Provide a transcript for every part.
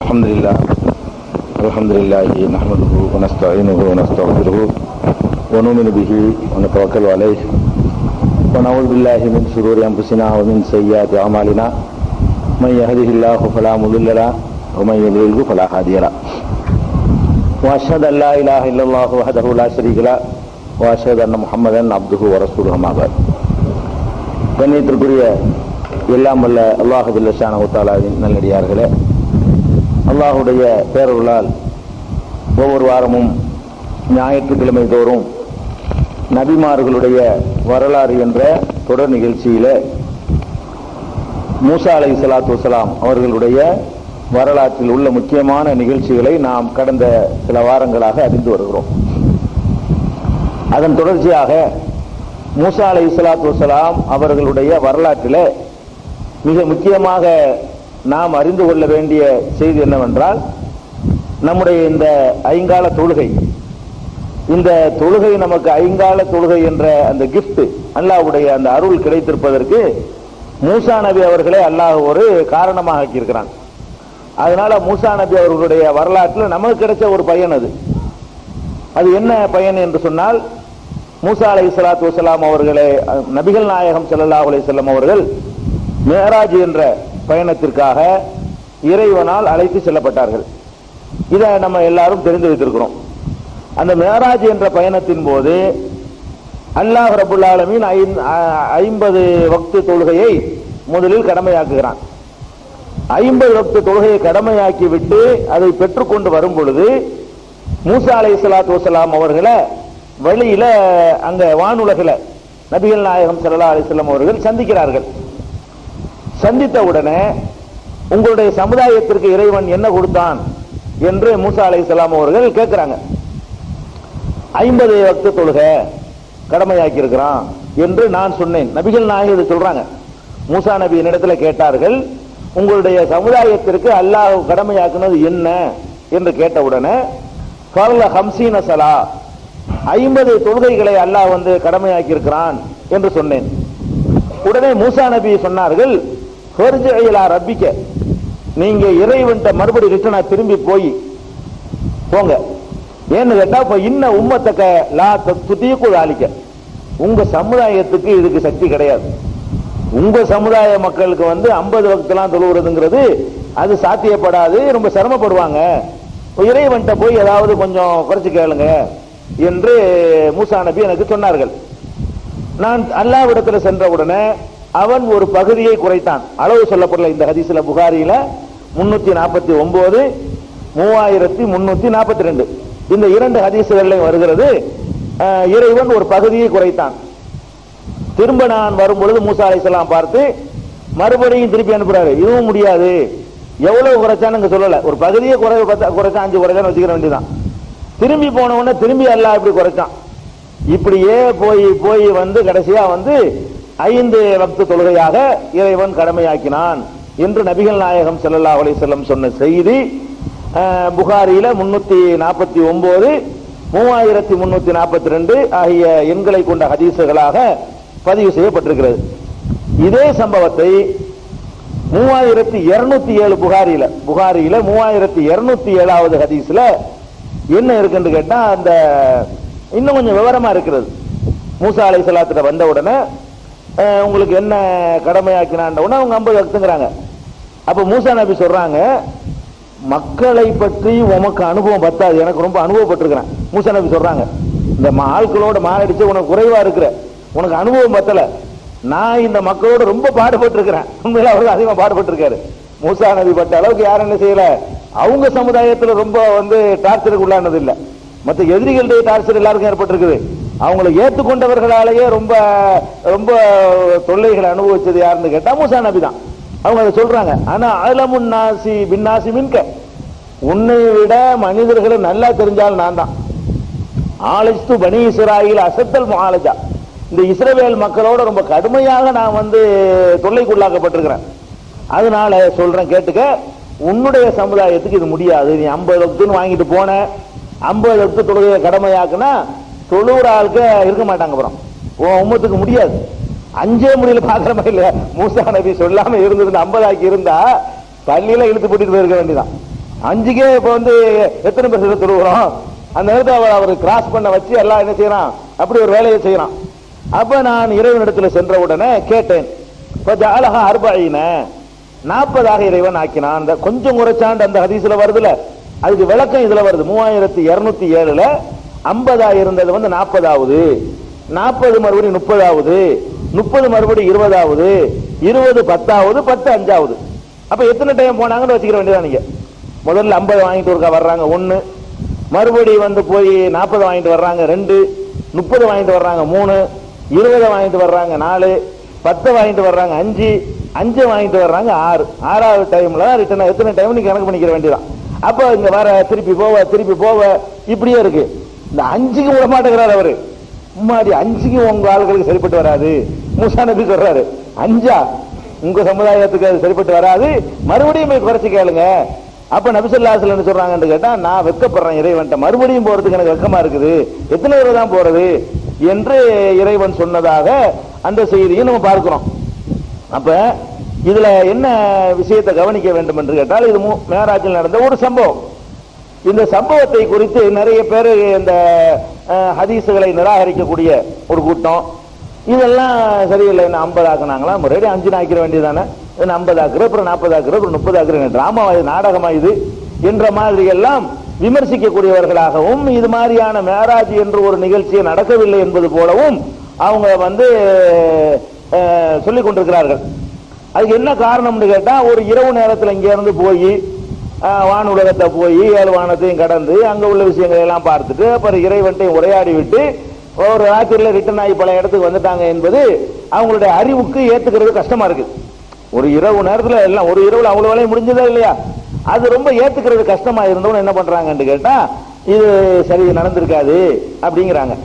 Alhamdulillahi nahmaduhu wa nasta'inuhu wa nastaghfiruhu wa nu'minu bihi wa natawakkalu alayhi wa na'udzu billahi min shururi anfusina wa min sayyiati a'malina man yahdihillahu fala mudilla lahu wa man yudlilhu fala hadiya lahu wa ashhadu an la ilaha illallah wahdahu la sharika lahu wa ashhadu anna muhammadan abduhu wa rasuluhu amma ba'd. கண்ணியத்திற்குரிய எல்லாம் வல்ல அல்லாஹ் ஜல்ல ஷானஹு தஆலாவின் நல்லடியார்களே, அல்லாஹுடைய பேரருளால் ஒவ்வொரு வாரமும் ஞாயிற்றுக்கிழமை தோறும் நபிமார்களுடைய வரலாறு என்ற தொடர் நிகழ்ச்சியில மூசா அலைஹிஸ்ஸலாத்து வஸ்ஸலாம் அவர்களுடைய வரலாற்றில் உள்ள முக்கியமான நிகழ்ச்சிகளை நாம் கடந்த சில வாரங்களாக அறிந்து வருகிறோம். அதன் தொடர்ச்சியாக மூசா அலைஹிஸ்ஸலாத்து வஸ்ஸலாம் அவர்களுடைய வரலாற்றில் மிக முக்கியமாக நாம் அறிந்து கொள்ள வேண்டிய செய்தி என்னவென்றால், நம்முடைய இந்த ஐங்கால தொழுகை, இந்த தொழுகை நமக்கு ஐங்கால தொழுகை என்ற அந்த கிஃப்ட், அல்லாஹ்வுடைய அந்த அருள் கிடைத்திருப்பதற்கு மூசா நபி அவர்களே அல்லாஹ் ஒரு காரணமாக ஆக்கியிருக்கிறான். அதனால மூசா நபி அவர்களுடைய வரலாற்றில் நமக்கு கிடைச்ச ஒரு பயன் அது என்ன பயன் என்று சொன்னால், மூசா அலைஹிஸ்ஸலாத்து வஸ்ஸலாம் அவர்களே நபிகள் நாயகம் ஸல்லல்லாஹு அலைஹி வஸல்லம் அவர்கள் மேராஜ் என்ற பயணத்திற்காக இறைவனால் அழைத்து செல்லப்பட்டார்கள். இதை நம்ம எல்லாரும் தெரிந்து வைத்திருக்கிறோம். அந்த மேராஜ் என்ற பயணத்தின் போது அல்லாஹ் ரப்புல் ஆலமீன் 50 வக்து தொழுகையை முதலில் கடமையாக்குகிறான். 50 வக்து தொழுகையை கடமையாக்கி விட்டு அதை பெற்றுக்கொண்டு வரும் பொழுது மூசா அலைஹிஸ்ஸலாத்து வஸ்ஸலாம் அவர்களை வழியில அங்க வானுலகில நபிகள் நாயகம் ஸல்லல்லாஹு அலைஹி வஸல்லம் அவர்கள் சந்திக்கிறார்கள். சந்தித்த உடனே உங்களுடைய சமுதாயத்திற்கு இறைவன் என்ன கொடுத்தான் என்று மூசா அலைஹிஸ்ஸலாம் அவர்கள் கேட்கிறாங்க. 50 வக்து தொழுகை கடமையாக்கி இருக்கிறான் என்று நான் சொன்னேன். நபிகள் நாயகம் சொல்றாங்க, மூசா நபி இடத்துல கேட்டார்கள், உங்களுடைய சமுதாயத்திற்கு அல்லாஹ் கடமையாக்குனது என்ன என்று கேட்டவுடனே ஃபர்ல 50 ஸலா, 50 தொழுகைகளை அல்லாஹ் கடமையாக்கி இருக்கிறான் என்று சொன்னேன். உடனே மூசா நபி சொன்னார்கள், ஃபர்ஜி இலா ரப்பிக, நீங்க இறைவன்ட்ட மறுபடி ரிட்டனா திரும்பி போங்க. ஏன்னு கேட்டா, இப்ப இன்ன உம்மத்தக்க லா துதீகு அலிக்க, உங்க சமுதாயத்துக்கு இதுக்கு சக்தி கிடையாது. உங்க சமுதாய மக்களுக்கு 50 வக்தெல்லாம் தொழுகிறதுங்கிறது அது சாத்தியப்படாது, ரொம்ப சிரமப்படுவாங்க. இறைவன்ட்ட போய் ஏதாவது கொஞ்சம் குறைச்சு கேளுங்க என்று மூசா நபி எனக்கு சொன்னார்கள். நான் அல்லாஹ்விடத்தில் சென்ற உடனே அவன் ஒரு பகுதியை குறைத்தான். அளவு சொல்லப்படல இந்த ஹதீஸ்ல. புகாரியில 349, 3342 இந்த 2 ஹதீஸ்களில் வருகிறது. இறைவன் ஒரு பகுதியை குறைத்தான். திரும்ப நான் வரும்பொழுது மூசா அலைஹிஸ்ஸலாம் பார்த்து மறுபடியும் திருப்பி அனுப்புறாரு. இதுவும் முடியாது, எவ்வளவு குறைச்சான்னு சொல்லல. ஒரு பகுதியை குறைச்சா 5 குறைச்சான்னு வச்சுக்கிற வேண்டியதான். திரும்பி போனவொடனே திரும்பி அல்லாஹ் இப்படி குறைச்சான். இப்படியே போய் கடைசியா 5 வக்து தொழுகையாக இறைவன் கடமையாக்கினான் என்று நபிகள் நாயகம் ஸல்லல்லாஹு அலைஹி வஸல்லம் சொன்ன செய்தி புகாரியில 349, 3342 ஆகிய எண்களை கொண்ட ஹதீசுகளாக பதிவு செய்யப்பட்டிருக்கிறது. இதே சம்பவத்தை 3207 புகாரியில 3207வது ஹதீஸ்ல என்ன இருக்குன்னு கேட்டா, அந்த இன்னும் கொஞ்சம் விவரமா இருக்கிறது. மூசா அலைஹிஸ்ஸலாத்துல வந்த உடனே உங்களுக்கு என்ன கடமையாக்கினான் உடனே அவங்க 50 வக்துங்கிறாங்க. அப்ப மூசா நபி சொல்றாங்க, மக்களை பற்றி உமக்கு அனுபவம் பத்தாது, எனக்கு ரொம்ப அனுபவப்பட்டிருக்கிறேன். மூசா நபி சொல்றாங்க, இந்த ஆட்களோட மாரடிச்சு உனக்கு குறைவா இருக்கிற, உனக்கு அனுபவம் பத்தல, நான் இந்த மக்களோட ரொம்ப பாடுபட்டு இருக்கிறேன். உண்மையில அவர்கள் அதிகமா பாடுபட்டு இருக்காரு. மூசா நபி பட்ட அளவுக்கு யாரும் என்ன செய்யல, அவங்க சமுதாயத்துல ரொம்ப டார்ச்சருக்கு உள்ளானது இல்ல. மற்ற எதிரிகளுடைய டார்ச்சர் எல்லாருக்கும் ஏற்பட்டிருக்குது. அவங்களை ஏற்றுக்கொண்டவர்களாலேயே ரொம்ப ரொம்ப தொல்லைகளை அனுபவிச்சது யாருன்னு கேட்டா மூசா நபி தான். அவங்க அதை சொல்றாங்க, ஆனா அலமுன் நாசி பின்னாசி மின்க, உன்னை விட மனிதர்களை நல்லா தெரிஞ்சால் நான் தான். ஆலஜ்து பனி இஸ்ராயில் அசத்தல் முஆலஜா, இந்த இஸ்ரவேல் மக்களோட ரொம்ப கடுமையாக நான் தொல்லைக்குள்ளாக்கப்பட்டிருக்கிறேன். அதனால சொல்றேன் கேட்டுக்க, உன்னுடைய சமுதாயத்துக்கு இது முடியாது. நீ 50 வக்துன்னு வாங்கிட்டு போன, 50 வக்து தொழுகையை கடமையாக்குனா தொழுகிற ஆளுக்கு இருக்க மாட்டாங்க. அப்புறம் உன் உம்மத்துக்கு முடியாது. 5 முடியல பாக்குற மாதிரி இல்ல. மூசா நபி சொல்லாம இருந்தது 50 ஆக்கி இருந்தா பள்ளியில இழுத்து போட்டு போயிருக்க வேண்டியதான். 5க்கே இப்ப வந்து எத்தனை பேர் தொழுகிறோம்? அந்த நேரத்தில் அவர் கிராஸ் பண்ண வச்சு எல்லாம் என்ன செய்யறான், அப்படி ஒரு வேலையை செய்யறான். அப்ப நான் இறைவனிடத்தில் சென்ற உடனே கேட்டேன், அழகா 40 இறைவன் ஆக்கினான். அந்த கொஞ்சம் குறைச்சாண்டு அந்த ஹதீஸ்ல வருதுல, அதுக்கு விளக்கம் இதுல வருது. 3207 50 இருந்தது வந்து 40வது, 40 மறுபடியும் 30வது, 30 மறுபடியும் 20வது, 20 10வது, 10 5வது. அப்ப எத்தனை டைம் போனாங்கன்னு வச்சுக்கிற வேண்டியதான். நீங்க முதல்ல 50 வாங்கிட்டு ஒருக்கா வர்றாங்க 1, மறுபடியும் வந்து போய் 40 வாங்கிட்டு வர்றாங்க 2, 30 வாங்கிட்டு வர்றாங்க 3, 20 வாங்கிட்டு வர்றாங்க 4, 10 வாங்கிட்டு வர்றாங்க 5, 5 வாங்கிட்டு வர்றாங்க 6. 6வது டைம்ல ரிட்டர்ன் எத்தனை டைம் நீ கணக்கு பண்ணிக்கிற வேண்டியதான். அப்ப இங்க வர திருப்பி போவ இப்படியே இருக்கு. இந்த 5க்கு விட மாட்டேங்கிறார் அவரு. முன்னாடி 5க்கு உங்க ஆளுகளுக்கு சரிப்பட்டு வராது. மூசா நபி சொல்றாரு 5 உங்க சமுதாயத்துக்கு அது சரிப்பட்டு வராது, மறுபடியும் போய் குறைச்சு கேளுங்க. அப்ப நபி ஸல்லல்லாஹு அலைஹி வஸல்லம் சொல்றாங்கன்னு கேட்டா, நான் வெட்கப்படுறேன் இறைவன்ட்ட, மறுபடியும் போறதுக்கு எனக்கு வெட்கமா இருக்குது, எத்தனை தடவை தான் போறது என்று இறைவன் சொன்னதாக அந்த செய்தியை நம்ம பார்க்கிறோம். அப்ப இதுல என்ன விஷயத்தை கவனிக்க வேண்டும் என்று கேட்டால், இது மேராஜில் நடந்த ஒரு சம்பவம். இந்த சம்பவத்தை குறித்து நிறைய பேர் இந்த ஹதீசுகளை நிராகரிக்கக்கூடிய ஒரு கூட்டம், இதெல்லாம் சரியில்லை, என்ன 50 ஆக்குனாங்களா, முறையே 5 ஆக்கிற வேண்டியதானே, 50 ஆக்குற, அப்புறம் 40 ஆக்குற, அப்புறம் 30 ஆக்குற, டிராமா இது, நாடகமா இது என்ற மாதிரி எல்லாம் விமர்சிக்கக்கூடியவர்களாகவும், இது மாதிரியான மேராஜ் என்று ஒரு நிகழ்ச்சியை நடக்கவில்லை என்பது போலவும் அவங்க வந்து சொல்லிக் கொண்டிருக்கிறார்கள். அதுக்கு என்ன காரணம்னு கேட்டா, ஒரு இரவு நேரத்தில் இங்க இருந்து போய் வான் உலகத்தை போய் 7 வானத்தையும் கடந்து அங்க உள்ள விஷயங்களை எல்லாம் பார்த்துட்டு அப்புறம் இறைவன்ட்டையும் உரையாடி விட்டு ஒரு ராத்திரில ரிட்டர்ன் ஆகி பல இடத்துக்கு வந்துட்டாங்க என்பது அவங்களுடைய அறிவுக்கு ஏத்துக்கிறது கஷ்டமா இருக்கு. ஒரு இரவு நேரத்தில் எல்லாம் ஒரு இரவுல அவ்வளவு வேலையை முடிஞ்சதா இல்லையா, அது ரொம்ப ஏத்துக்கிறது கஷ்டமா இருந்தவங்க என்ன பண்றாங்கன்னு கேட்டா, இது சரி நடந்திருக்காது அப்படிங்கிறாங்க.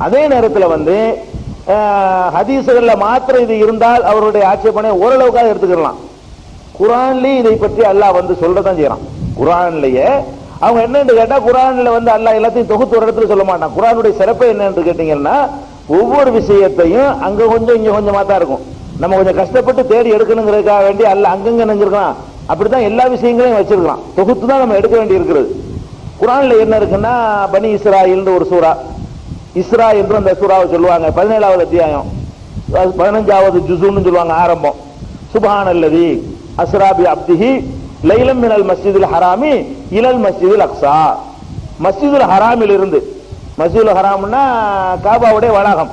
அதே நேரத்தில் வந்து ஹதீசுகள்ல மாத்திரம் இது இருந்தால் அவருடைய ஆட்சேபனை ஓரளவுக்காக எடுத்துக்கலாம். குர்ஆன்லயே இதை பற்றி அல்லாஹ் வந்து சொல்லதான் செய்யறான். குர்ஆன்லயே அவங்க என்னன்னு கேட்டா, குர்ஆன்ல வந்து அல்லாஹ் எல்லாத்தையும் தொகுத்து ஒரு இடத்துல சொல்ல மாட்டான். குர்ஆனுடைய சிறப்பு என்னன்னு கேட்டீங்கன்னா, ஒவ்வொரு விஷயத்தையும் அங்க கொஞ்சம் இங்க கொஞ்சமா தான் இருக்கும். நம்ம கொஞ்சம் கஷ்டப்பட்டு தேடி எடுக்கணுங்கிறதுக்காக வேண்டி அல்லாஹ் அங்கங்க நினைஞ்சிருக்கான். அப்படித்தான் எல்லா விஷயங்களையும் வச்சிருக்கான். தொகுத்து தான் நம்ம எடுக்க வேண்டி இருக்கிறது. குர்ஆன்ல என்ன இருக்குன்னா, பனி இஸ்ராயில் ஒரு சூரா, இஸ்ரா என்று அந்த சூறாவை சொல்லுவாங்க. 17வது அத்தியாயம், 15வது ஜுஸுன்னு சொல்லுவாங்க ஆரம்பம். சுப்ஹானல்லதி அஸ்ரா பி அப்திஹி லைலம் மினல் மஸ்ஜிதில் ஹராமி இலல் மஸ்ஜிதில் அக்ஸா. மஸ்ஜிதுல் ஹராமில் இருந்து, மஸ்ஜிதுல் ஹராம்னா காபாவுடைய வளாகம்,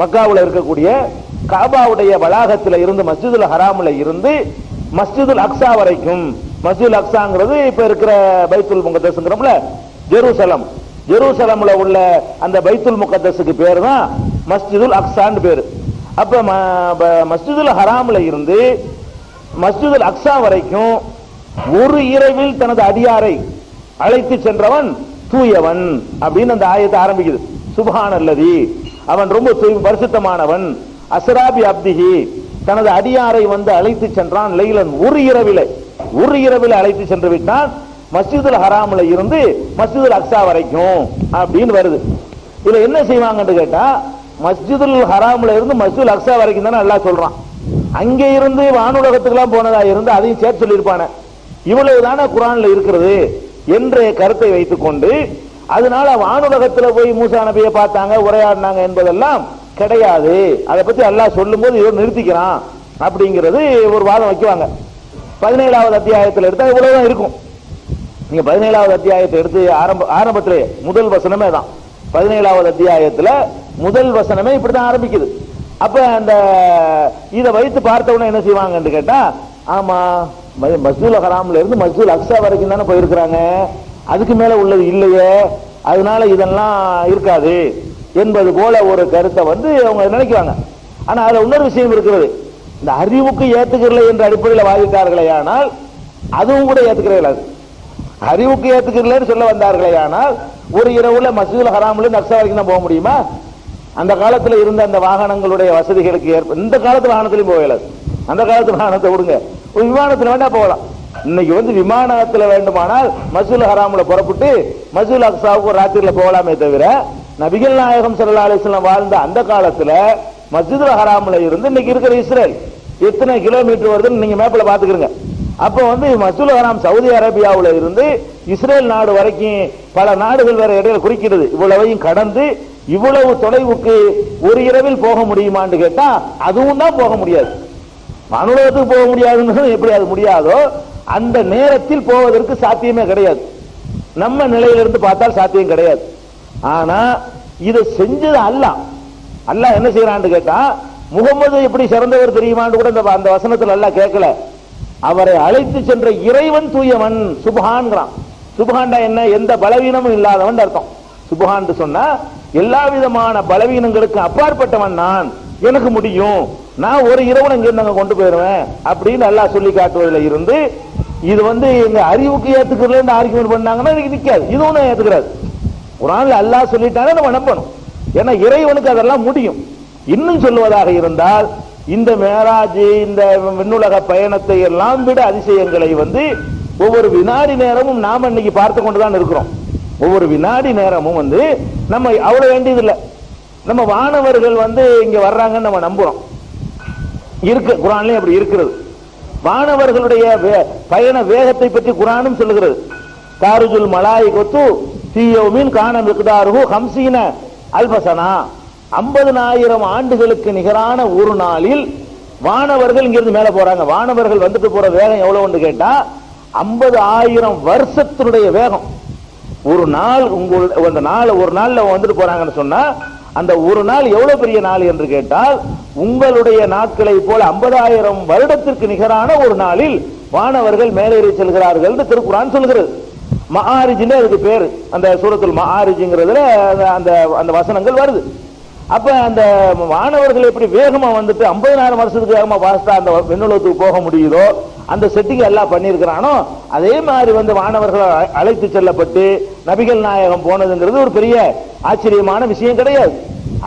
மக்காவுல இருக்கக்கூடிய காபாவுடைய வளாகத்தில் இருந்து மஸ்ஜிதுல் ஹராமில் இருந்து மஸ்ஜிதுல் அக்ஸா வரைக்கும். மஸ்ஜிதுல் அக்ஸாங்கிறது இப்ப இருக்கிற பைத்துல் முகத்தஸ்ங்கிறோம்ல, ஜெருசலம், ஜெருசலம்ல உள்ள அந்த பைத்துல் முகத்தஸுக்கு பேர் தான் மஸ்ஜிதுல் அக்ஸான்னு பேரு. அப்ப மஸ்ஜிதுல் ஹராம்ல இருந்து மஸ்ஜிதுல் அக்ஸா வரைக்கும் ஒரு இரவில் தனது அடியாரை அழைத்து சென்றவன் தூயவன் அப்படின்னு அந்த ஆயத்தை ஆரம்பிக்குது. சுப்ஹானல்லதி, அவன் ரொம்ப பரிசுத்தமானவன். அஸ்ராபி அப்திஹி, தனது அடியாரை வந்து அழைத்து சென்றான். லைலன், ஒரு இரவில் அழைத்து சென்று விட்டான். மஸ்ஜிதுல் ஹராம்ல இருந்து மஸ்ஜிதுல் அக்ஸா வரைக்கும் அப்படின்னு வருது. இதுல என்ன செய்வாங்கன்னு கேட்டா, மஸ்ஜிதுல் ஹராம்ல இருந்து மஸ்ஜிதுல் அக்ஸா வரைக்கும் தானே அல்லாஹ் சொல்றான். அங்கே இருந்து வானுலகத்துக்கெல்லாம் போனதா இருந்து அதையும் சேர்த்து சொல்லியிருப்பான. இவ்வளவுதான குர்ஆன்ல இருக்கிறது என்ற கருத்தை வைத்துக் கொண்டு, அதனால வானுலகத்துல போய் மூசா நபியை பார்த்தாங்க, உரையாடினாங்க என்பதெல்லாம் கிடையாது. அதை பத்தி அல்லாஹ் சொல்லும் போது இவர் நிறுத்திக்கிறான் அப்படிங்கிறது ஒரு வாதம் வைக்குவாங்க. 17வது அத்தியாயத்தில் எடுத்தா இவ்வளவுதான் இருக்கும். நீங்க 17வது அத்தியாயத்தை எடுத்து ஆரம்பத்திலே முதல் வசனமே தான். 17வது அத்தியாயத்துல முதல் வசனமே இப்படிதான் ஆரம்பிக்குது. அப்ப அந்த இதை வைத்து பார்த்தவன என்ன செய்வாங்கன்னு கேட்டா, ஆமா மஸ்ஜிதுல் ஹராம்ல இருந்து மஸ்ஜிதுல் அக்ஸா வரைக்கும் தானே போயிருக்கிறாங்க, அதுக்கு மேல உள்ளது இல்லையே, அதனால இதெல்லாம் இருக்காது என்பது போல ஒரு கருத்தை வந்து அவங்க நினைக்கிறாங்க. ஆனா அதுல இன்னொரு விஷயம் இருக்கிறது. இந்த அறிவுக்கு ஏத்துக்கிறலை என்ற அடிப்படையில் வாதிட்டார்களே ஆனால் அதுவும் கூட ஏத்துக்கிறீர்கள். அறிவுக்கு ஏத்துக்கிறலன்னு சொல்ல வந்தார்களே ஆனால் ஒரு இரவுல மஸ்ஜிதுல் ஹராம்ல இருந்து அக்ஸா வரைக்கும் தான் போக முடியுமா? அந்த காலத்துல இருந்த அந்த வாகனங்களுடைய வசதிகளுக்கு ஏற்ப இந்த காலத்து வாகனத்திலையும் போகலாது. அந்த காலத்து வாகனத்தை விடுங்க, ஒரு விமானத்துல வேண்டாம் போகலாம். இன்னைக்கு வந்து விமானத்துல வேண்டுமானால் மஸ்ஜிதுல் ஹராம்ல புறப்பட்டு மஸ்ஜிதுல் அக்ஸாவுக்கு ராத்திரில போகலாமே தவிர, நபிகள் நாயகம் ஸல்லல்லாஹு அலைஹி வஸல்லம் வாழ்ந்த அந்த காலத்துல மஸ்ஜிதுல் ஹராம்ல இருந்து இன்னைக்கு இருக்கிற இஸ்ரேல் எத்தனை கிலோமீட்டர் வருதுன்னு நீங்க மேப்ல பாத்துக்கிறீங்க. அப்ப வந்து மஸ்ஜிதுல் ஹராம் சவுதி அரேபியாவுல இருந்து இஸ்ரேல் நாடு வரைக்கும் பல நாடுகள் வேற இடையில குறிக்கிறது. இவ்வளவையும் கடந்து இவ்வளவு தொலைவுக்கு ஒரு இரவில் போக முடியுமான்னு கேட்டா அதுவும் தான் போக முடியாது. வானுலகத்துக்கு போக முடியாதுன்னு எப்படி அது முடியாதோ அந்த நேரத்தில் போவதற்கு சாத்தியமே கிடையாது. நம்ம நிலையிலிருந்து பார்த்தால் சாத்தியம் கிடையாது. ஆனா இதை செஞ்சது அல்லாஹ் என்ன செய்யறான்னு கேட்டா, முகமது எப்படி சிறந்தவர் தெரியுமான்னு கூட அந்த வசனத்தில் அல்லாஹ் கேட்கல. அவரை அழைத்து சென்ற இறைவன் தூயவன் சுப்ஹான்கிறான். சுப்ஹான்டா என்ன? எந்த பலவீனமும் இல்லாதவன் அர்த்தம். சுப்ஹான் சொன்னா எல்லா விதமான பலவீனங்களுக்கு அப்பாற்பட்டவன் நான், எனக்கு முடியும், நான் ஒரு இரவு இங்க கொண்டு போயிருவேன் அப்படின்னு அல்லாஹ் சொல்லி காட்டுவதில் இருந்து இது வந்து எங்க அறிவுக்கு ஏத்துக்கிறதுல ஆர்கியூமெண்ட் பண்ணாங்கன்னா நிக்காது. இது ஒண்ணு ஏத்துக்கிறாது. குர்ஆன்ல அல்லாஹ் சொல்லிட்டாங்க, நம்ம நம்பணும். ஏன்னா இறைவனுக்கு அதெல்லாம் முடியும். இன்னும் சொல்லுவதாக இருந்தால் இந்த மேராஜ், இந்த விண்ணுலக பயணத்தை எல்லாம் விட அதிசயங்களை வந்து ஒவ்வொரு வினாடி நேரமும் நாம இன்னைக்கு பார்த்து கொண்டுதான் இருக்கிறோம். ஒவ்வொரு வினாடி நேரமும் வந்து நம்ம அவ்வளவு வேண்டியதில்லை. நம்ம வானவர்கள் வந்து இங்க வர்றாங்கன்னு நம்ம நம்புறோம். இருக்கு, குர்ஆன்லயும் அப்படி இருக்கிறது. வானவர்களுடைய பயண வேகத்தை பற்றி குர்ஆனும் சொல்லுகிறது. தாருஜுல் மலாயிகத்து ஃபீ யௌமின் கான மிக்தாருஹு 50 அல்ஃபஸனா, 50,000 ஆண்டுகளுக்கு நிகரான ஒரு நாளில் வானவர்கள் இங்கிருந்து மேல போறாங்க. வானவர்கள் வந்துட்டு போற வேகம் எவ்வளவுன்னு கேட்டா 50,000 வருஷத்தினுடைய வேகம். ஒரு நாள் ஒரு நாள்ல வந்துட்டு போறாங்கன்னு சொன்னா அந்த ஒரு நாள் எவ்வளவு பெரிய நாள் என்று கேட்டால் உங்களுடைய நாட்களை போல 50,000 வருடத்திற்கு நிகரான ஒரு நாளில் வானவர்கள் மேலேறி செல்கிறார்கள் என்று திருக்குர்ஆன் சொல்கிறது. மஆரிஜ்னு அதுக்கு பேரு. அந்த சூரத்துல் மஆரிஜ்ங்கிறதுல அந்த வசனங்கள் வருது. அப்ப அந்த வானவர்கள் எப்படி வேகமா வந்துட்டு 50,000 வருஷத்துக்கு வேகமா வாஸ்தா அந்த விண்ணுலகத்துக்கு போக முடியுதோ அந்த செட்டிங் எல்லாம் பண்ணியிருக்கிறானோ அதே மாதிரி வந்து வானவர்கள் அழைத்து செல்லப்பட்டு நபிகள் நாயகம் போனதுங்கிறது ஒரு பெரிய ஆச்சரியமான விஷயம் கிடையாது.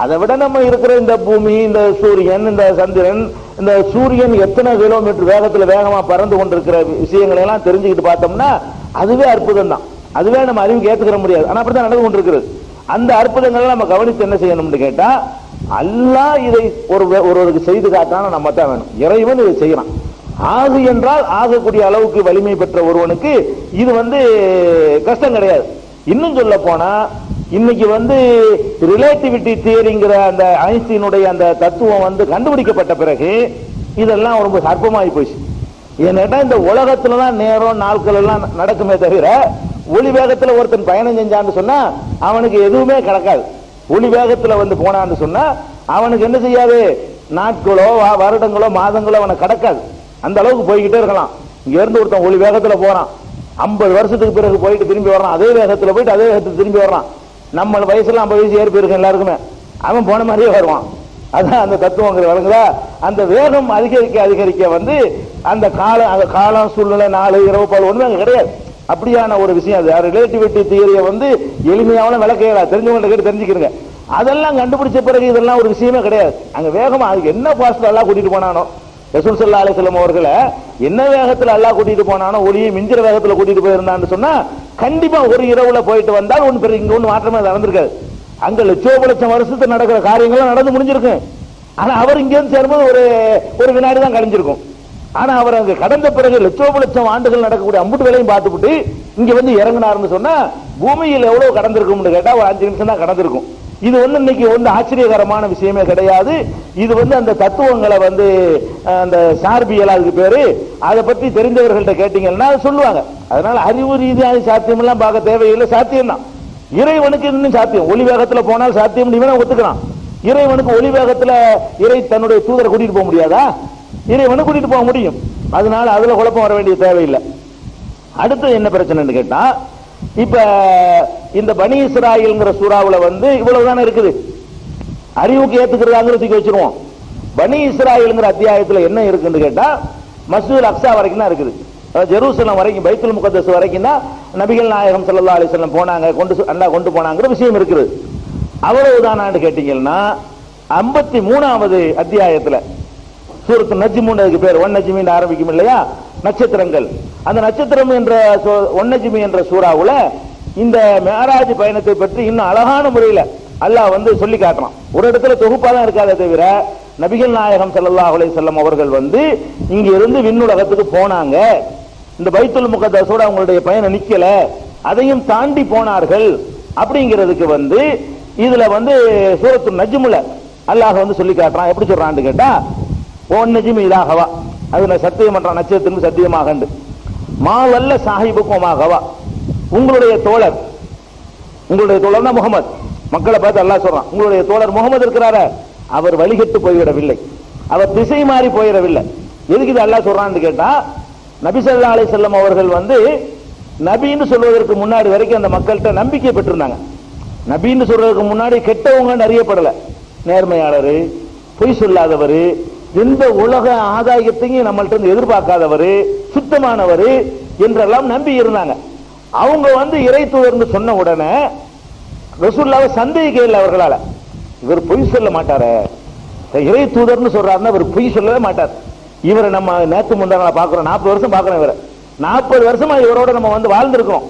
அதை விட நம்ம இருக்கிற இந்த பூமி, இந்த சூரியன், இந்த சந்திரன், இந்த சூரியன் எத்தனை கிலோமீட்டர் வேகமா பறந்து கொண்டிருக்கிற விஷயங்களை எல்லாம் தெரிஞ்சுக்கிட்டு பார்த்தோம்னா அதுவே அற்புதம் தான். அதுவே நம்ம அறிவுக்கு ஏத்துக்கிற முடியாது. ஆனா அப்படிதான் நடந்து கொண்டிருக்கிறது. அந்த அற்புதங்களை நம்ம கவனித்து என்ன செய்யணும்னு கேட்டா, அல்லாஹ் இதை ஒருவருக்கு செய்து காட்டான நம்ம தான் வேணும். இறைவன் இதை செய்யறான். ஆகு என்றால் ஆகக்கூடிய அளவுக்கு வலிமை பெற்ற ஒருவனுக்கு இது வந்து கஷ்டம் கிடையாது. இன்னும் சொல்ல போனா இன்னைக்கு வந்து ரிலேட்டிவிட்டி தியரிங்கிற அந்த ஐன்ஸ்டீனுடைய அந்த தத்துவம் வந்து கண்டுபிடிக்கப்பட்ட பிறகு இதெல்லாம் ரொம்ப சர்ப்பமாகி போச்சு. ஏன்னா இந்த உலகத்துலதான் நேரம் நாட்கள் எல்லாம் நடக்குமே தவிர ஒளி வேகத்துல ஒருத்தன் பயணம் செஞ்சான்னு சொன்னா அவனுக்கு எதுவுமே கிடக்காது. ஒளி வேகத்துல வந்து போனான்னு சொன்னா அவனுக்கு என்ன செய்யாது, நாட்களோ வருடங்களோ மாதங்களோ அவனுக்கு கிடக்காது. அந்த அளவுக்கு போய்கிட்டே இருக்கலாம். இங்க இருந்து ஒருத்தன் ஒளி வேகத்துல போறான், 50 வருஷத்துக்கு பிறகு போயிட்டு திரும்பி வர்றான், அதே வேகத்துல போயிட்டு அதே வேகத்துல திரும்பி வர்றான். நம்ம வயசுல 50 வயசு ஏறி போயிருக்கோம் எல்லாருக்குமே. அவன் போன மாதிரியே வருவான். அதான் அந்த தத்துவங்கள் வழங்குதா. அந்த வேகம் அதிகரிக்க வந்து அந்த காலம் சூழ்நிலை நாள் இரவு பல ஒண்ணுமே அங்க கிடையாது. அப்படியான ஒரு விஷயம் அது. ரிலேட்டிவிட்டி தியரியை வந்து எளிமையான விளக்கையா தெரிஞ்சவங்க கேட்டு தெரிஞ்சுக்கிறங்க. அதெல்லாம் கண்டுபிடிச்ச பிறகு இதெல்லாம் ஒரு விஷயமே கிடையாது. அங்க வேகமா அதுக்கு என்ன பாஸ்டர் எல்லாம் கூட்டிட்டு போனானோ, ரசூல் ஸல்லல்லாஹு அலைஹி வஸல்லம் அவர்களை என்ன வேகத்துல அல்லாஹ் கூட்டிட்டு போனானோ, ஒளியை மிஞ்சிற வேகத்துல கூட்டிட்டு போயிருந்தான்னு சொன்னா கண்டிப்பா ஒரு இரவுல போயிட்டு வந்தால் ஒன்று பெரிய இங்க ஒண்ணு மாற்றமே நடந்திருக்காது. அங்க லட்சம் வருஷத்துக்கு நடக்கிற காரியங்கள்லாம் நடந்து முடிஞ்சிருக்கு. ஆனா அவர் இங்க இருந்து சேரும்போது ஒரு வினாடி தான் கழிஞ்சிருக்கும். ஆனா அவர் அங்க கடந்த பிறகு லட்சம் ஆண்டுகள் நடக்கக்கூடிய அம்புட்டு வேலையும் பார்த்துட்டு இங்க வந்து இறங்கினார்னு சொன்னா பூமியில் எவ்வளவு கடந்திருக்கும்னு கேட்டா ஒரு 5 நிமிஷம் தான் கடந்திருக்கும். இது வந்து இன்னைக்கு வந்து ஆச்சரியகரமான விஷயமே கிடையாது. இது வந்து அந்த தத்துவங்களை வந்து அந்த சார்பியல் அதுக்கு பேரு, அதை பற்றி தெரிந்தவர்கள்ட்ட கேட்டீங்கன்னா சொல்லுவாங்க. அதனால அறிவு ரீதியாக சாத்தியம் எல்லாம் பார்க்க தேவையில்லை, சாத்தியம் தான். இறைவனுக்கு இன்னும் சாத்தியம். ஒளி வேகத்துல போனால் சாத்தியம் இவனை ஒத்துக்கிறான். இறைவனுக்கு ஒளி வேகத்துல இறை தன்னுடைய தூதரை கூட்டிட்டு போக முடியாதா? இறைவனுக்கு கூட்டிட்டு போக முடியும். அதனால அதுல குழப்பம் வர வேண்டிய தேவையில்லை. அடுத்து என்ன பிரச்சனைன்னு கேட்டா, இப்ப இந்த பனி இஸ்ராயீல்ங்கிற சூறாவுல வந்து இவ்வளவுதானே இருக்குது. அறிவுக்கு ஏத்துக்கிறதாங்கிறதுக்கு வச்சிருவோம். பனி இஸ்ராயீல்ங்கிற அத்தியாயத்துல என்ன இருக்குன்னு கேட்டா, மஸ்ஜிதுல் அக்ஸா வரைக்கும் தான் இருக்குது. ஜெருசலம் வரைக்கும், பைத்துல் முகத்தஸ் வரைக்கும் தான் நபிகள் நாயகம் ஸல்லல்லாஹு அலைஹி வஸல்லம் போனாங்க, கொண்டு போனாங்கிற விஷயம் இருக்குது. அவ்வளவுதானான்னு கேட்டீங்கன்னா 53வது அத்தியாயத்துல சூரத்து நஜ்முன்னு அதுக்கு பேர், ஒன் நஜ்மின்னு ஆரம்பிக்கும் இல்லையா, நட்சத்திரங்கள். அந்த நட்சத்திரம் என்ற ஒன் நஜ்மி என்ற சூறாவுல இந்த மேராஜ் பயணத்தை பற்றி இன்னும் அழகான முறையில அல்லாஹ் வந்து சொல்லி காட்டுறான். ஒரு இடத்துல தொகுப்பா தான் இருக்காதே தவிர நபிகள் நாயகம் ஸல்லல்லாஹு அலைஹி வஸல்லம் அவர்கள் வந்து இங்க இருந்து விண்ணுலகத்துக்கு போனாங்க இந்த பைத்துல் முகத்தஸோட அவங்களுடைய பயணம் நிக்கல, அதையும் தாண்டி போனார்கள் அப்படிங்கிறதுக்கு வந்து இதுல வந்து சூரத்து நஜ்முல அல்லாஹ் வந்து சொல்லி காட்டுறான். எப்படி சொல்றான்னு கேட்டா, ஓன் நஜ்மி இலாஹவா, அதுல சத்தியம் பண்றான், நட்சத்திரத்துக்கு சத்தியமாக மாவல்ல சாஹிபுக்குமாகவா, உங்களுடைய தோழர், உங்களுடைய தோழர்னா முகமது, மக்களை பார்த்து அல்லாஹ் சொல்றான், உங்களுடைய தோழர் முகமது இருக்கிறார, அவர் வழிகட்டு போய்விடவில்லை, அவர் திசை மாறி போயிடவில்லை. எதுக்கு இது அல்லாஹ் சொல்றான்னு கேட்டா, நபி ஸல்லல்லாஹு அலைஹி வஸல்லம் அவர்கள் வந்து நபின்னு சொல்வதற்கு முன்னாடி வரைக்கும் அந்த மக்கள்கிட்ட நம்பிக்கை பெற்றிருந்தாங்க. நபின்னு சொல்றதுக்கு முன்னாடி கெட்டவங்க அறியப்படல, நேர்மையாளர், பொய் சொல்லாதவர், எந்த உலக ஆதாயத்தையும் நம்மள்ட்ட இருந்து எதிர்பார்க்காதவர், சுத்தமானவர் என்றெல்லாம் நம்பி இருந்தாங்க. அவங்க வந்து இறை தூதர்னு சொன்ன உடனே ரசூலுல்லாஹ்வை சந்தேகிக்க இல்லை அவர்களால. இவர் பொய் சொல்ல மாட்டார, இறை தூதர்னு சொல்றாருன்னா இவர் பொய் சொல்லவே மாட்டார். இவரை நம்ம நேற்று முந்தான பாக்குறோம், 40 வருஷம் பாக்குறோம், இவரை 40 வருஷமா இவரோட நம்ம வந்து வாழ்ந்திருக்கிறோம்.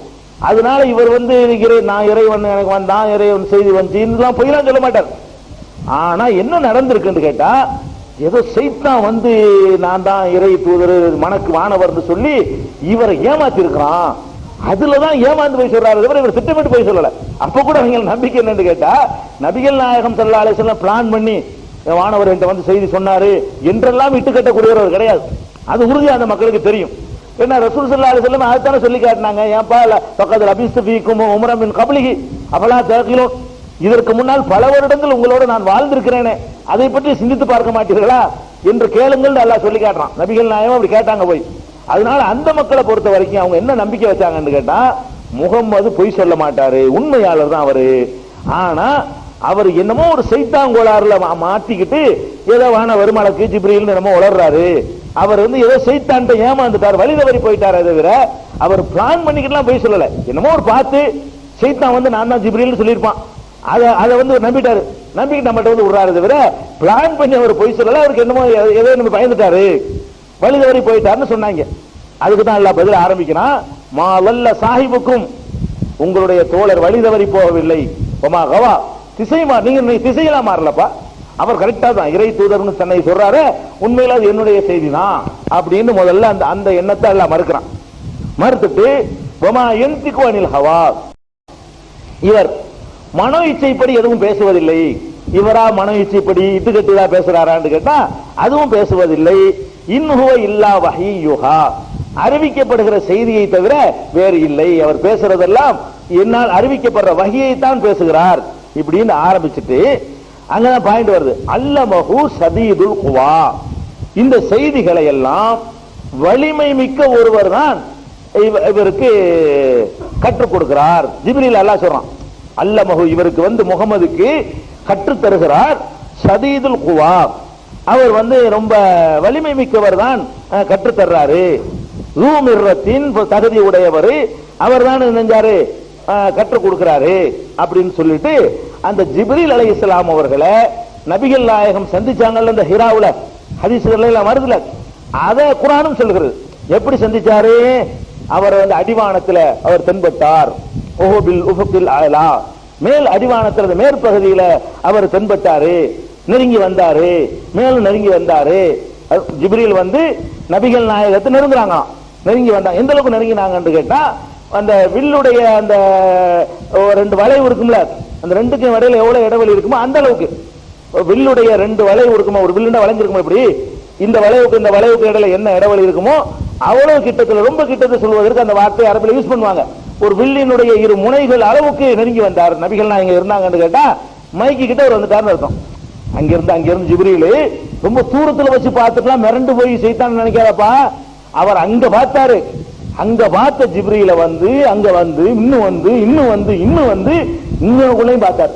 அதனால இவர் வந்து நான் இறைவன் எனக்கு வந்தான், இறைவன் செய்தி வந்துலாம் பொய்லாம் சொல்ல மாட்டார். ஆனா என்ன நடந்திருக்குன்னு கேட்டா, ஏதோ சைத்தான் வந்து நான் தான் இறை தூதர் மனக்கு வானவர்னு சொல்லி இவரை ஏமாத்தி இருக்கிறான். அதுலதான் ஏமாந்து போய் சொல்றாரு, இவர் திட்டமிட்டு போய் சொல்லல. அப்ப கூட அவங்க நம்பிக்கை என்னன்னு கேட்டா, நபிகள் நாயகம் ஸல்லல்லாஹு அலைஹி வஸல்லம் பிளான் பண்ணி வானவர் என்கிட்ட வந்து செய்தி சொன்னாரு என்றெல்லாம் இட்டு கட்டக்கூடியவர் கிடையாது. அது உறுதியா அந்த மக்களுக்கு தெரியும். என்ன ரசூல் ஸல்லல்லாஹு அலைஹி வஸல்லம் அதைத்தானே சொல்லி காட்டினாங்க, ஏன்பா ஃபக்கத் லபிஸ்து ஃபீக்கும் உம்ரன் மின் கப்லிஹி அஃபலா தஅகிலூன், இதற்கு முன்னால் பல வருடங்கள் உங்களோட நான் வாழ்ந்திருக்கிறேனே, அதை பற்றி சிந்தித்து பார்க்க மாட்டீர்களா என்று கேளுங்கள் அல்லாஹ் சொல்லி காட்டுறான். நபிகள் நாயகம் அப்படி கேட்டாங்க போய். அதனால அந்த மக்களை பொறுத்த வரைக்கும் அவங்க என்ன நம்பிக்கை வச்சாங்கன்னு கேட்டா, முகம்மது பொய் சொல்ல மாட்டாரு, உண்மையாளர் தான் அவரு. ஆனா அவர் என்னமோ ஒரு சைத்தாங்கோளாறுல மாட்டிக்கிட்டு ஏதோ வானவர் மலக்கு ஜிப்ரீல் என்னமோ உளர்றாரு, அவர் வந்து ஏதோ சைத்தான்ட்ட ஏமாந்துட்டார், வழி தவறி போயிட்டாரே தவிர அவர் பிளான் பண்ணிக்கிட்டுலாம் போய் சொல்லல. என்னமோ ஒரு பார்த்து சைத்தான் வந்து நான் தான் ஜிப்ரீல்னு சொல்லியிருப்பான், அதை வந்து நம்பிட்டாரு, நம்பிக்கிட்டு நம்மகிட்ட வந்து விடுறாரு தவிர பிளான் பண்ணி அவர் போய் சொல்லல. அவருக்கு என்னமோ ஏதோ நம்ம பயந்துட்டாரு, வழி தவறி போயிட்டாருன்னு சொன்னாங்க. அதுக்கு தான் அல்லாஹ் பதில் ஆரம்பிக்கிறான், மா வல்ல சாஹிபுக்கும், உங்களுடைய தோழர் வழி தவறி போகவில்லை, ஒமா கவா, நீங்க திசையெல்லாம் மாறலப்பா, அவர் கரெக்டா தான் இறை தூதர்னு தன்னை சொல்றாரு, உண்மையில அது என்னுடைய செய்தி தான் அப்படின்னு முதல்ல அந்த எண்ணத்தை எல்லாம் மறுக்கிறான். மறுத்துட்டு ஒமா யன்திகு அனில் ஹவா, இவர் மனோ இச்சைப்படி எதுவும் பேசுவதில்லை. இவரா மனோ இச்சைப்படி இட்டுக்கட்டுதா பேசுறாரான்னு கேட்டா அதுவும் பேசுவதில்லை. இன்ஹுவ இல்லா வஹீயுஹா, அறிவிக்கப்படுகிற செய்தியை தவிர வேறு இல்லை. அவர் பேசுறதெல்லாம் என்னால் அறிவிக்கப்படுற வஹியை தான் பேசுகிறார் இப்படின்னு ஆரம்பிச்சுட்டு அங்கதான் பாயிண்ட் வருது. அல்லமஹு ஷதீதுல் குவா, இந்த செய்திகளை எல்லாம் வலிமை மிக்க ஒருவர் தான் இவருக்கு கற்றுக் கொடுக்கிறார். ஜிப்ரீல் அல்லாஹ் சொல்றான், அல்லமஹு, இவருக்கு வந்து முகமதுக்கு கற்றுத் தருகிறார். ஷதீதுல் குவா, அவர் வந்து ரொம்ப வலிமை மிக்கவர் தான் கற்றுத் தர்றாரு. ரூமிர்ரத்தின் தகுதி உடையவர் அவர் தான் நெஞ்சாரு கற்றுக் கொடுக்கிறாரு அப்படின்னு சொல்லிட்டு அந்த ஜிப்ரீல் அலைஹிஸ்ஸலாம் அவர்களை நபிகள் நாயகம் சந்திச்சாங்கல்ல இந்த ஹிராவுல, ஹதீஸ்கள் எல்லாம் வருதுல, அத குர்ஆனும் சொல்லுகிறது. எப்படி சந்திச்சாரு, அவர் வந்து அடிவானத்துல அவர் தென்பட்டார், ஓஹோபில் உஃபுகில் அலா, மேல் அடிவானத்துல மேற்பகுதியில அவர் தென்பட்டாரு, நெருங்கி வந்தாரு, மேலும் நெருங்கி வந்தாரு. ஜிப்ரீல் வந்து நபிகள் நாயகத்தை நெருங்குறாங்க, நெருங்கி வந்தாங்க. எந்த அளவுக்கு நெருங்கினாங்கன்னு கேட்டா, அந்த வில்லுடைய அந்த 2 வளைவு இருக்கும்ல, அந்த ரெண்டுக்கும் இடையில எவ்வளவு இடைவெளி இருக்குமோ அந்த அளவுக்கு, வில்லுடைய 2 வளைவு இருக்குமோ, ஒரு வில்லுண்டா வளைஞ்சிருக்குமோ, இப்படி இந்த வளைவுக்கு இந்த வளைவுக்கு இடையில என்ன இடைவெளி இருக்குமோ அவ்வளவு கிட்டத்துல, ரொம்ப கிட்டத்தை சொல்வதற்கு அந்த வார்த்தை அரபில் யூஸ் பண்ணுவாங்க. ஒரு வில்லினுடைய 2 முனைகள் அளவுக்கு நெருங்கி வந்தார் நபிகள் நாயகம் இருந்தாங்கன்னு கேட்டா மைக்கு கிட்ட அவர் வந்துட்டாருன்னு அர்த்தம். அங்கிருந்து ஜிப்ரீல் ரொம்ப தூரத்துல வச்சு பார்த்துட்டுலாம் மிரண்டு போய் சைத்தான் நினைக்காதப்பா, அவர் அங்க பார்த்தாரு. அங்க பார்த்த ஜிப்ரீல வந்து அங்க வந்து இன்னும் வந்து இன்னும் பார்த்தாரு.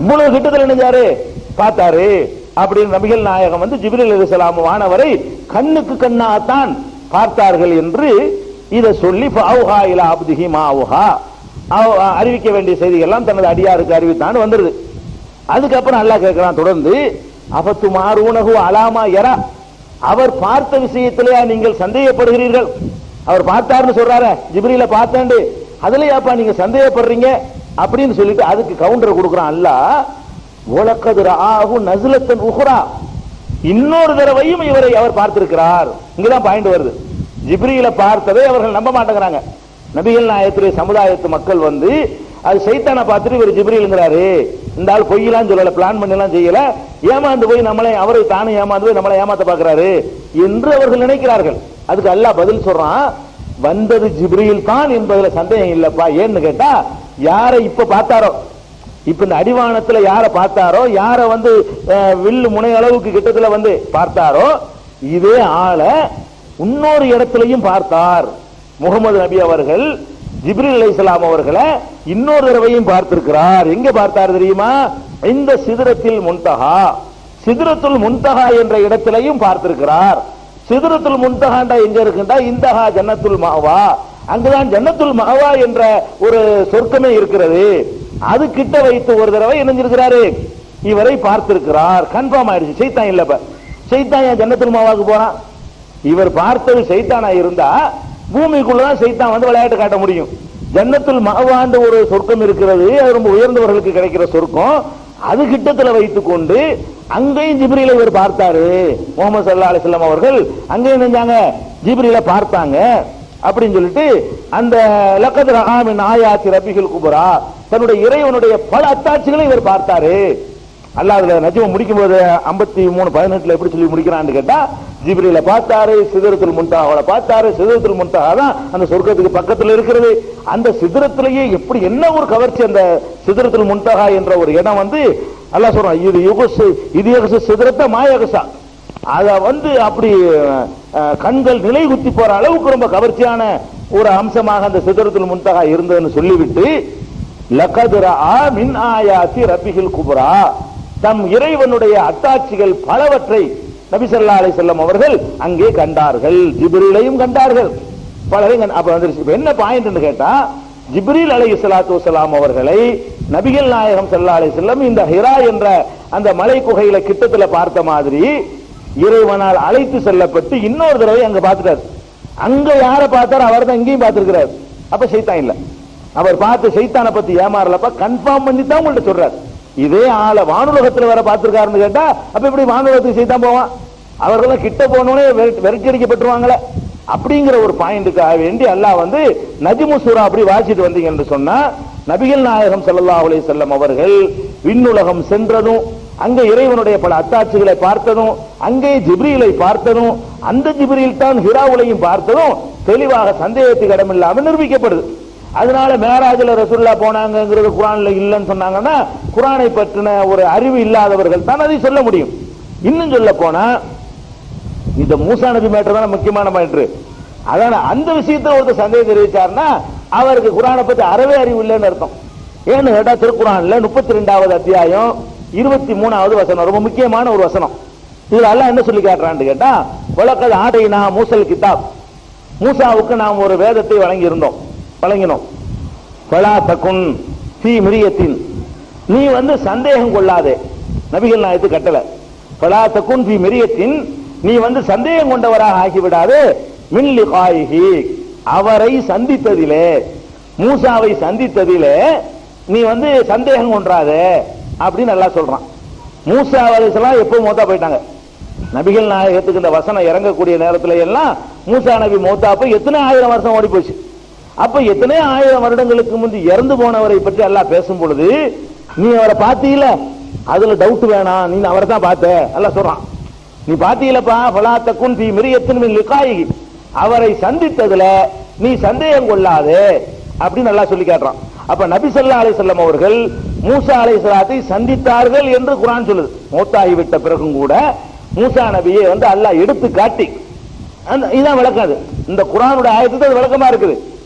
இவ்வளவு கிட்டத்துல நினைஞ்சாரு பார்த்தாரு அப்படின்னு நபிகள் நாயகம் வந்து ஜிப்ரீல் அலைஹிஸ்ஸலாம் வானவரை கண்ணுக்கு கண்ணாத்தான் பார்த்தார்கள் என்று இதை சொல்லி ஃபஅவ்ஹா இலா அப்திஹி மா அவ்ஹா, அறிவிக்க வேண்டிய செய்திகள்லாம் தனது அடியாருக்கு அறிவித்தான்னு வந்துருது. அதுக்கப்புறம் அல்லாஹ் கேட்கிறான் தொடர்ந்து, அஃபத்து மாரூனஹு அலாமா யரா, அவர் பார்த்த விஷயத்திலேயா நீங்கள் சந்தேகப்படுகிறீர்கள்? அவர் பார்த்தாருன்னு சொல்றாரு, ஜிப்ரீல பார்த்தேன்டு, அதுலயாப்பா நீங்க சந்தேகப்படுறீங்க அப்படின்னு சொல்லிட்டு அதுக்கு கவுண்டர் கொடுக்குறான் அல்லாஹ். வலக்கத் ரஆஹு நஸ்லத்தன் உக்ரா, இன்னொரு தடவையும் இவரை அவர் பார்த்திருக்கிறார். இங்கதான் பாயிண்ட் வருது. ஜிப்ரீல பார்த்ததை அவர்கள் நம்ப மாட்டேங்கிறாங்க. நபிகள் நாயகத்துடைய சமுதாயத்து மக்கள் வந்து அது சைத்தானை பார்த்துட்டு இவர் ஜிப்ரீல்ங்கிறாரு, இந்த ஆள் பொய்யெல்லாம் சொல்லல, பிளான் பண்ணலாம் செய்யல, ஏமாந்து போய் நம்மளை அவரை தானே ஏமாந்து போய் நம்மளை ஏமாத்த பார்க்கிறாரு என்று அவர்கள் நினைக்கிறார்கள். அதுக்கு அல்லாஹ் பதில் சொல்றான், வந்தது ஜிப்ரீல் தான் என்பதுல சந்தேகம் இல்லப்பா. ஏன்னு கேட்டா, யாரை இப்ப பார்த்தாரோ, இப்ப இந்த அடிவானத்துல யார பார்த்தாரோ, யார வந்து வில்லு முனை அளவுக்கு கிட்டத்துல வந்து பார்த்தாரோ, இதே ஆளை இன்னொரு இடத்திலையும் பார்த்தார். முகமது நபி அவர்கள் ஜிப்ரீல் அலைஹிஸ்ஸலாம் அவர்களை இன்னொரு தடவையும் பார்த்திருக்கிறார். எங்க பார்த்தார் தெரியுமா? இந்த சிதறத்தில் முன்தஹா, சிதறத்துல் முன்தஹா என்ற இடத்திலையும் பார்த்திருக்கிறார். சிதறத்துல் முன்தஹா எங்க இருக்குண்டா, இந்தஹா ஜன்னத்துல் மஅவா, அங்குதான் ஜன்னத்துல் மஅவா என்ற ஒரு சொர்க்கமே இருக்கிறது. அது கிட்ட வைத்து ஒரு தடவை இணைஞ்சிருக்கிறாரு, இவரை பார்த்திருக்கிறார். கன்ஃபார்ம் ஆயிடுச்சு, சைத்தான் இல்லப்ப. சைத்தான் ஏன் ஜன்னத்துல் மஅவாக்கு போறான்? இவர் பார்த்தது சைத்தானா இருந்தா பூமிக்குள்ளதான் சைத்தான் வந்து விளையாட்டு காட்ட முடியும். ஜன்னத்துல் மஅவான்ற ஒரு சொர்க்கம் இருக்கிறது, அது ரொம்ப உயர்ந்தவர்களுக்கு கிடைக்கிற சொர்க்கம். அது கிட்டத்துல வைத்துக் கொண்டு அங்கேயும் ஜிப்ரீலை இவர் பார்த்தாரு. முஹம்மது ஸல்லல்லாஹு அலைஹி வஸல்லம் அவர்கள் அங்கேயும் நினைஞ்சாங்க, ஜிப்ரீலை பார்த்தாங்க அப்படின்னு சொல்லிட்டு அந்த லக்கத் ரஆ மின் ஆயாத்தி ரப்பிஹில் குப்ரா, தன்னுடைய இறைவனுடைய பல அத்தாட்சிகளை இவர் பார்த்தாரு. அல்லாஹ் அதுல நஜ்ம முடிக்கும் போது 53:18 எப்படி சொல்லி முடிக்கிறான்னு கேட்டா, ஜிப்ரீல பார்த்தாரு, சிதறத்துல் முன்தஹாவை பார்த்தாரு. சிதறத்துல் முன்தஹா தான் அந்த சொர்க்கத்துக்கு பக்கத்துல இருக்கிறது. அந்த சிதறத்திலேயே எப்படி என்ன ஒரு கவர்ச்சி, அந்த சிதறத்துல் முன்தஹா என்ற ஒரு இடம் வந்து அல்லாஹ் சொல்றான், இது யுகஸ் இது யுகஸ் சிதறத்த மாயகசா, அத வந்து அப்படி கண்கள் நிலை குத்தி போற அளவுக்கு ரொம்ப கவர்ச்சியான ஒரு அம்சமாக அந்த சிதறத்துல் முன்தஹா இருந்ததுன்னு சொல்லிவிட்டு, லகத் ரஆ மின் ஆயாத்தி ரப்பிஹில் குப்ரா, தம் இறைவனுடைய அத்தாட்சிகள் பலவற்றை நபி ஸல்லல்லாஹு அலைஹி வஸல்லம் அவர்கள் அங்கே கண்டார்கள். ஜிப்ரீலையும் கண்டார்கள், பலரையும். அப்ப வந்துருச்சு. என்ன பாயிண்ட்னு கேட்டா, ஜிப்ரீல் அலைஹிஸ்ஸலாத்து வஸலாம் அவர்களை நபிகள் நாயகம் ஸல்லல்லாஹு அலைஹி வஸல்லம் இந்த ஹிரா என்ற அந்த மலை குகையில கிட்டத்துல பார்த்த மாதிரி இறைவனால் அழைத்து செல்லப்பட்டு இன்னொரு தடவை அங்க பார்த்துட்டார். அங்க யாரை பார்த்தார்? அவர் தான் இங்கேயும் பார்த்திருக்கிறார். அப்ப சைத்தான் இல்ல. அவர் பார்த்து சைத்தானை பத்தி ஏமாறலப்ப கன்ஃபார்ம் பண்ணி தான் உங்கள்ட்ட சொல்றார். இதே ஆள வானுலகத்துல வர பார்த்திருக்காருன்னு கேட்டா, அப்ப இப்படி வானுலகத்துக்கு சைத்தான் போவான்? அவர்கள் கிட்ட போனோடனே விரட்டி அடிக்கப்பட்டுருவாங்களே. அப்படிங்கிற ஒரு பாயிண்ட்டுக்காக வேண்டி அல்லாஹ் வந்து நஜ்மு சூரா அப்படி வாசிட்டு வந்தீங்க என்று சொன்னா, நபிகள் நாயகம் ஸல்லல்லாஹு அலைஹி வஸல்லம் அவர்கள் விண்ணுலகம் சென்றதும், அங்க இறைவனுடைய பல அத்தாட்சிகளை பார்த்ததும், அங்கே ஜிப்ரீலை பார்த்ததும், அந்த ஜிப்ரீல் தான் ஹிராவுலையும் பார்த்ததும் தெளிவாக சந்தேகத்துக்கு இடமில்லாமல் நிரூபிக்கப்படுது. அதனால மேராஜ்ல ரசூலுல்லாஹ் போனாங்கிறது குர்ஆன்ல இல்லைன்னு சொன்னாங்கன்னா, குர்ஆனை பற்றின ஒரு அறிவு இல்லாதவர்கள் தான் அதை சொல்ல முடியும். இன்னும் சொல்ல போனா, இந்த மூசா நபி மேட்டர் தான் முக்கியமான மேட்டர். அதான அந்த விஷயத்துல ஒருத்தர் சந்தேகம் தெரிவிச்சாருன்னா அவருக்கு குர்ஆனை பத்தி அறவே அறிவு இல்லைன்னு அர்த்தம். ஏன்னு கேட்டா, திருக்குர்ஆன்ல 32வது அத்தியாயம் 23வது வசனம் ரொம்ப முக்கியமான ஒரு வசனம். இதுல அல்லாஹ் என்ன சொல்லி காட்டுறான்னு கேட்டா, வலக்கத் ஆதைனா மூசல் கிதாப், மூசாவுக்கு நாம் ஒரு வேதத்தை வழங்கினோம். ஃபலா தகுன் ஃபீ மிரியத்தின், நீ வந்து சந்தேகம் கொள்ளாதே. நபிகள் நாயகத்துக்கு கட்டளை, ஃபலா தகுன் ஃபீ மிரியத்தின், நீ வந்து சந்தேகம் கொண்டவராக ஆகிவிடாது. மின் லிகாயிஹி, அவரை சந்தித்ததிலே, மூசாவை சந்தித்ததிலே நீ வந்து சந்தேகம் கொண்டாதே அப்படின்னு அல்லாஹ் சொல்றான். மூசா அலைஹிஸ்ஸலாம் எப்போ மௌத்தா போயிட்டாங்க? நபிகள் நாயகத்துக்கு இந்த வசனம் இறங்கக்கூடிய நேரத்துல எல்லாம் மூசா நபி மௌத்தா போய் எத்தனை ஆயிரம் வருஷம் ஓடி போச்சு. அப்ப எத்தனை ஆயிரம் வருடங்களுக்கு முந்தி இறந்து போனவரை பற்றி அல்லாஹ் பேசும் பொழுது, நீ அவரை பார்த்தீல, அதுல டவுட் வேணாம், நீ அவரை தான் பார்த்த அல்லாஹ் சொல்றான். நீ பார்த்தீலப்பா, ஃபலா தகுன் ஃபீ மிரியத்தின் மின் லிகாயிஹி, அவரை சந்தித்ததுல நீ சந்தேகம் கொள்ளாதே அப்படின்னு அல்லாஹ் சொல்லி காட்டுறான். அப்ப நபி ஸல்லல்லாஹு அலைஹி வஸல்லம் அவர்கள் மூசா அலைஹிஸ்ஸலாத்தை சந்தித்தார்கள் என்று குர்ஆன் சொல்லுது. மௌத்தாகிவிட்ட பிறகும் கூட மூசா நபியை வந்து அல்லாஹ் எடுத்து காட்டி, இதான் விளக்காது. இந்த குர்ஆனுடைய ஆயத்துக்கு அது விளக்கமா இருக்குது.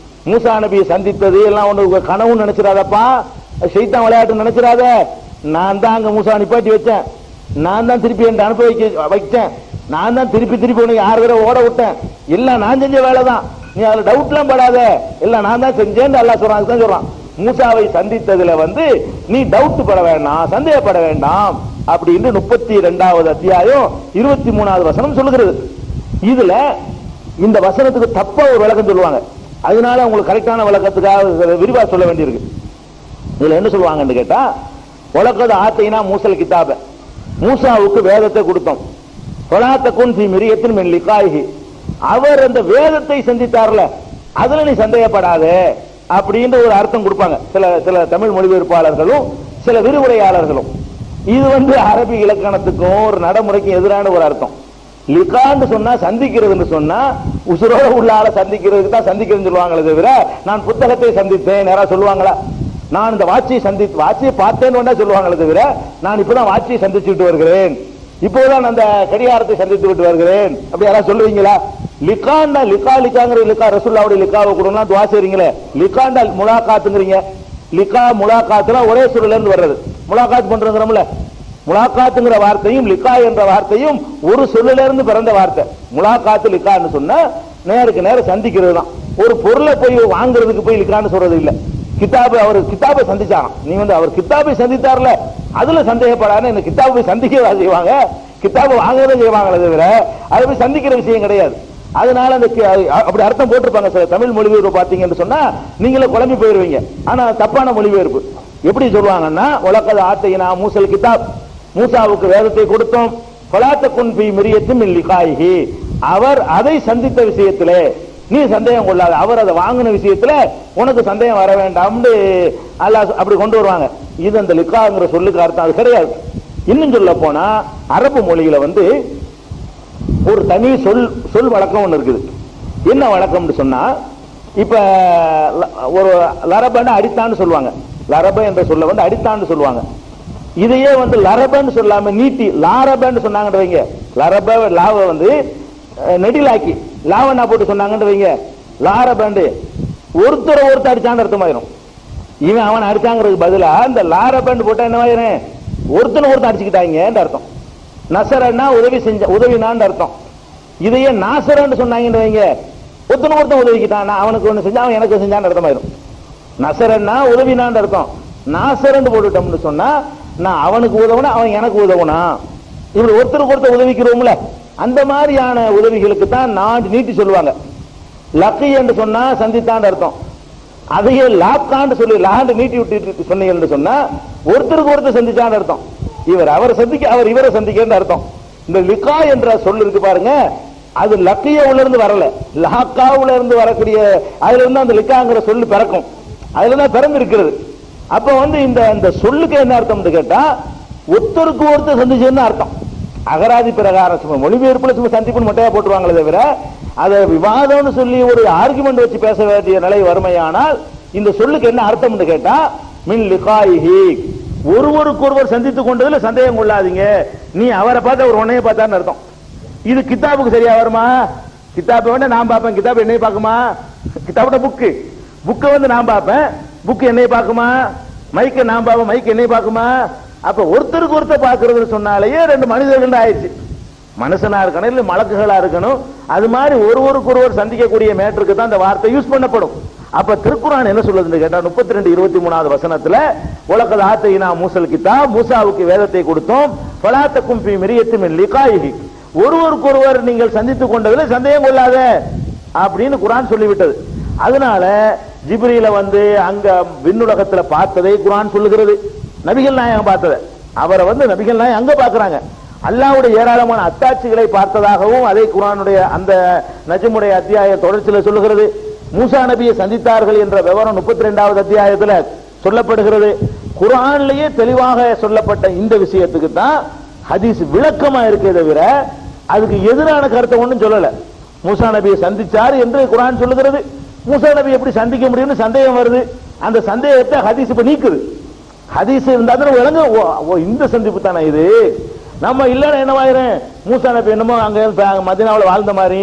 மூசா நபியை சந்தித்தது எல்லாம் ஒன்று கனவுன்னு நினைச்சிடாதப்பா, ஷைத்தான் விளையாட்டு நினைச்சிடாத. நான் தான் அங்க மூசா நிப்பாட்டி வச்சேன், நான் தான் திருப்பி என் அனுப்ப வைச்சேன், நான் தான் திருப்பி உனக்கு 6 தடவை ஓட விட்டேன், எல்லாம் நான் செஞ்ச வேலை தான், நீ அதுல டவுட்லாம் படாத, எல்லாம் நான் தான் செஞ்சேன்னு அல்லாஹ் சொல்றான். அதுதான் சொல்றான், மூசாவை சந்தித்ததுல வந்து நீ டவுட் பட வேண்டாம், சந்தேகப்பட வேண்டாம் அப்படின்னு 32வது அத்தியாயம் 23வது வசனம் சொல்லுகிறது. இதுல இந்த வசனத்துக்கு தப்பா ஒரு விளக்கம் சொல்லுவாங்க. அதனால உங்களுக்கு கரெக்டான விளக்கத்துக்காக விரிவா சொல்ல வேண்டியிருக்கு. இதுல என்ன சொல்லுவாங்கன்னு கேட்டா, வலக்கத் ஆத்தைனா மூசல் கிதாப, மூசாவுக்கு வேதத்தை கொடுத்தோம். ஃபலா தகுன் ஃபீ மிரியத்தின் மின் லிகாயிஹி, அவர் அந்த வேதத்தை சந்தித்தார்ல, அதுல நீ சந்தேகப்படாத அப்படின்ற ஒரு அர்த்தம் கொடுப்பாங்க சில தமிழ் மொழிபெயர்ப்பாளர்களும் சில விரிவுரையாளர்களும். இது அரபி இலக்கணத்துக்கும் ஒரு நடைமுறைக்கும் எதிரான ஒரு அர்த்தம். லிகான்னு சொன்னா சந்திக்கிறதுன்னு சொன்னா உசுரோட உள்ள ஆளை சந்திக்கிறதுக்கு தான் சந்திக்கிறதுன்னு சொல்லுவாங்களே தவிர நான் புத்தகத்தை சந்தித்தேன் யாராவது சொல்லுவாங்களா? நான் இந்த வாட்சியை பார்த்தேன்னு சொல்லுவாங்களே தவிர நான் இப்பதான் வாட்சியை சந்திச்சுட்டு வருகிறேன், இப்போதான் அந்த கடிகாரத்தை சந்தித்து விட்டு வருகிறேன் அப்படி யாராவது சொல்லுவீங்களா? லிகாண்டா லிகாங்கிற லிகா ரசூலுல்லாஹ்வுடைய லிகாவை கூட துவா செய்றீங்களே, லிகாண்டா முலாகாத்துங்கிறீங்க. லிகா முலாகாத்துல ஒரே சொல்ல இருந்து வர்றது. முலாகாத் பண்றோம்ல, முலாகாத்துங்கிற வார்த்தையும் லிகா என்ற வார்த்தையும் ஒரு சொல்லில இருந்து பிறந்த வார்த்தை. முலாகாத்து லிகான்னு சொன்னா நேருக்கு நேரம் சந்திக்கிறது தான். ஒரு பொருளை போய் வாங்குறதுக்கு போய் லிகான்னு சொல்றது இல்ல. அவர் கிதாபை சந்திச்சாராம், நீ அவர் கிதாபை சந்தித்தார்ல அதுல சந்தேகப்படாத, இந்த கிதாபை சந்திக்க செய்வாங்க, கிதாபை வாங்குறத செய்வாங்களே தவிர அதை போய் சந்திக்கிற விஷயம் கிடையாது. அதனால அந்த அப்படி அர்த்தம் போட்டிருப்பாங்க. சில தமிழ் மொழிபெயர்ப்பு பாத்தீங்கன்னு சொன்னா நீங்களே குழம்பி போயிருவீங்க. ஆனா தப்பான மொழிபெயர்ப்பு எப்படி சொல்லுவாங்கன்னா, உலகத ஆத்தையினா மூசல் கிதாப், மூசாவுக்கு வேதத்தை கொடுத்தோம், பலாத்தகுன் ஃபீ மிரியத்தின் மின் லிகாயிஹி, அவர் அதை சந்தித்த விஷயத்திலே நீ சந்தேகம் கொள்ளாத, அவர் அதை வாங்கின விஷயத்துல உனக்கு சந்தேகம் வர வேண்டாம்னு அல்லாஹ் அப்படி கொண்டு வருவாங்க. இது அந்த லிகாங்கிற சொல்லுக்கு அர்த்தம் அது கிடையாது. இன்னும் சொல்ல போனா அரபு மொழியில ஒரு தனி சொல் வழக்கம் ஒன்று இருக்குது. என்ன வழக்கம்னு சொன்னா, இப்ப ஒரு லரபன்னு அடித்தான்னு சொல்லுவாங்க, லரப என்ற சொல்ல அடித்தான்னு சொல்லுவாங்க. இதையே லரபன்னு சொல்லாம நீட்டி லாரபன்னு சொன்னாங்கன்னு வைங்க, லரப லாவ நெடிலாக்கி லாவண்ணா போட்டு சொன்னாங்கன்னு வைங்க, லாரபண்டு ஒருத்தர் அடிச்சான்னு அர்த்தமாயிரும். இவன் அவன் அடிச்சாங்கிறதுக்கு பதிலா இந்த லாரபண்டு போட்டா என்னவாயிரும், ஒருத்தர் அடிச்சுக்கிட்டாங்க அர்த்தம். நசரன்னா உதவினான்னு அர்த்தம். இதையே நாசரன்னு சொன்னாங்கன்னு வைங்க, ஒருத்தன் உதவிக்கிட்டான், அவனுக்கு ஒண்ணு செஞ்சா அவன் எனக்கு செஞ்சான்னு அர்த்தமாயிரும். நசரன்னா உதவினான்னு அர்த்தம். நாசரன்னு போட்டுட்டோம்னு சொன்னா நான் அவனுக்கு உதவுனா அவன் எனக்கு உதவுனா, இப்படி ஒருத்தருக்கு உதவிக்கிறோம்ல, அந்த மாதிரியான உதவிகளுக்கு தான் நான் நீட்டி சொல்லுவாங்க. லக்கி என்று சொன்னா சந்தித்தான் அர்த்தம். அதையே லாக்காண்டு சொல்லி லாண்டு நீட்டி விட்டு சொன்னீங்கன்னு சொன்னா ஒருத்தருக்கு சந்திச்சான்னு அர்த்தம். அவர் சந்திக்க அவர் இவரை சந்திக்க அர்த்தம். இந்த லிகா என்ற சொல் இருக்கு பாருங்க, அது லக்கியாவுல இருந்து வரல, லாக்காவுல இருந்து வரக்கூடிய அதுல இருந்து அந்த லிகாங்கிற சொல்லு பிறக்கும், அதுலதான் பிறந்து இருக்கிறது. அப்ப இந்த சொல்லுக்கு என்ன அர்த்தம் கேட்டா ஒருத்தருக்கு ஒருத்தர் சந்திச்சுன்னு அர்த்தம். அகராதி பிரகாரம் மொழிபெயர்ப்புல சும்மா சந்திப்புன்னு மட்டையா போட்டுருவாங்களே தவிர அதை விவாதம்னு சொல்லி ஒரு ஆர்குமெண்ட் வச்சு பேச வேண்டிய நிலை வறுமையானால் இந்த சொல்லுக்கு என்ன அர்த்தம் கேட்டா மின் லிகாயிஹி, ஒருவருக்கொருவர் சந்தித்துக் கொண்டதுல சந்தேகம் கொள்ளாதீங்க, நீ அவரை பார்த்த ஒரு உன்னைய பார்த்தான்னு அர்த்தம். இது கிதாபுக்கு சரியா வருமா? கிதாபை நான் பார்ப்பேன், கிதாபு என்னைய பார்க்குமா? கிதாபோட புக்கை நான் பார்ப்பேன், புக் என்னைய பார்க்குமா? மைக்க நான் பார்ப்பேன், மைக் என்னைய பார்க்குமா? அப்ப ஒருத்தருக்கு ஒருத்தர் பார்க்கறது சொன்னாலேயே ரெண்டு மனிதர்கள் ஆயிடுச்சு. மனுஷனா இருக்கணும் இல்ல மலக்குகளா இருக்கணும். அது மாதிரி ஒருவருக்கு ஒருவர் சந்திக்கக்கூடிய மேட்டருக்கு தான் இந்த வார்த்தை யூஸ் பண்ணப்படும். அப்ப திருக்குர்ஆன் என்ன சொல்லுதுன்னு கேட்டா 32:23 வசனத்துல உலகத ஆத்தையினா மூசல் கிதாப், மூசாவுக்கு வேதத்தை கொடுத்தோம், ஃபலாத்தகும் ஃபீ மிரியத்தின் மின் லிகாயிஹி, ஒருவருக்கொருவர் நீங்கள் சந்தித்துக் கொண்டதில் சந்தேகம் கொள்ளாத அப்படின்னு குர்ஆன் சொல்லிவிட்டது. அதனால ஜிப்ரீல அங்க விண்ணுலகத்துல பார்த்ததை குர்ஆன் சொல்லுகிறது, நபிகள் நாயகம் பார்த்ததை அவரை நபிகள் நாயகம் அங்க பாக்குறாங்க. அல்லாஹ்வுடைய ஏராளமான அத்தாட்சிகளை பார்த்ததாகவும் அதே குர்ஆனுடைய அந்த நஜ்முடைய அத்தியாய தொடர்ச்சியில சொல்லுகிறது. மூசா நபியை சந்தித்தார்கள் என்ற விவரம் 32வது அத்தியாயத்துல சொல்லப்படுகிறது. குர்ஆன்லயே தெளிவாக சொல்லப்பட்ட இந்த விஷயத்துக்கு தான் ஹதீஸ் விளக்கமா இருக்கே தவிர அதுக்கு எதிரான கருத்தை ஒன்றும் சொல்லல. மூசா நபியை சந்திச்சார் என்று குர்ஆன் சொல்லுகிறது. மூசா நபி எப்படி சந்திக்க முடியும்னு சந்தேகம் வருது. அந்த சந்தேகத்தை ஹதீஸ் இப்ப நீக்குது. ஹதீஸ் இருந்தா விளங்க, இந்த சந்திப்பு தானே இது. நம்ம இல்லைன்னா என்னவாயிரும், மூசா நபி என்னமோ அங்க மதீனாவுல வாழ்ந்த மாதிரி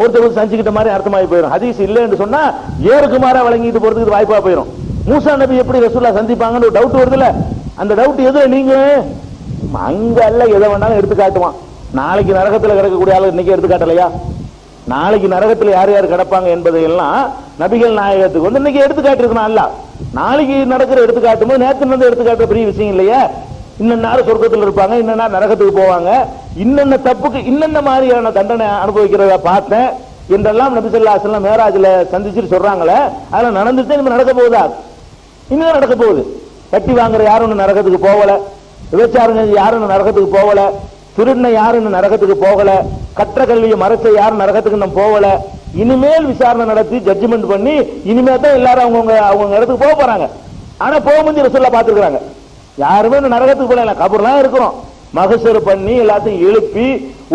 ஒருத்தர் சந்திக்கிட்ட மாதிரி அர்த்தமாகி போயிடும். ஹதீஸ் இல்லைன்னு சொன்னா ஏருக்கு மாறா வழங்கிட்டு போறதுக்கு வாய்ப்பா போயிடும். மூசா நபி எப்படி ரசூலுல்லாஹ் சந்திப்பாங்கன்னு ஒரு டவுட் வருதுல்ல, அந்த டவுட் எது நீங்க அங்க அல்ல எதை வேணாலும் எடுத்து காட்டுவான். நாளைக்கு நரகத்துல கிடக்கக்கூடிய ஆளு இன்னைக்கு எடுத்து காட்டலையா? நாளைக்கு நரகத்துல யார் யார் கிடப்பாங்க என்பதையெல்லாம் நபிகள் நாயகத்துக்கு இன்னைக்கு எடுத்து காட்டிருக்கணும். அல்ல நாளைக்கு நடக்கிற எடுத்து காட்டும் போது நேற்று எடுத்து காட்டுற பெரிய விஷயம் இல்லையா? இன்னென்ன சொர்க்கத்தில் இருப்பாங்க, இன்னென்ன நரகத்துக்கு போவாங்க, இன்னென்ன தப்புக்கு இன்னென்ன மாதிரியான தண்டனை அனுபவிக்கிறத பார்த்தேன் என்றெல்லாம் நபி ஸல்லல்லாஹு அலைஹி வஸல்லம் மேராஜ்ல சந்திச்சுட்டு சொல்றாங்களே, அதெல்லாம் நடந்துச்சு. இன்னும் நடக்க போகுதா? இன்னும் நடக்க போகுது. கட்டி வாங்குற யாரும் நரகத்துக்கு போகல, விபச்சாரம் யாரும் நரகத்துக்கு போகல, திருண்ண யாரும் நரகத்துக்கு போகல, கற்ற கல்வியை மறைச்ச யாரும் நரகத்துக்கு நம்ம போகல. இனிமேல் விசாரணை நடத்தி ஜட்ஜ்மெண்ட் பண்ணி இனிமே தான் எல்லாரும் அவங்க இடத்துக்கு போக போறாங்க. ஆனா போகும்போது ரசூலுல்லாஹ் பார்த்திருக்காங்க. யாருமே நரகத்துக்கு போகல, கபர்லாம் இருக்கிறோம். மகசூர் பண்ணி எல்லாத்தையும் எழுப்பி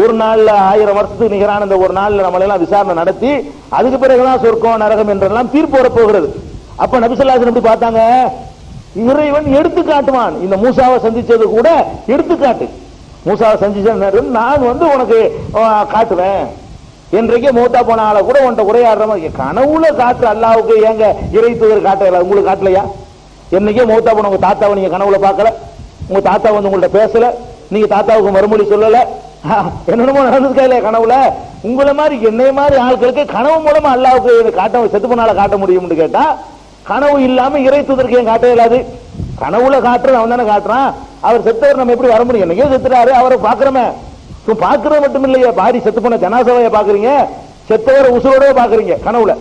ஒரு நாள்ல 1000 வருஷத்துக்கு நிகரான இந்த ஒரு நாள்ல நம்மள எல்லாம் விசாரணை நடத்தி அதுக்கு பிறகுதான் சொர்க்கம் நரகம் என்றெல்லாம் தீர்ப்பு வர போகிறது. அப்ப நபி ஸல்லல்லாஹு அலைஹி வஸல்லம் எப்படி பார்த்தாங்க? இறைவன் எடுத்து காட்டுவான். இந்த மூசாவை சந்திச்சது கூட எடுத்துக்காட்டு. மூசாவை சந்திச்ச நான் உனக்கு காட்டுவேன். என்றைக்கே மூத்தா போன ஆளை கூட உன்ட்ட உரையாடுற மாதிரி கனவுல காட்டுற அல்லாவுக்கு ஏங்க இறை தூதர் காட்டல? உங்களுக்கு காட்டலையா? என்னைக்கே மூத்தா போன உங்க தாத்தாவை நீங்க கனவுல பார்க்கல, உங்க தாத்தா உங்கள்ட்ட பேசல, நீங்க தாத்தாவுக்கு மறுமொழி சொல்லல, என்னென்னமோ நடந்ததுக்கா இல்லையா கனவுல? உங்களை மாதிரி என்னைய மாதிரி ஆட்களுக்கு கனவு மூலமா அல்லாவுக்கு காட்ட செத்து போனால காட்ட முடியும்னு கேட்டா, கனவு இல்லாம இறை தூதருக்கு ஏன் காட்ட இயலாது? கனவுல காட்டுறது அவன் தானே காட்டுறான். அவர் செத்தவர் நம்ம எப்படி வர முடியும்? என்னைக்கோ செத்துறாரு, அவரை பாக்குறோமே. பாக்குறது மட்டும் இல்லையா, பாடி செத்து போன ஜனாசாவைய பாக்குறீங்க, செத்தவரை உசுரோட பாக்குறீங்க. கனவுல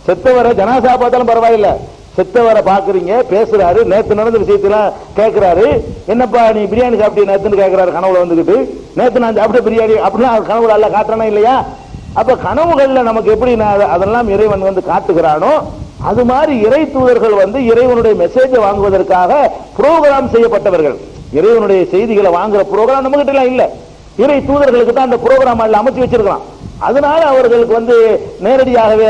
செத்தவரை ஜனாசா பார்த்தாலும் பரவாயில்ல, செத்தவரை பாக்குறீங்க, பேசுறாரு, நேத்து நடந்த விஷயத்தெல்லாம் கேட்கிறாரு. என்னப்பா நீ பிரியாணி சாப்பிட்டு நேத்துன்னு கேட்கிறாரு கனவுல வந்துகிட்டு. நேத்து நான் சாப்பிட்ட பிரியாணி அப்படிலாம் கனவுல அல்ல காட்டுறானா இல்லையா? அப்ப கனவுகள்ல நமக்கு எப்படி அதெல்லாம் இறைவன் காட்டுகிறானோ அது மாதிரி இறை தூதர்கள் இறைவனுடைய மெசேஜை வாங்குவதற்காக புரோகிராம் செய்யப்பட்டவர்கள். இறைவனுடைய செய்திகளை வாங்குற புரோகிராம் நம்ம கிட்ட எல்லாம் இல்ல, இறை தூதர்களுக்கு தான் அந்த புரோகிராம் அமைச்சு வச்சிருக்கலாம். அதனால அவர்களுக்கு நேரடியாகவே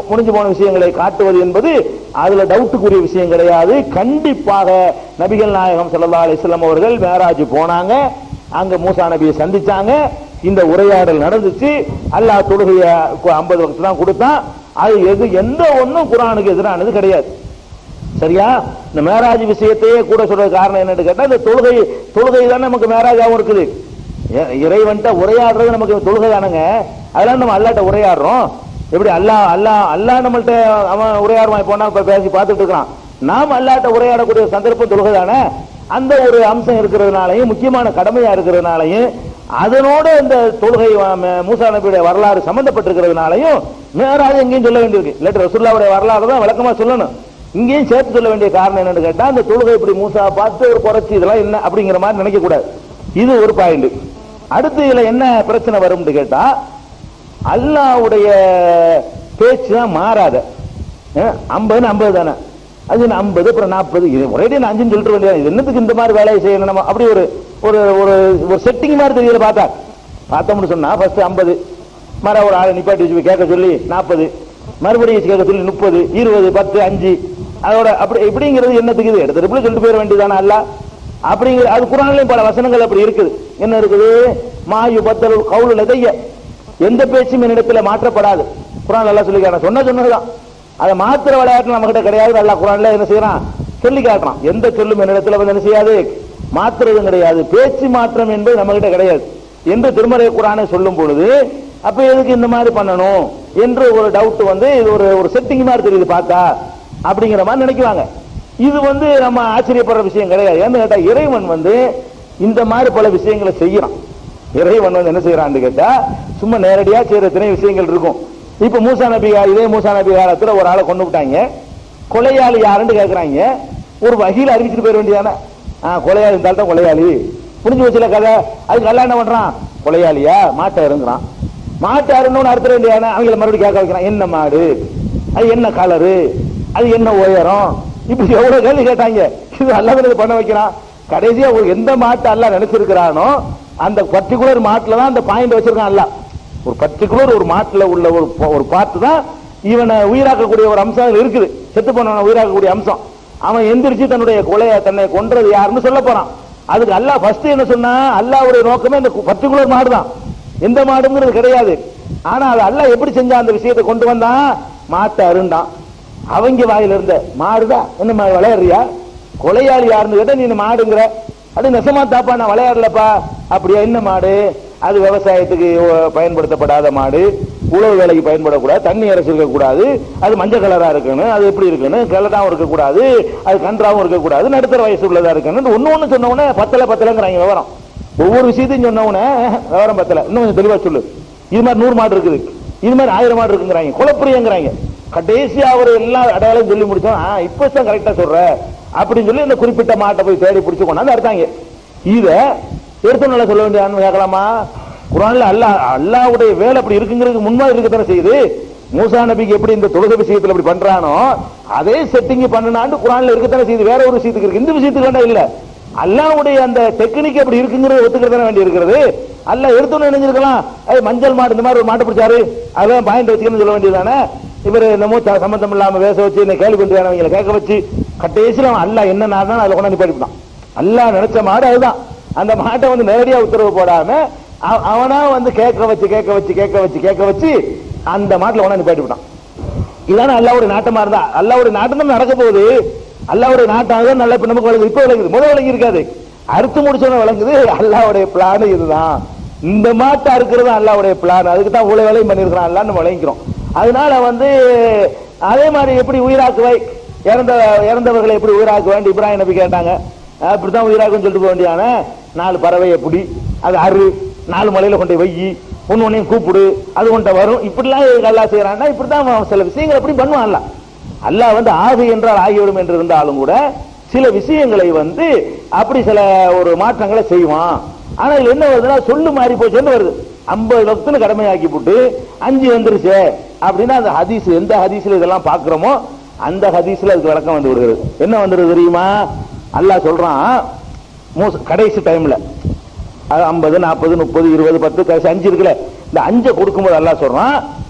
முடிஞ்சு போன விஷயங்களை காட்டுவது என்பது அதுல டவுட்டுக்குரிய விஷயம் கிடையாது. கண்டிப்பாக நபிகள் நாயகம் ஸல்லல்லாஹு அலைஹி வஸல்லம் அவர்கள் மேராஜ் போனாங்க, அங்க மூசா நபியை சந்திச்சாங்க, இந்த உரையாடல் நடந்துச்சு. அல்லாஹ் தொழுகைய 50 வக்த் தான் கொடுத்தான். அது எந்த ஒண்ணும் குர்ஆனுக்கு எதிரானது கிடையாது. சரியா? இந்த மேராஜ் விஷயத்தையே கூட சொல்ற காரணம் என்னன்னு கேட்டா, இந்த தொழுகை தான் நமக்கு மேராஜாவும் இருக்குது. இறைவன்ட்ட உரையாடுறது நமக்கு தொழுகை தானங்க. அதெல்லாம் நம்ம அல்லாட்ட உரையாடுறோம். எப்படி அல்லாஹ் நம்மள்ட்ட அவன் உரையாடுவான் போனா பேசி பார்த்துட்டு இருக்கிறான். நாம் அல்லாட்ட உரையாடக்கூடிய சந்தர்ப்பம் தொழுகை தானே. அந்த ஒரு அம்சம் இருக்கிறதுனாலையும் முக்கியமான கடமையா இருக்கிறதுனாலையும் அதனோட இந்த தொழுகை மூசா நபியுடைய வரலாறு சம்பந்தப்பட்டிருக்கிறதுனாலையும் மேராஜ் எங்கேயும் சொல்ல வேண்டியிருக்கு. இல்லாட்டி ரசூலுல்லாஹ்வுடைய வரலாறு தான் விளக்கமா சொல்லணும். இங்கேயும் சேர்த்து சொல்ல வேண்டிய காரணம் என்னன்னு கேட்டா, அந்த தொழுகை இப்படி மூசா பார்த்து ஒரு குறைச்சி இதெல்லாம் என்ன அப்படிங்கிற மாதிரி நினைக்க கூடாது. இது ஒரு பாயிண்ட். அடுத்து இதுல என்ன பிரச்சனை வரும் கேட்டா, அல்லாஹ்வுடைய பேச்சு தான் மாறாத. 50 தானே, அது 50 அப்புறம் 40 ஒரே 5 சொல்லிட்டு வேண்டியது. இது என்னத்துக்கு இந்த மாதிரி வேலையை செய்யணும்? நம்ம அப்படி ஒரு ஒரு ஒரு செட்டிங் மாதிரி தெரியல. பார்த்தோம்னு சொன்னா ஃபர்ஸ்ட் 50 மர ஒரு ஆளை நிப்பாட்டி வச்சு கேட்க சொல்லி 40, மறுபடியும் கேட்க சொல்லி 30, 20, 10, 5 அதோட அப்படி இப்படிங்கிறது என்னத்துக்கு? இது எடுத்து இப்படி சொல்லிட்டு போயிட வேண்டியதானே அல்லாஹ் அப்படிங்கிற. அது குர்ஆன்லயும் பல வசனங்கள் அப்படி இருக்குது. என்ன இருக்குது? மாயு பத்தல் கவுல் லதைய, எந்த பேச்சும் என்னிடத்துல மாற்றப்படாது. குர்ஆன் அல்லாஹ் சொல்லி காட்டுறான். சொன்னதுதான் அதை மாத்திர விளையாட்டு நம்ம கிட்ட கிடையாது. அல்லாஹ் குர்ஆன்ல என்ன செய்யறான்? சொல்லி காட்டுறான். எந்த சொல்லும் என்னிடத்துல என்ன செய்யாது? மாற்றுறதும் கிடையாது. பேச்சு மாற்றம் என்பது நம்ம கிட்ட கிடையாது என்று திருமறை குர்ஆனை சொல்லும் பொழுது, அப்ப எதுக்கு இந்த மாதிரி பண்ணணும் என்று ஒரு டவுட் இது ஒரு செட்டிங் மாதிரி தெரியுது பார்த்தா அப்படிங்கிற மாதிரி நினைக்குவாங்க. இது நம்ம ஆச்சரியப்படுற விஷயம் கிடையாது. ஏன்னு கேட்டா, இறைவன் இந்த மாதிரி பல விஷயங்களை செய்யறான். இறைவன் என்ன செய்யறான்னு கேட்டா, சும்மா நேரடியா செய்யற எத்தனை விஷயங்கள் இருக்கும். இப்ப மூசா நபி, இதே மூசா நபி காலத்துல ஒரு ஆளை கொண்டு விட்டாங்க. கொலையாளி யாருன்னு கேட்கறாங்க. ஒரு வகையில் அறிவிச்சுட்டு போயிட வேண்டியதானே. கொலையாளி இருந்தால்தான் கொலையாளி புரிஞ்சு வச்சுல கதை. அதுக்கு எல்லாம் என்ன பண்றான்? கொலையாளியா மாட்டாருங்கிறான். மாட்டாருன்னு அறுத்துற வேண்டியதானே. அவங்களை மறுபடியும் கேட்க வைக்கிறான். என்ன மாடு, அது என்ன கலரு, அது என்ன உயரம், இப்படி எவ்வளவு கேள்வி கேட்டாங்க. இது அல்லாஹ் பண்ண வைக்கிறான். கடைசியா எந்த மாட்டை அல்லாஹ் நினைச்சிருக்கிறானோ அந்த பர்டிகுலர் மாட்டுல தான் அந்த பாயிண்ட் வச்சிருக்கான் அல்லாஹ். ஒரு பர்டிகுலர் ஒரு மாட்டுல உள்ள ஒரு பார்த்து தான் இவனை உயிராக்கக்கூடிய ஒரு அம்சம் இருக்குது. செத்து போன உயிராக்கக்கூடிய அம்சம். அவன் எந்திரிச்சு தன்னை கொன்றது யாருன்னு சொல்ல போறான். அதுக்கு அல்லாஹ் ஃபர்ஸ்ட் என்ன சொன்னா, அல்லாஹ்வுடைய நோக்கமே இந்த பர்டிகுலர் மாடு தான், எந்த மாடுங்கிறது கிடையாது. ஆனா அது அல்லாஹ் எப்படி செஞ்சா அந்த விஷயத்தை கொண்டு வந்தான்? மாட்டை அருண்டான். அவங்க வாயில இருந்த மாடுதான் என்ன விளையாடுறியா? கொலையாளி யாருன்னு கேட்டா நீ மாடுங்கிற. அது நெசமா தாப்பா, நான் விளையாடலப்பா. அப்படியா? என்ன மாடு? அது விவசாயத்துக்கு பயன்படுத்தப்படாத மாடு, உழவு வேலைக்கு பயன்படக்கூடாது, தண்ணி இறைச்சி இருக்கக்கூடாது, அது மஞ்சள் கலரா இருக்கணும், அது எப்படி இருக்கணும், கிழட்டாவும் இருக்கக்கூடாது, அது கன்றாவும் இருக்கக்கூடாது, நடுத்தர வயசு உள்ளதா இருக்கணும். ஒன்னு சொன்ன உடனே பத்தலைங்கிறாங்க விவரம். ஒவ்வொரு விஷயத்தையும் சொன்ன உடனே விவரம் பத்தல, இன்னும் கொஞ்சம் தெளிவா சொல்லு. இது மாதிரி 100 மாடு இருக்குது, இது மாதிரி 1000 மாடு இருக்குங்கிறாங்க, குழப்பறியங்கிறாங்க. கடைசியா அவர் எல்லா அடையாளம் சொல்லி முடிச்சோம். இப்பதான் கரெக்டா சொல்ற அப்படின்னு சொல்லி இந்த குறிப்பிட்ட மாட்டை போய் தேடி பிடிச்சு கொண்டாந்து அறுத்தாங்க. இத எடுத்து நல்லா சொல்ல வேண்டிய கேட்கலாமா? குர்ஆன்ல அல்லாஹ்வுடைய வேலை அப்படி இருக்குங்கிறது முன்மாதிரி இருக்கத்தானே செய்யுது. மூசா நபிக்கு எப்படி இந்த தொழுகை விஷயத்துல அப்படி பண்றானோ அதே செட்டிங் பண்ணனான்னு குர்ஆன்ல இருக்கத்தானே செய்யுது. வேற ஒரு விஷயத்துக்கு இருக்கு, இந்த விஷயத்துக்கு வேண்டாம் இல்ல. அல்லாஹ்வுடைய அந்த டெக்னிக் அப்படி இருக்குங்கிறது ஒத்துக்கிறதானே வேண்டி இருக்கிறது. அல்லாஹ் எடுத்தோன்னு நினைஞ்சிருக்கலாம், மஞ்சள் மாடு இந்த மாதிரி ஒரு மாட்டை பிடிச்சாரு அதான் பாயிண்ட் வச்சுக்கணும்னு சொல்ல வேண்டியதானே. இவர் என்னமோ சம்பந்தம் இல்லாம வேச வச்சு என்ன கேள்வி பண்றாங்க கேட்க வச்சு கட்டேசில அல்லாஹ் என்ன நாடுனா அதை கொண்டாந்து நிப்பாட்டிவிட்டான். அல்லாஹ் நினைச்ச மாடு அதுதான். அந்த மாட்டை வந்து நேரடியா உத்தரவு போடாம அவனா வந்து கேட்க வச்சு அந்த மாட்டில் கொண்டாந்து நிப்பாட்டி விட்டான். இதான அல்லாஹ்வுடைய நாட்டமா இருந்தா. அல்லாஹ்வுடைய நாட்டம் தான் நடக்க போகுது. அல்லாஹ்வுடைய நாட்டம் நல்லா இப்ப நமக்கு விளங்குது. இப்ப விளங்குது, முதல் விளங்கி இருக்காது, அறுத்து முடிச்சோன்னு விளங்குது. அல்லாஹ்வுடைய பிளான் இதுதான். இந்த மாட்டை அறுக்கிறது அல்லாஹ்வுடைய பிளான். அதுக்கு தான் இவ்வளவு வேலையும் பண்ணிருக்கிறான் அல்லாஹ்னு நம்ம விளங்கிக்கிறோம். அதனால வந்து அதே மாதிரி எப்படி உயிராக்குவை, இறந்தவர்களை எப்படி உயிராக்குவேன் இப்ராஹிம் நபி கேட்டாங்க. அப்படித்தான் உயிராக்குன்னு சொல்லிட்டு போக வேண்டியான 4 பறவையை பிடி, அது அறு, 4 மலையில கொண்டு வை, ஒன்னையும் கூப்பிடு, அது கொண்ட வரும். இப்படிலாம் அல்லாஹ் செய்யறான்னா இப்படித்தான் சில விஷயங்கள் எப்படி பண்ணுவான். அல்லாஹ் வந்து ஆகு என்றால் ஆகிவிடும் என்று இருந்தாலும் கூட சில விஷயங்களை வந்து அப்படி சில ஒரு மாற்றங்களை செய்வான். ஆனா இதுல என்ன வருதுன்னா சொல்லு மாறி போச்சுன்னு வருது. 50 வக்துன்னு கடமையாக்கி போட்டு 5 வந்துருச்சு அப்படின்னா அந்த ஹதீஸ் எந்த ஹதீஸ்ல இதெல்லாம் பாக்குறோமோ அந்த ஹதீஸ்ல அதுக்கு விளக்கம் வந்து விடுகிறது. என்ன வந்துருது தெரியுமா? அல்லாஹ் சொல்றான் கடைசி டைம்ல 50, 40, 30, 20, 10 கடைசி 5 இருக்குல்ல, இந்த 5 கொடுக்கும்போது அல்லாஹ் சொல்றான்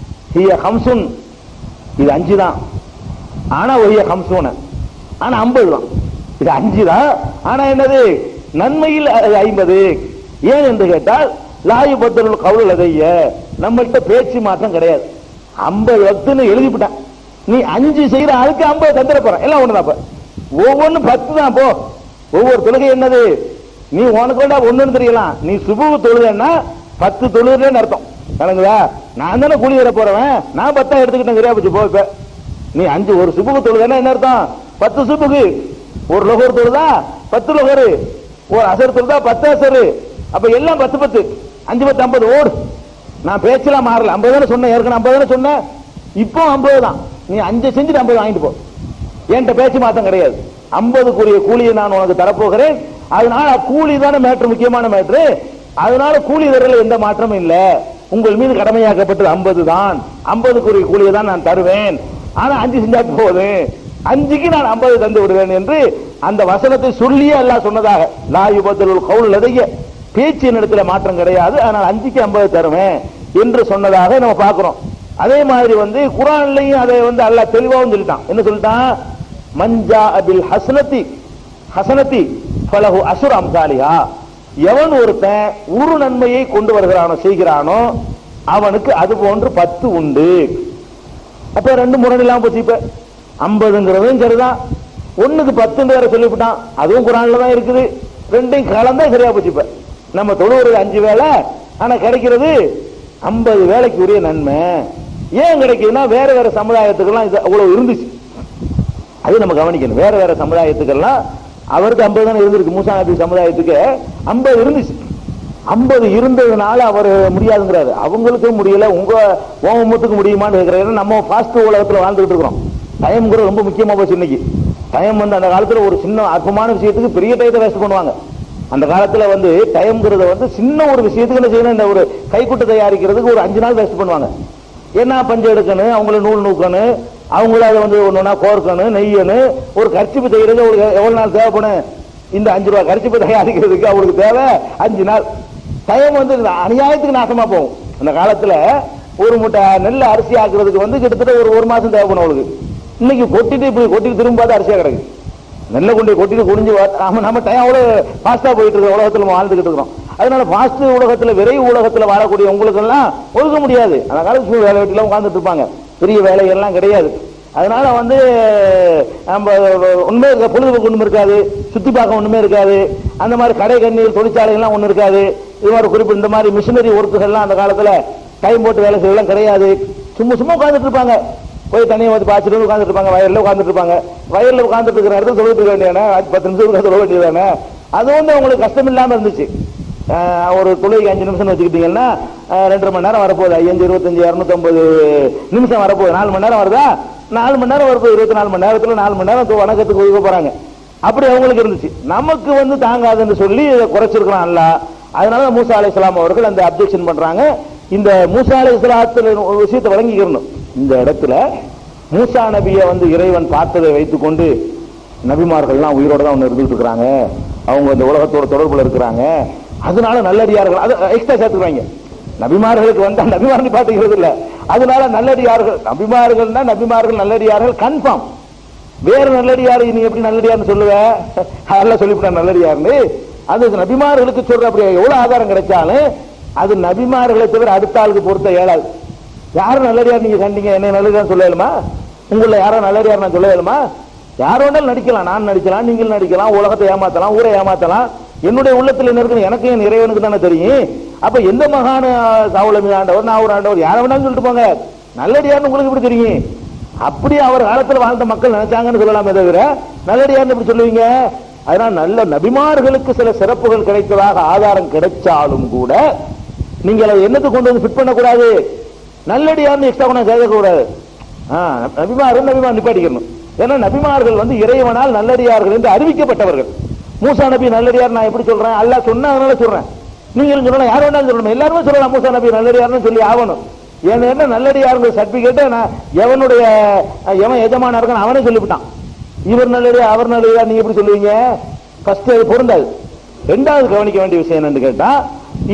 ஹிய ஹம்சுன், இது 5 தான். ஆனா ஒய்ய ஹம்சுன, ஆனா 50 தான். இது 5 தான், ஆனா என்னது நன்மையில் 50. ஏன் என்று கேட்டால் லாயு பத்தருள் கவுல் அதைய நம்மள்கிட்ட பேச்சு மாற்றம் கிடையாது. 50 வக்துன்னு எழுதிவிட்டான். நீ 5 செய்யற ஆளுக்கு 50 தந்துட போற, எல்லாம் ஒண்ணுதான். ஒவ்வொன்னும் 10 தான். போ, ஒவ்வொரு தொழுகை என்னது நீ உனக்கு வேண்டா ஒண்ணுன்னு தெரியலாம். நீ சுபுகு தொழுகன்னா 10 தொழுகிறேன்னு அர்த்தம். கணக்குதா? நான் தானே கூலி வர போறவன், நான் 10 எடுத்துக்கிட்டேன் சரியா போச்சு. போ, இப்ப நீ 5 ஒரு சுபுகு தொழுகன்னா என்ன அர்த்தம்? 10 சுபுகு. ஒரு லொகர் தொழுதா 10 லொகரு, ஒரு அசர் தொழுதா 10 அசரு. அப்ப எல்லாம் 10 10, 5 10 50 ஓடு. நான் பேச்செல்லாம் மாறல. 50 தானே சொன்னேன், ஏற்கனவே 50 தானே சொன்னேன், இப்போ 50 தான். நீ 5 செஞ்சுட்டு 50 வாங்கிட்டு போ. என்கிட்ட பேச்சு மாற்றம் கிடையாது. 50க்குரிய கூலியை நான் உனக்கு தரப்போகிறேன். அதனால கூலி தானே மேட்ரு, முக்கியமான மேட்ரு. அதனால கூலி தரல எந்த மாற்றமும் இல்ல. உங்கள் மீது கடமையாக்கப்பட்டது 50 தான். 50க்குரிய கூலியை தான் நான் தருவேன். ஆனா 5 செஞ்சா போதும், 5க்கு நான் 50 தந்து விடுவேன் என்று அந்த வசனத்தை சொல்லியே அல்லாஹ் சொன்னதாக. லா யுபத்தலுல் கவுல் லதைய, பேச்சின் இடத்துல மாற்றம் கிடையாது, அதனால 5க்கு 50 தருவேன் என்று சொன்னதாக நம்ம பார்க்கிறோம். அதே மாதிரி வந்து குர்ஆன்லயும் அதை வந்து அல்லாஹ் தெளிவாகவும் சொல்லிட்டான். என்ன சொல்லிட்டான்? மஞ்சா அபில் ஹசனதி ஃபலஹு அஸ்ரு அம்சாலிஹா. எவன் ஒருத்தன் ஒரு நன்மையை கொண்டு வருகிறானோ செய்கிறானோ அவனுக்கு அது போன்று 10 உண்டு. அப்ப 2 முரண் இல்லாம போச்சு. இப்ப 50ங்கிறதும் சரிதான், 1க்கு 10 வேற சொல்லிவிட்டான், அதுவும் குர்ஆன்ல தான் இருக்குது. 2யும் கலந்தா சரியா போச்சு. இப்ப நம்ம தொழுவது 5 வேளை, ஆனா கிடைக்கிறது 50 வேளைக்கு உரிய நன்மை. ஏன் கிடைக்குதுன்னா வேற வேற சமுதாயத்துக்கெல்லாம் இது அவ்வளவு இருந்துச்சு, அது நம்ம கவனிக்கணும். வேற வேற சமுதாயத்துக்கெல்லாம் அவருக்கு 50 தானே இருந்திருக்கு. மூசா நபி சமுதாயத்துக்கு 50 இருந்துச்சு. 50 இருந்ததுனால அவர் முடியாதுங்கிறாரு. அவங்களுக்கும் முடியல, உங்க உம்மத்துக்கு முடியுமான்னு கேட்கிறாரு. நம்ம ஃபாஸ்ட் உலகத்துல வாழ்ந்துகிட்டு இருக்கிறோம். டைம்ங்கிறது ரொம்ப முக்கியமா போச்சு இன்னைக்கு. டைம் வந்து அந்த காலத்துல ஒரு சின்ன அற்பமான விஷயத்துக்கு பெரிய டயத்தை வேஸ்ட் பண்ணுவாங்க. அந்த காலத்துல வந்து டைம்ங்கிறத வந்து சின்ன ஒரு விஷயத்துக்கு என்ன செய்யணும், இந்த ஒரு கைக்குட்டை தயாரிக்கிறதுக்கு ஒரு 5 நாள் வேஸ்ட் பண்ணுவாங்க. ஏன்னா பஞ்சு எடுக்கணும், அவங்கள நூல் நூக்கணும், அவங்கள அதை வந்து ஒண்ணுனா கோர்க்கணும், நெய்யணும். ஒரு கர்ச்சிப்பு செய்யறது எவ்வளவு நாள் தேவைப்படும்? இந்த 5 ரூபாய் கர்ச்சிப்பு தயாரிக்கிறதுக்கு அவங்களுக்கு தேவை 5 நாள். டைம் வந்து அநியாயத்துக்கு நாசமா போகும். அந்த காலத்துல ஒரு மூட்டை நெல் அரிசி ஆக்குறதுக்கு வந்து கிட்டத்தட்ட ஒரு மாசம் தேவைப்படும் அவளுக்கு. இன்னைக்கு கொட்டிட்டு திரும்பாத அரிசியா கிடக்கு. நெல்லை கொண்டு கொட்டிட்டு குடிஞ்சு நம்ம டைம் அவ்வளவு ஃபாஸ்டா போயிட்டு இருக்க உலகத்துல நம்ம வாழ்ந்துகிட்டு இருக்கிறோம். அதனால ஃபாஸ்ட் உலகத்துல, விரைவு உலகத்துல வாழக்கூடிய உங்களுக்கு எல்லாம் ஒழுக்க முடியாது. அந்த காலத்துல வேலை வெட்டிலாம் உட்கார்ந்துட்டு இருப்பாங்க, பெரிய வேலைகள்லாம் கிடையாது. அதனால வந்து நம்ம உண்மை பொழுதுபோக்கு ஒண்ணுமே இருக்காது, சுத்தி பார்க்க ஒண்ணுமே இருக்காது. அந்த மாதிரி கடை கண்ணீர் தொழிற்சாலைகள்லாம் ஒண்ணு இருக்காது. இது மாதிரி குறிப்பிட்ட இந்த மாதிரி மிஷினரி ஒர்க்குகள்லாம் அந்த காலத்துல டைம் போட்டு வேலை செய்யலாம் கிடையாது. சும்மா உட்கார்ந்துட்டு இருப்பாங்க. போய் தனியாக வந்து பாய்ச்சிட்டு உட்காந்துட்டு இருப்பாங்க, வயல்ல உட்காந்துட்டு இருப்பாங்க. வயல்ல உட்காந்துட்டு இருக்கிற இடத்துல தொழில் இருக்க வேண்டியதானே, 10 நிமிஷம் சொல்ல வேண்டியதானே. அது வந்து அவங்களுக்கு கஷ்டம் இல்லாம இருந்துச்சு. ஒரு தொழிலுக்கு 5 நிமிஷம் வச்சுக்கிட்டீங்கன்னா 2.5 மணி நேரம் வரப்போகுது. 5, 25, 250 நிமிஷம் வரப்போகுது. 4 மணி நேரம் வருதா? 4 மணி நேரம் வரப்போகுது. 24 மணி நேரத்துல 4 மணி நேரம் வணக்கத்துக்கு ஒதுக்க போறாங்க. அப்படி அவங்களுக்கு இருந்துச்சு. நமக்கு வந்து தாங்காதுன்னு சொல்லி இதை குறைச்சிருக்கலாம். அல்ல அதனால மூசா அலைஹிஸ்ஸலாம் அவர்கள் அந்த அப்ஜெக்ஷன் பண்றாங்க. இந்த மூசா அலைஹிஸ்ஸலாத்துல ஒரு விஷயத்தை வழங்கிக்கணும். இந்த இடத்துல மூசா நபியை வந்து இறைவன் பார்த்ததை வைத்துக்கொண்டு நபிமார்கள்லாம் உயிரோட தான் ஒன்று இருந்துட்டு இருக்கிறாங்க, அவங்க இந்த உலகத்தோட தொடர்புல இருக்கிறாங்க, அதனால நல்லடியார்கள் அதை எக்ஸ்ட்ரா சேர்த்துக்குவாங்க. நபிமார்களுக்கு வந்தா நபிமார்கள் பார்த்துக்கிறது இல்ல, அதனால நல்லடியார்கள் நபிமார்கள்னா நபிமார்கள் நல்லடியார்கள் கன்ஃபார்ம். வேறு நல்லடியார் நீ எப்படி நல்லடியார்னு சொல்லுவ? அதெல்லாம் சொல்லிவிட்டா நல்லடியார்னு. அது நபிமார்களுக்கு சொல்ற அப்படி எவ்வளவு ஆதாரம் கிடைச்சாலும் அது நபிமார்களை தவிர அடுத்த ஆளுக்கு பொறுத்த ஏழாது. யாரும் நல்லடியார் நீங்க கண்டீங்க, என்ன நல்லடியார் சொல்லலுமா? உங்கள யாரும் நல்லடியார் நான் சொல்லலுமா? யார் வேணாலும் நடிக்கலாம், நான் நடிக்கலாம், நீங்கள் நடிக்கலாம், உலகத்தை ஏமாத்தலாம், ஊரை ஏமாத்தலாம். என்னுடைய உள்ளத்தில் என்ன இருக்கு எனக்கு என் இறைவனுக்கு தானே தெரியும். அப்ப எந்த மகான சாவுலமி ஆண்டவர் நான் ஒரு ஆண்டவர் யாரை வேணாலும் சொல்லிட்டு போங்க, நல்லடியார்னு உங்களுக்கு எப்படி தெரியும்? அப்படி அவர் காலத்தில் வாழ்ந்த மக்கள் நினைச்சாங்கன்னு சொல்லலாமே தவிர நல்லடியார்னு எப்படி சொல்லுவீங்க? அதனால நல்ல நபிமார்களுக்கு சில சிறப்புகள் கிடைத்ததாக ஆதாரம் கிடைச்சாலும் கூட நீங்க என்னத்தை கொண்டு வந்து ஃபிட் பண்ணக்கூடாது, நல்லடியார்னு எக்ஸ்ட்ரா கொண்டு சேர்க்கக்கூடாது. நபிமார் நிப்பாட்டிக்கணும். ஏன்னா நபிமார்கள் வந்து இறைவனால் நல்லடியார்கள் என்று அறிவிக்கப்பட்டவர்கள். மூசா நபி நல்லடியார் நான் எப்படி சொல்றேன்? அல்லாஹ் சொன்னா அதனால சொல்றேன். நீங்களும் சொல்லலாம், யார் வேணாலும் சொல்லணும், எல்லாருமே சொல்லலாம் மூசா நபி நல்லடியார்னு சொல்லி ஆகணும். ஏன்னா நல்லடியாருங்க சர்டிபிகேட் எவனுடைய எவன் எஜமான இருக்கான் அவனே சொல்லிவிட்டான். இவர் நல்லடியார் அவர் நல்லடியார் நீங்க எப்படி சொல்லுவீங்க? ஃபர்ஸ்ட் அது பொருந்தாது. ரெண்டாவது கவனிக்க வேண்டிய விஷயம் என்னன்னு கேட்டா,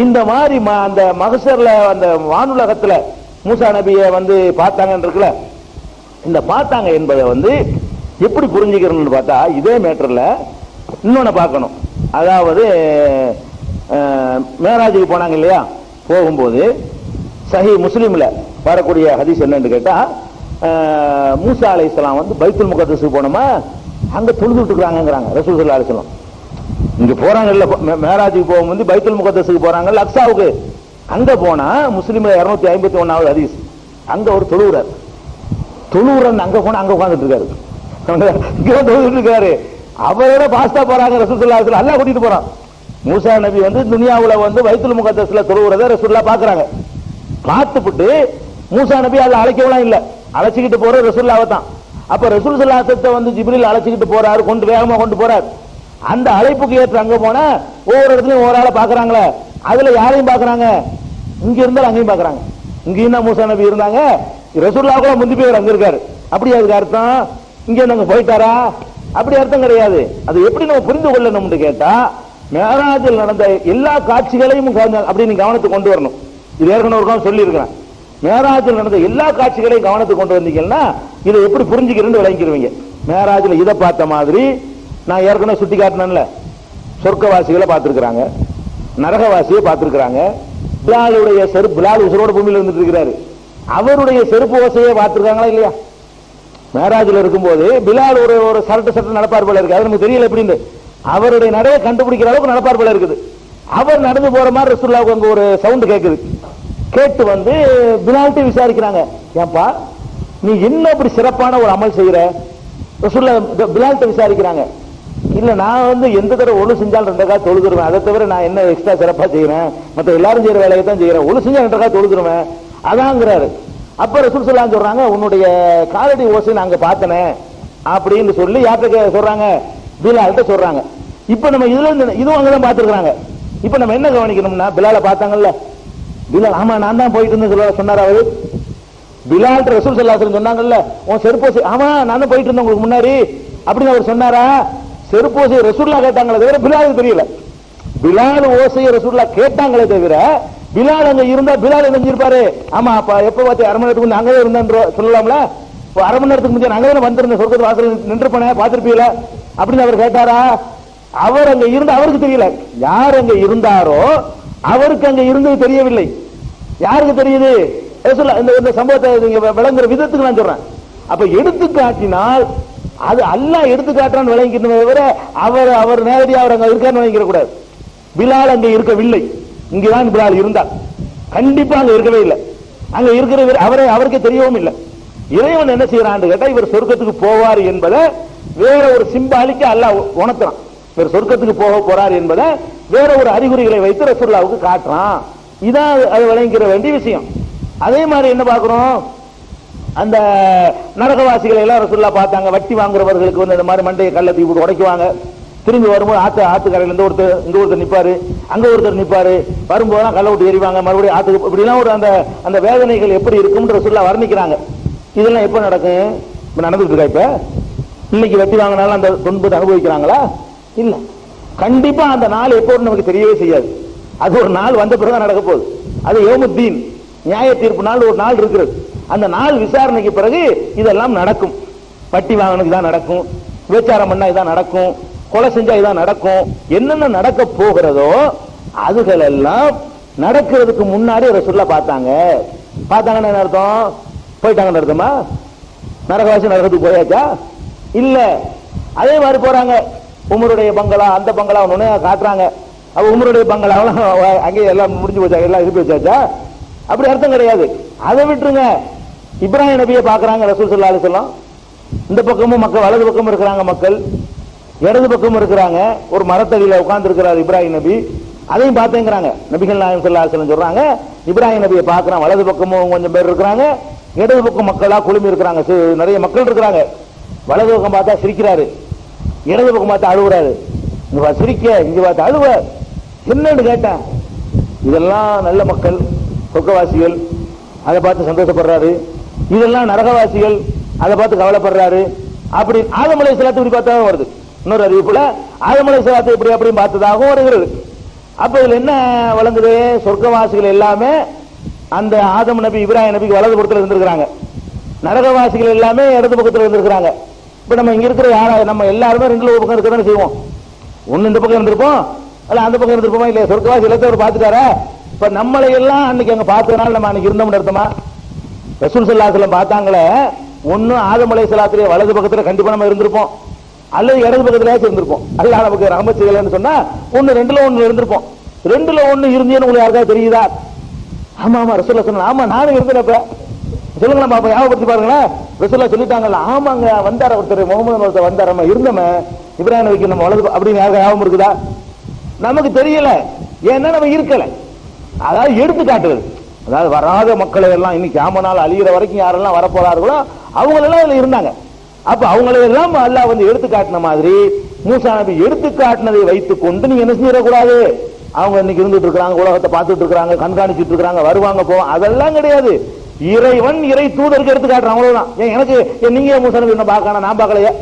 இந்த மாதிரி அந்த மகசர்ல அந்த வானுலகத்துல மூசா நபியை வந்து பார்த்தாங்கன்னு இருக்குல்ல, இந்த பார்த்தாங்க என்பதை வந்து எப்படி புரிஞ்சுக்கிறோம்னு பார்த்தா இதே மேட்டர்ல இன்னொன்னு பார்க்கணும். அதாவது மேராஜுக்கு போனாங்க இல்லையா, போகும்போது சஹி முஸ்லிம்ல வரக்கூடிய ஹதீஸ் என்னன்னு கேட்டா, மூசா அலைஹிஸ்ஸலாம் வந்து பைத்துல் முகத்தஸுக்கு போனோமா அங்க தொழுதுட்டு இருக்காங்கிறாங்க ரசூல் ஸல்லல்லாஹு அலைஹி வஸல்லம். இங்க போறாங்கல்ல மேராஜுக்கு போகும்போது பைத்துல் முகத்தஸுக்கு போறாங்கல்ல அக்ஸாவுக்கு, அங்க போனா முஸ்லிம்ல 251வது ஹதீஸ், அங்க ஒரு தொழுவுறார். தொழுவுறன் அங்க போனா அங்க உட்கார்ந்துட்டு இருக்காரு, இங்க தொழுதுட்டு இருக்காரு. அவரோட பாஸ்தா போறாங்க ரசூல் ஸல்லல்லாஹு அலைஹி வஸல்லம். அல்லாஹ் கூட்டிட்டு போறான். மூசா நபி வந்து துனியாவுல வந்து பைத்துல் முகத்தஸ்ல தொழுவுறத ரசூலுல்லாஹ் பாக்குறாங்க. பார்த்துட்டு மூசா நபி அல்லாஹ் அழைக்கலாம் இல்ல, அழைச்சிக்கிட்டு போற ரசூலுல்லாஹ் தான். அப்ப ரசூல் ஸல்லல்லாஹு அலைஹி வஸல்லம் வந்து ஜிப்ரீல் அழைச்சிக்கிட்டு போறாரு, கொண்டு வேகமா கொண்டு போறாரு. அந்த அழைப்புக்கு ஏற்ற அங்க போனா ஒவ்வொரு இடத்துலயும் ஒரு ஆளை பாக்குறாங்களே, அதுல யாரையும் பாக்குறாங்க, இங்க இருந்தாலும் அங்கேயும் பாக்குறாங்க. இங்கேயும் தான் மூசா நபி இருந்தாங்க, ரசூலுல்லாஹ் கூட முந்தி போய் அங்க இருக்காரு. அப்படி அதுக்கு அர்த்தம் இங்க நாங்க போயிட்டாரா? அப்படி அர்த்தம் கிடையாது. அது எப்படி நம்ம புரிந்து கொள்ளணும்னு கேட்டா, மேராஜில் நடந்த எல்லா காட்சிகளையும் அப்படி நீங்க கவனத்துக்கு கொண்டு வரணும். இது ஏற்கனவே ஒரு சொல்லி இருக்கிறேன். மேராஜில் நடந்த எல்லா காட்சிகளையும் கவனத்துக்கு கொண்டு வந்தீங்கன்னா இதை எப்படி புரிஞ்சுக்கிறேன்னு விளங்கிடுவீங்க. மேராஜில் இதை பார்த்த மாதிரி நான் ஏற்கனவே சுட்டி காட்டினேன்ல, சொர்க்கவாசிகளை பார்த்திருக்கிறாங்க, நரகவாசியை பார்த்திருக்கிறாங்க. பிலாலுடைய செருப்பு, பிலால் உசுரோட பூமியில் இருந்துட்டு இருக்கிறாரு, அவருடைய செருப்பு ஓசையை பார்த்திருக்காங்களா இல்லையா? மேராஜில் இருக்கும்போது பிலால் ஒரு சரட்டு நடப்பார் போல இருக்கு, அது நமக்கு தெரியல எப்படின்னு. அவருடைய நடையை கண்டுபிடிக்கிற அளவுக்கு நடப்பார் போல இருக்குது. அவர் நடந்து போற மாதிரி ரசூலுல்லாஹ்வுக்கு அங்க ஒரு சவுண்ட் கேட்குது. கேட்டு வந்து பிலால்ட்ட விசாரிக்கிறாங்க, ஏன்பா நீ என்ன அப்படி சிறப்பான ஒரு அமல் செய்யற? ரசூலுல்லாஹ் பிலால்ட்ட விசாரிக்கிறாங்க. இல்ல நான் வந்து எந்த தடவை ஒழு செஞ்சாலும் 2 ரக்காத் தொழுதுருவேன், அதை தவிர நான் என்ன எக்ஸ்ட்ரா சிறப்பா செய்யறேன், மற்ற எல்லாரும் செய்யற வேலையை தான் செய்யறேன், ஒழு செஞ்சா 2 ரக்காத் தொழுதுருவேன் அதாங்கிறாரு. அப்ப ரசூல் ஸல்லல்லாஹு சொல்றாங்க, உன்னுடைய காலடி ஓசை நாங்க பார்த்தனே அப்படின்னு சொல்லி யார்கிட்ட சொல்றாங்க? பிலால்ட்ட சொல்றாங்க. இப்ப நம்ம இதுல இதுவும் அங்கதான் பார்த்திருக்காங்க. இப்ப நம்ம என்ன கவனிக்கணும்னா, பிலால பார்த்தாங்கல்ல, பிலால் ஆமா நான் தான் போயிட்டு இருந்தேன் சொன்னார் அவரு. பிலால் ரசூல் ஸல்லல்லாஹு அலைஹி வஸல்லம் சொன்னாங்கல்ல, உன் செருப்போசை ஆமா நான் தான் போயிட்டு இருந்தேன் உங்களுக்கு முன்னாடி அப்படின்னு அவர் சொன்னாரா? செருப்போசை ரசூலுல்லாஹ் கேட்டாங்களே தவிர பிலாலுக்கு தெரியல. பிலால் ஓசையை ரசூலுல்லாஹ் கேட்டாங்களே தவிர பிலால் அங்க இருந்தா பிலால் என்ன செஞ்சிருப்பாரு? ஆமா அப்ப எப்ப பார்த்து 1/2 மணி நேரத்துக்கு முன்னாடி அங்கதான் இருந்தேன் சொல்லலாம்ல, 1/2 மணி நேரத்துக்கு முன்னாடி அங்கதான் வந்திருந்தேன், சொர்க்கத்து வாசல் நின்று போனேன் பார்த்திருப்பீல அப்படின்னு அவர் கேட்டாரா? அவர் அங்க இருந்த அவருக்கு தெரியல. யார் அங்க இருந்தாரோ அவருக்கு அங்க இருந்தது தெரியவில்லை. யாருக்கு தெரியுது? இந்த சம்பவத்தை விளங்குற விதத்துக்கு நான் சொல்றேன். அப்ப எடுத்து காட்டினால் அது அல்லாஹ் எடுத்து காட்டுறான்னு விளங்கிக்கிறத தவிர அவர் நேரடியாக அவர் அங்க இருக்கான்னு விளங்கிக்க கூடாது. பிலால் அங்க இருக்கவில்லை, இங்கதான் பிலால் இருந்தார், கண்டிப்பா அங்க இருக்கவே இல்லை. அங்க இருக்கிற அவருக்கே தெரியவும் இல்லை. இறைவன் என்ன செய்யறான்னு கேட்டா, இவர் சொர்க்கத்துக்கு போவார் என்பதை வேற ஒரு சிம்பாலிக்கா அல்லாஹ் உணர்த்துறான். இவர் சொர்க்கத்துக்கு போக போறார் என்பதை வேற ஒரு அறிகுறிகளை வைத்து ரசூலுல்லாஹ்வுக்கு காட்டுறான். இதான் அது விளங்கிக்கிற வேண்டிய விஷயம். அதே மாதிரி என்ன பார்க்கிறோம், அந்த நரகவாசிகளை எல்லாம் ரசூலுல்லாஹ் பார்த்தாங்க. வட்டி வாங்குறவர்களுக்கு வந்து இந்த மாதிரி மண்டையை கல்ல தூக்கி போட்டு உடைக்குவாங்க. திரும்பி வரும்போது ஆத்துக்கரையில இருந்து ஒருத்தர் இங்க ஒருத்தர் நிப்பாரு, அங்க ஒருத்தர் நிப்பாரு, வரும்போதெல்லாம் கல்ல விட்டு எறிவாங்க, மறுபடியும் ஆத்துக்கு இப்படிலாம் ஒரு அந்த வேதனைகள் எப்படி இருக்கும்ன்ற சொல்ல வர்ணிக்கிறாங்க. இதெல்லாம் எப்ப நடக்கும்? இப்ப நடந்துட்டு இருக்கா? இப்ப இன்னைக்கு வெட்டி வாங்கினாலும் அந்த துன்பத்தை அனுபவிக்கிறாங்களா? இல்ல. கண்டிப்பா அந்த நாள் எப்போ நமக்கு தெரியவே செய்யாது. அது ஒரு நாள் வந்த பிறகு நடக்க போகுது. அது யௌமுத்தீன், நியாய தீர்ப்பு நாள் ஒரு நாள் இருக்கிறது. அந்த நாள் விசாரணைக்கு பிறகு இதெல்லாம் நடக்கும். வட்டி வாங்கினது தான் நடக்கும், விபச்சாரம் பண்ணா இதான் நடக்கும், கொலை செஞ்சா இதான் நடக்கும். என்னென்ன நடக்க போகிறதோ அதுகள் எல்லாம் நடக்கிறதுக்கு முன்னாடி ரசூலுல்லாஹ் பார்த்தாங்க. பார்த்தாங்கன்னு என்ன அர்த்தம்? போயிட்டாங்கன்னு அர்த்தமா? நரகவாசி நரகத்துக்கு போயாச்சா? இல்ல. அதே மாதிரி போறாங்க. உமருடைய பங்களா, அந்த பங்களா ஒண்ணு காட்டுறாங்க. அப்ப உமருடைய பங்களாவெல்லாம் அங்கே எல்லாம் முடிஞ்சு போச்சா? எல்லாம் இருக்கு வச்சாச்சா? அப்படி அர்த்தம் கிடையாது. அதை விட்டுருங்க. இப்ராஹிம் நபியை பாக்குறாங்க ரசூல் ஸல்லல்லாஹு அலைஹி வஸல்லம். இந்த பக்கமும் மக்கள், வலது பக்கமும் இருக்கிறாங்க மக்கள், இடது பக்கமும் இருக்கிறாங்க. ஒரு மரத்தடியில உட்கார்ந்து இருக்கிறார் இப்ராஹிம் நபி. அதையும் பார்த்தேங்கிறாங்க. நபிகள் நாயகம் ஸல்லல்லாஹு அலைஹி வஸல்லம் சொல்றாங்க, இப்ராஹிம் நபியை பார்க்கறான். வலது பக்கமும் கொஞ்சம் பேர் இருக்கிறாங்க, இடது பக்கம் மக்களா குழுமி இருக்கிறாங்க. நிறைய மக்கள் இருக்கிறாங்க. வலது பக்கம் பார்த்தா சிரிக்கிறாரு, இடது பக்கம் பார்த்தா அழுகுறாரு. இங்க சிரிக்க, இங்க பார்த்தா அழுவ. என்னன்னு கேட்டேன். இதெல்லாம் நல்ல மக்கள், சொர்க்கவாசிகள், அதை பார்த்து சந்தோஷப்படுறாரு. இதெல்லாம் நரகவாசிகள், அதை பார்த்து கவலைப்படுறாரு. அப்படி ஆதம் அலைஹிஸ்ஸலாத்தை இப்படி பார்த்தா வருது. இன்னொரு அறிவிப்புல ஆதம் அலைஹிஸ்ஸலாத்தை இப்படி அப்படியும் பார்த்ததாகவும் வருகிறது. அப்ப இதுல என்ன வழங்குது? சொர்க்கவாசிகள் எல்லாமே அந்த ஆதம் நபி இப்ராஹிம் நபிக்கு வலது பக்கத்தில் இருந்திருக்கிறாங்க, நரகவாசிகள் எல்லாமே இடது பக்கத்தில் இருந்திருக்கிறாங்க. இப்ப நம்ம இங்க இருக்கிற யாரா, நம்ம எல்லாருமே ரெண்டுல ஒரு பக்கம் இருக்கதானே செய்வோம். ஒன்னு இந்த பக்கம் இருந்திருப்போம், அல்ல அந்த பக்கம் இருந்திருப்போமா? இல்லையா? சொர்க்கவாசி எல்லாத்தையும் அவர் பார்த்துட்டாரா? இப்ப நம்மளை எல்லாம் அன்னைக்கு அங்க பார்த்ததுனால நம்ம அன்னைக்கு இருந்தோம்னு அர்த்தமா? ரசூல் ஸல்லல்லாஹு அலைஹி வஸல்லம் பார்த்தாங்களே, ஒன்னு ஆதம் அலைஹிஸ்ஸலாத்துடைய வலது பக்கத்துல கண்டிப்பா நம்ம இருந்திருப்போம், அல்லது இடது பக்கத்துலயாச்சும் இருந்திருப்போம். அல்லாஹ் நமக்கு ரஹ்மத் செய்யலன்னு சொன்னா ஒன்னு ரெண்டுல ஒன்னு இருந்திருப்போம். ரெண்டுல ஒன்னு இருந்தேன்னு உங்களுக்கு யாருக்காவது தெரியுதா? ஆமா ஆமா ரசூலுல்லாஹ் சொன்னாங்க. ஆமா நானும் இருந்தேன்ப்ப. சொல்லுங்களா பாப்பா, ஞாபகப்படுத்தி பாருங்களேன். ரசூலுல்லாஹ் சொல்லிட்டாங்கல்ல, ஆமாங்க வந்தார ஒருத்தர், முகமது ஒருத்தர் வந்தார், நம்ம இருந்தோமே இப்ராஹிம் நபிக்கு நம்ம வலது அப்படின்னு யாருக்கு ஞாபகம் இருக்குதா? நமக்கு தெரியல, ஏன்னா நம்ம இருக்கல. அதாவது எடுத்து காட்டுறது. அதாவது வராத மக்களை எல்லாம் இன்னைக்கு கியாமத் அழிகிற வரைக்கும் யாரெல்லாம் வரப்போறார்களோ அவங்களெல்லாம் இதுல இருந்தாங்க. அப்ப அவங்களெல்லாம் அல்லாஹ் வந்து எடுத்து காட்டின மாதிரி மூசா நபி எடுத்து காட்டினதை வைத்துக் கொண்டு நீங்க என்ன செய்யக்கூடாது? அவங்க இன்னைக்கு இருந்துட்டு இருக்காங்க, உலகத்தை பார்த்துட்டு இருக்காங்க, கண்காணிச்சுட்டு இருக்காங்க, வருவாங்க போவாங்க, அதெல்லாம் கிடையாது. இறைவன் இறை தூதருக்கு எடுத்து காட்டுறான், அவ்வளவுதான். ஏன் எனக்கு நீங்க மூசா நபி என்ன பார்க்கணும்? நான் பார்க்கலையே.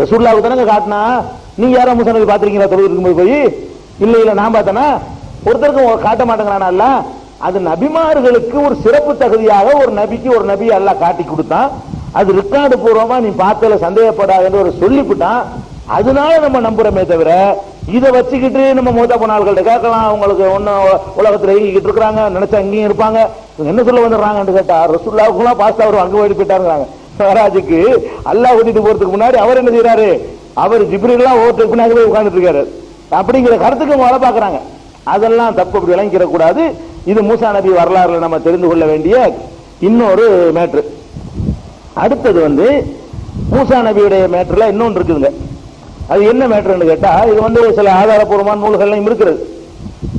ரசூலுல்லாஹ்வுக்கு தானே காட்டினா. நீங்க யாரோ மூசா நபி பார்த்திருக்கீங்களா? தொழுது இருக்கும்போது போய் இல்ல இல்ல நான் பார்த்தேனா? ஒருத்தருக்கும் காட்ட மாட்டேங்கிறானா? அது நபிமார்களுக்கு ஒரு சிறப்பு தகுதியாக ஒரு நபிக்கு ஒரு நபி அல்லாஹ் காட்டி கொடுத்தான். அது ரெக்கார்டு பூர்வமா நீ பார்த்தல சந்தேகப்படாத ஒரு சொல்லிவிட்டான். அதனால நம்ம நம்புறமே தவிர இதை வச்சுக்கிட்டு நம்ம மூத்த போனாள்கிட்ட கேட்கலாம், அவங்களுக்கு ஒன்னும் உலகத்துல இயங்கிக்கிட்டு இருக்கிறாங்க, நினைச்சா இங்கேயும் இருப்பாங்க, என்ன சொல்ல வந்துடுறாங்கன்னு கேட்டா ரசூலுல்லாஹ்வுக்குலாம் பாஸ்தா அவர் அங்க ஓடி போயிட்டாருங்கிறாங்க. மகாராஜுக்கு அல்லாஹ் ஊட்டிட்டு போறதுக்கு முன்னாடி அவர் என்ன செய்யறாரு? அவர் ஜிப்ரீல்லாம் ஓட்டு பின்னாடி போய் உட்கார்ந்துட்டு இருக்காரு. அப்படிங்கிற கருத்துக்கு வர பாக்குறாங்க. அதெல்லாம் தப்பு, அப்படி விளங்கிக்கிற கூடாது. இது மூசா நபி வரலாறுல நம்ம தெரிந்து கொள்ள வேண்டிய இன்னொரு மேட்ரு. அடுத்தது வந்து மூசா நபியுடைய மேட்டர்ல இன்னொன்று இருக்குதுங்க. அது என்ன மேட்டர்னு கேட்டா, இது வந்து சில ஆதாரபூர்வமான நூல்கள்லாம் இருக்கிறது.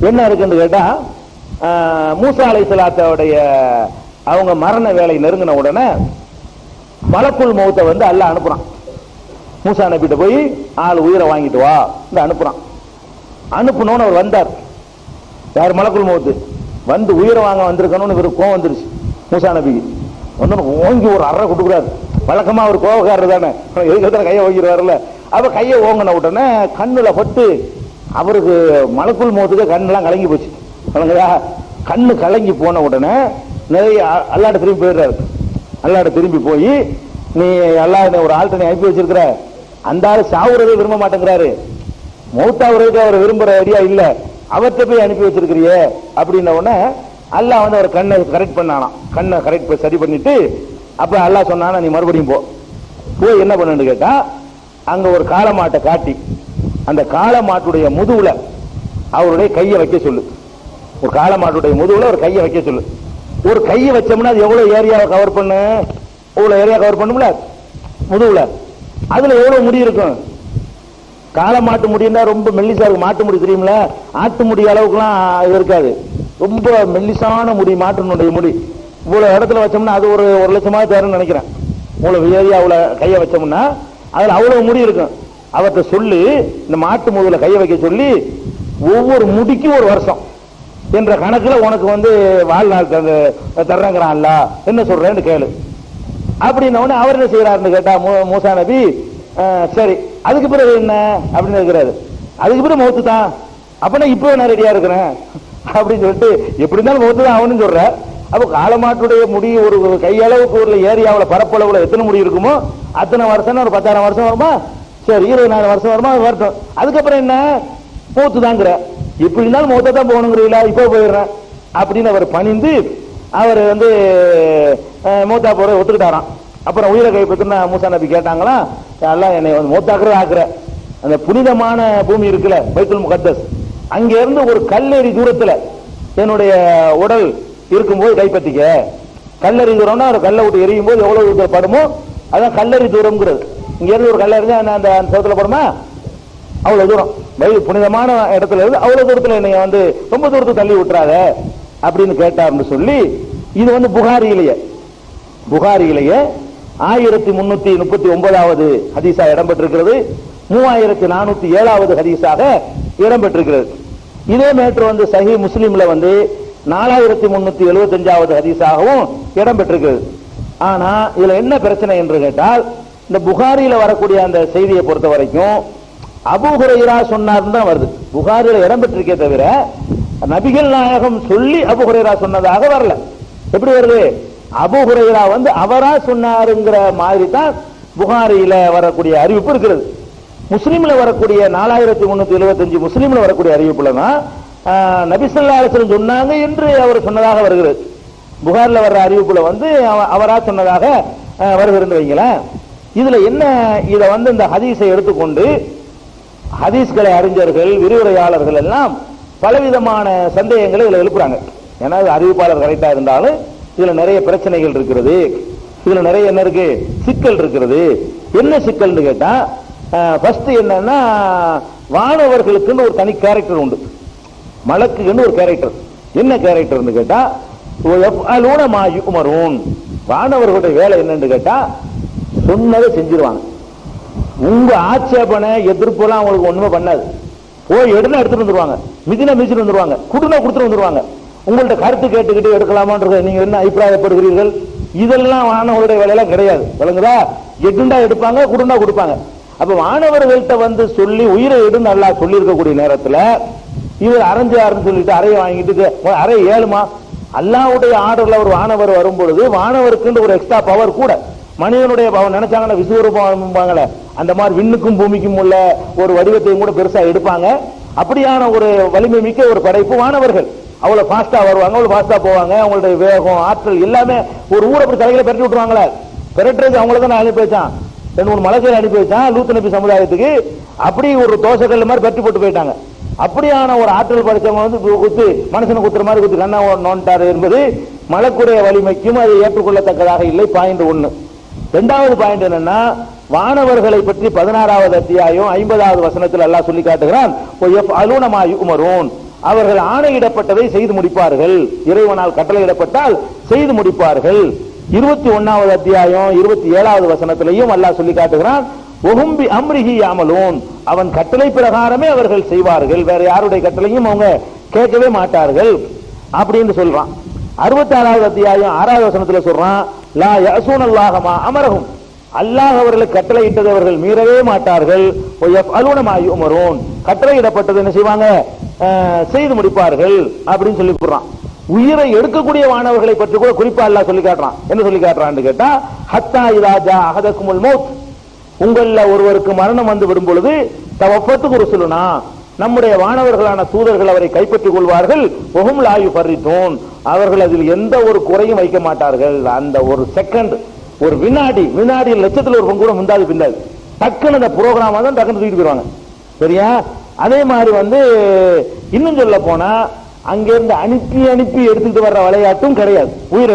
என்ன இருக்குன்னு கேட்டா, மூசா அலைஹிஸ்ஸலாத்துடைய அவங்க மரண வேலை நெருங்கின உடனே மலக்குல் மௌத்தை வந்து அல்லாஹ் அனுப்புறான். மூசா நபிட்ட போய் ஆள் உயிரை வாங்கிட்டு வா அனுப்புறான். அனுப்புனோன்னு அவர் வந்தார். யார்? மலக்குல் மௌத்து. வந்து உயிரை வாங்க வந்திருக்கணும்னு இவருக்கு கோவம் வந்துருச்சு மூசா நபிக்கு. வந்து ஓங்கி ஒரு அறை கொடுக்குறாரு. வழக்கமா அவர் கோவக்காரர் தானே, எதுக்கு கையை ஓங்கிடுவார்ல. அப்ப கையை ஓங்கின உடனே கண்ணுல பட்டு அவருக்கு மலக்குல் மௌத்துக்கு கண்ணெல்லாம் கலங்கி போச்சு. கண்ணு கலங்கி போன உடனே நிறைய அல்லாட்ட திரும்பி போயிடுறாரு. அல்லாட்ட திரும்பி போய், நீ அல்லாஹ் ஒரு ஆள்கிட்ட நீ அனுப்பி வச்சிருக்கிற, அந்த ஆள் சாவுறதை விரும்ப மாட்டேங்கிறாரு, மௌத்தாவுறதுக்கு அவர் விரும்புற ஐடியா இல்ல, அவர்கிட்ட போய் அனுப்பி வச்சிருக்கிறியே அப்படின்ன உடனே அல்லாஹ் வந்து அவர் கண்ணை கரெக்ட் பண்ணானாம். கண்ணை கரெக்ட் சரி பண்ணிட்டு அப்ப அல்லாஹ் சொன்னானா, நீ மறுபடியும் போய் என்ன பண்ணு கேட்டா, அங்க ஒரு காளமாட்டை காட்டி அந்த காளமாட்டுடைய முதுகுல அவருடைய கையை வைக்க சொல்லு. ஒரு காளமாட்டுடைய முதுகுல ஒரு கையை வைக்க சொல்லு. ஒரு கையை வச்சோம்னா அது எவ்வளவு ஏரியாவை கவர் பண்ணு? இவ்வளவு ஏரியா கவர் பண்ணும்ல முதுகுல. அதுல எவ்வளவு முடி இருக்கும்? காளமாட்டு முடின்னா ரொம்ப மெல்லிசா இருக்கும். மாட்டு முடி தெரியுமில, ஆட்டு முடி அளவுக்குலாம் இது இருக்காது. ரொம்ப மெல்லிசான முடி, மாட்டினுடைய முடி. இவ்வளவு இடத்துல வச்சோம்னா அது ஒரு 1 லட்சமா தேருன்னு நினைக்கிறேன். இவ்வளவு ஏரியாவுல கையை வச்சோம்னா அதுல அவ்வளவு முடி இருக்கும். அவர்கிட்ட சொல்லி இந்த மாட்டு முதுகுல கைய வைக்க சொல்லி ஒவ்வொரு முடிக்கும் ஒரு வருஷம் என்ற கணக்குல உனக்கு வந்து வாழ்நாள் தர்றாங்கிறான்ல, என்ன சொல்றேன்னு கேளு அப்படின்ன உடனே அவர் என்ன செய்யறாருன்னு கேட்டா மூசா நபி, சரி அதுக்கு பிறகு என்ன அப்படின்னு இருக்கிறாரு. அதுக்கு பிறகு மௌத்து தான், அப்படின்னா இப்போ நான் ரெடியா இருக்கிறேன் அப்படின்னு சொல்லிட்டு எப்படி இருந்தாலும் மௌத்து தான் அவனு சொல்ற. அப்போ காலமாட்டுடைய முடி ஒரு கையளவுக்கு ஒரு ஏரியாவில் பரப்பளவுல எத்தனை முடி இருக்குமோ அத்தனை வருஷம் ஒரு 10,000 வருஷம் வருமா, சரி 24 வருஷம் வருமா, வரட்டும். அதுக்கப்புறம் என்ன மௌத்து தாங்கிற, எப்படி இருந்தாலும் மௌத்த தான் போகணுங்கிறீங்களா, இப்போ போயிடுறேன் அப்படின்னு அவர் பணிந்து அவர் வந்து மௌத்தா போற ஒத்துக்கிட்டாராம். அப்புறம் உயிரை கைப்பற்றின மூசா நபி கேட்டாங்களா, எல்லாம் என்னை வந்து மௌத்தாக்குறது ஆக்குற, அந்த புனிதமான பூமி இருக்குல்ல பைத்துல் முகத்தஸ், அங்க இருந்து ஒரு கல்லெறி தூரத்துல என்னுடைய உடல் இருக்கும்போது கைப்பற்றிக்க. கல்லறி தூரம்னா ஒரு கல்லை விட்டு எரியும் போது எவ்வளவு தூரம் படுமோ அதான் கல்லறி தூரம்ங்கிறது. இங்க இருந்து ஒரு கல்ல இருந்தா அந்த சோத்துல படுமா, அவ்வளவு தூரம் புனிதமான இடத்துல இருந்து அவ்வளவு தூரத்துல என்னை வந்து ரொம்ப தூரத்துக்கு தள்ளி விட்டுறாத அப்படின்னு கேட்டார்னு சொல்லி, இது வந்து புகாரியிலேயே 1339வது ஹதீஸா இடம்பெற்றிருக்கிறது, 3407வது ஹதீஸாக இடம்பெற்றிருக்கிறது. இதே மேற்று வந்து சஹீ முஸ்லிம்ல வந்து 4375வது ஹதீஸாகவும் இடம்பெற்றிருக்கிறது. ஆனா இதுல என்ன பிரச்சனை என்று கேட்டால், இந்த புகாரியில வரக்கூடிய அந்த செய்தியை பொறுத்த வரைக்கும் அபூ ஹுரைரா சொன்னார் தான் வருது. புகாரில இடம்பெற்றிருக்கே தவிர நபிகள் நாயகம் சொல்லி அபூ ஹுரைரா சொன்னதாக வரல. எப்படி வருது, அபூ ஹுரைரா வந்து அவரா சொன்னாருங்கிற மாதிரி தான் புகாரியில வரக்கூடிய அறிவிப்பு இருக்கிறது. முஸ்லீம்ல வரக்கூடிய 4375 முஸ்லீம்ல வரக்கூடிய அறிவிப்புல தான் நபி ஸல்லல்லாஹு அலைஹி வஸல்லம் சொன்னாங்க என்று அவர் சொன்னதாக வருகிறது. புகார்ல வர்ற அறிவிப்புல வந்து அவரா சொன்னதாக வருகிறது வைங்களேன். இதுல என்ன, இத வந்து இந்த ஹதீஸை எடுத்துக்கொண்டு ஹதீஸ்களை அறிஞர்கள் விரிவுரையாளர்கள் எல்லாம் பலவிதமான சந்தேகங்களை இதுல எழுப்புறாங்க. ஏன்னா அறிவிப்பாளர் கரெக்டா இருந்தாலும் இதுல நிறைய பிரச்சனைகள் இருக்கிறது, இதுல நிறைய என்ன இருக்கு, சிக்கல் இருக்கிறது. என்ன சிக்கல்னு கேட்டா, ஃபர்ஸ்ட் என்னன்னா வானவர்களுக்குன்னு ஒரு தனி கேரக்டர் உண்டு, மலக்குன்னு ஒரு கேரக்டர். என்ன கேரக்டர்னு கேட்டா, வானவர்களுடைய வேலை என்னன்னு கேட்டா சொன்னதை செஞ்சிருவாங்க. உங்க ஆட்சேபனை எதிர்ப்புலாம் அவங்களுக்கு ஒண்ணுமே பண்ணாது. போய் எடுனா எடுத்துட்டு வந்துருவாங்க, மிதினா மிதிச்சுட்டு வந்துருவாங்க, குடுனா கொடுத்துட்டு வந்துருவாங்க. உங்கள்ட்ட கருத்து கேட்டுக்கிட்டு எடுக்கலாமான்றது நீங்க என்ன அபிப்பிராயப்படுகிறீர்கள், இதெல்லாம் வானவர்களுடைய வேலையெல்லாம் கிடையாது. விளங்குதா, எட்டுண்டா எடுப்பாங்க, குடுண்டா கொடுப்பாங்க. அப்ப வானவர்கள்ட்ட வந்து சொல்லி உயிரை எடுன்னு நல்லா சொல்லி இருக்கக்கூடிய நேரத்துல இவர் அரைஞ்சாருன்னு சொல்லிட்டு அறையை வாங்கிட்டு அறை ஏழுமா, அல்லாஹ்வுடைய ஆர்டர்ல ஒரு வானவர் வரும்பொழுது வானவருக்கு ஒரு எக்ஸ்ட்ரா பவர் கூட. மனிதனுடைய பவர் நினைச்சாங்கன்னா விசுவரூபம்பாங்களே, அந்த மாதிரி விண்ணுக்கும் பூமிக்கும் உள்ள ஒரு வடிவத்தையும் கூட பெருசா எடுப்பாங்க. அப்படியான ஒரு வலிமை மிக்க ஒரு படைப்பு வானவர்கள். அவ்வளவு ஃபாஸ்டா வருவாங்க, அவ்வளவு ஃபாஸ்டா போவாங்க. அவங்களுடைய வேகம் ஆற்றல் எல்லாமே ஒரு ஊரை அப்படி தலைகளை பெரட்டி விட்டுருவாங்களே. பெரட்டுறது அவங்கள தான் அனுப்பி வச்சான், 2-3 மலைகளை அனுப்பி வச்சான் லூத் நபி சமுதாயத்துக்கு. அப்படி ஒரு தோசைக்கல் மாதிரி பெரட்டி போட்டு போயிட்டாங்க. அப்படியான ஒரு ஆற்றல் படைத்தவங்க வந்து குத்து மனுஷனை குத்துற மாதிரி குத்து கண்ணா நோண்டாரு என்பது மலக்குடைய வலிமைக்கும் அது ஏற்றுக்கொள்ளத்தக்கதாக இல்லை. பாயிண்ட் 1. 2வது பாயிண்ட் என்னன்னா, வானவர்களை பற்றி 16வது அத்தியாயம் 50வது வசனத்தில் அல்லாஹ் சொல்லி காட்டுகிறான், அவர்கள் ஆணையிடப்பட்டதை செய்து முடிப்பார்கள், இறைவனால் கட்டளையிடப்பட்டால் செய்து முடிப்பார்கள். 21வது அத்தியாயம் 27வது வசனத்திலையும் அல்லாஹ் சொல்லி காட்டுகிறான், ஒஹும்பி அம்ரிஹி யாமலூன், அவன் கட்டளை பிரகாரமே அவர்கள் செய்வார்கள், வேற யாருடைய கட்டளையும் அவங்க கேட்கவே மாட்டார்கள் அப்படின்னு சொல்றான். 66வது அத்தியாயம் 6வது வசனத்துல சொல்றான், லா யஸூனல்லாஹ மா அமரஹும், அல்லாஹ் அவர்களுக்கு கட்டளையிட்டதை அவர்கள் மீறவே மாட்டார்கள். யஃஅலூன மா யுமரூன், கட்டளையிடப்பட்டது என்ன செய்வாங்க, செய்து முடிப்பார்கள் அப்படின்னு சொல்லி போடுறான். உயிரை எடுக்கக்கூடிய வானவர்களை பற்றி கூட குறிப்பா அல்லாஹ் சொல்லி காட்டுறான். என்ன சொல்லி காட்டுறான்னு கேட்டா, ஹத்தா இதா ஜா அஹதகுமுல் மௌத், உங்கள ஒருவருக்கு மரணம் வந்து விடும் பொழுது தவஃபத்துஹு ருசுலுனா, நம்முடைய வானவர்களான தூதர்கள் அவரை கைப்பற்றிக் கொள்வார்கள். வஹும் லா யுஃபர்ரிதூன், அவர்கள் அதில் எந்த ஒரு குறையும் வைக்க மாட்டார்கள். அந்த ஒரு செகண்ட், ஒரு வினாடி லட்சத்தில் ஒரு பங்கு கூட முந்தாது பின்னாது, டக்குன்னு அந்த புரோகிராமா தான் டக்குன்னு தூக்கிட்டு போயிருவாங்க. சரியா? அதே மாதிரி வந்து இன்னும் சொல்ல போனா அங்கிருந்து அனுப்பி எடுத்துட்டு வர்ற விளையாட்டும் கிடையாது. உயிரை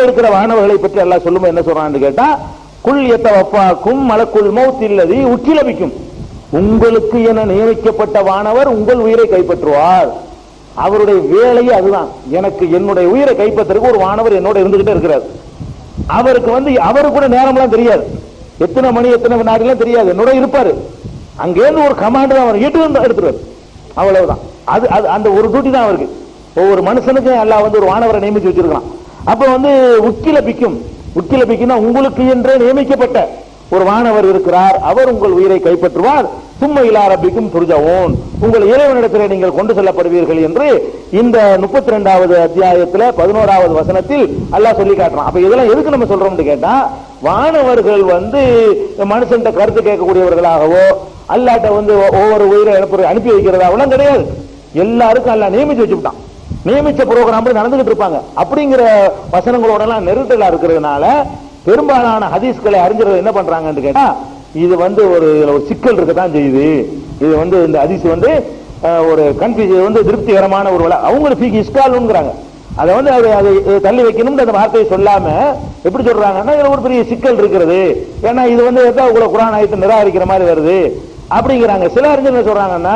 எடுக்கிற வானவர்களை பற்றி அல்லாஹ் சொல்லும்போது என்ன சொல்றான்னு கேட்டா, குல் யத்தவஃபாக்கும் மலக்குல் மௌத் இல்லதி உக்கிலபிக்கும், உங்களுக்கு என நியமிக்கப்பட்ட வானவர் உங்கள் உயிரை கைப்பற்றுவார். அவருடைய வேலையே அதுதான். எனக்கு என்னுடைய உயிரை கைப்பற்றுறதுக்கு ஒரு வானவர் என்னோட இருந்துகிட்டே இருக்கிறார். அவருக்கு வந்து அவரு கூட நேரம்லாம் தெரியாது. எத்தனை மணி எத்தனை வினாடிலாம் தெரியாது, நுரை இருப்பாரு. அங்கேருந்து ஒரு கமாண்ட் தான் அவர் ஈட்டு எடுத்துருவாரு, அவ்வளவுதான். அது அந்த ஒரு டியூட்டி தான் அவருக்கு. ஒவ்வொரு மனுஷனுக்கும் அல்லாஹ் வந்து ஒரு வானவரை நியமிச்சு வச்சிருக்கான். அப்ப வந்து உக்கில பிக்கும்னா உங்களுக்கு என்றே நியமிக்கப்பட்ட ஒரு வானவர் இருக்கிறார், அவர் உங்கள் உயிரை கைப்பற்றுவார். சும்மா இலா ரப்பிக்கும் துர்ஜஊன், உங்கள் இறைவனிடத்தில் நீங்கள் கொண்டு செல்லப்படுவீர்கள் என்று இந்த 32வது அத்தியாயத்தில் 11வது வசனத்தில் அல்லாஹ் சொல்லி காட்டுறான். அப்ப இதெல்லாம் எதுக்கு நம்ம சொல்றோம்னு கேட்டா, வானவர்கள் வந்து மனுஷன் கருத்து கேட்கக்கூடியவர்களாகவோ அல்லாட்ட வந்து ஒவ்வொரு உயிரை அனுப்பி வைக்கிறதாவெல்லாம் கிடையாது. எல்லாருக்கும் அல்லாஹ் நியமிச்சு வச்சுட்டான். நியமிச்ச புரோகிராம் நடந்துகிட்டு இருப்பாங்க. அப்படிங்கிற வசனங்களோட எல்லாம் நெருடலா இருக்கிறதுனால பெரும்பாலான ஹதீஸ்களை அறிஞர்கள் என்ன பண்றாங்கன்னு கேட்டா, இது வந்து ஒரு சிக்கல் இருக்கத்தான் செய்யுது. இது வந்து இந்த ஹதீஸ் வந்து ஒரு கன்ஃபியூஸ் வந்து திருப்திகரமான ஒரு அவங்களுக்கு இஸ்காலுங்கிறாங்க. அதை வந்து அதை தள்ளி வைக்கணும் அந்த வார்த்தையை சொல்லாம எப்படி சொல்றாங்கன்னா, இதுல ஒரு பெரிய சிக்கல் இருக்கிறது. ஏன்னா இது வந்து உங்களை குர்ஆன் ஆயத்தை நிராகரிக்கிற மாதிரி வருது அப்படிங்கிறாங்க. சில அறிஞர்கள் சொல்றாங்கன்னா,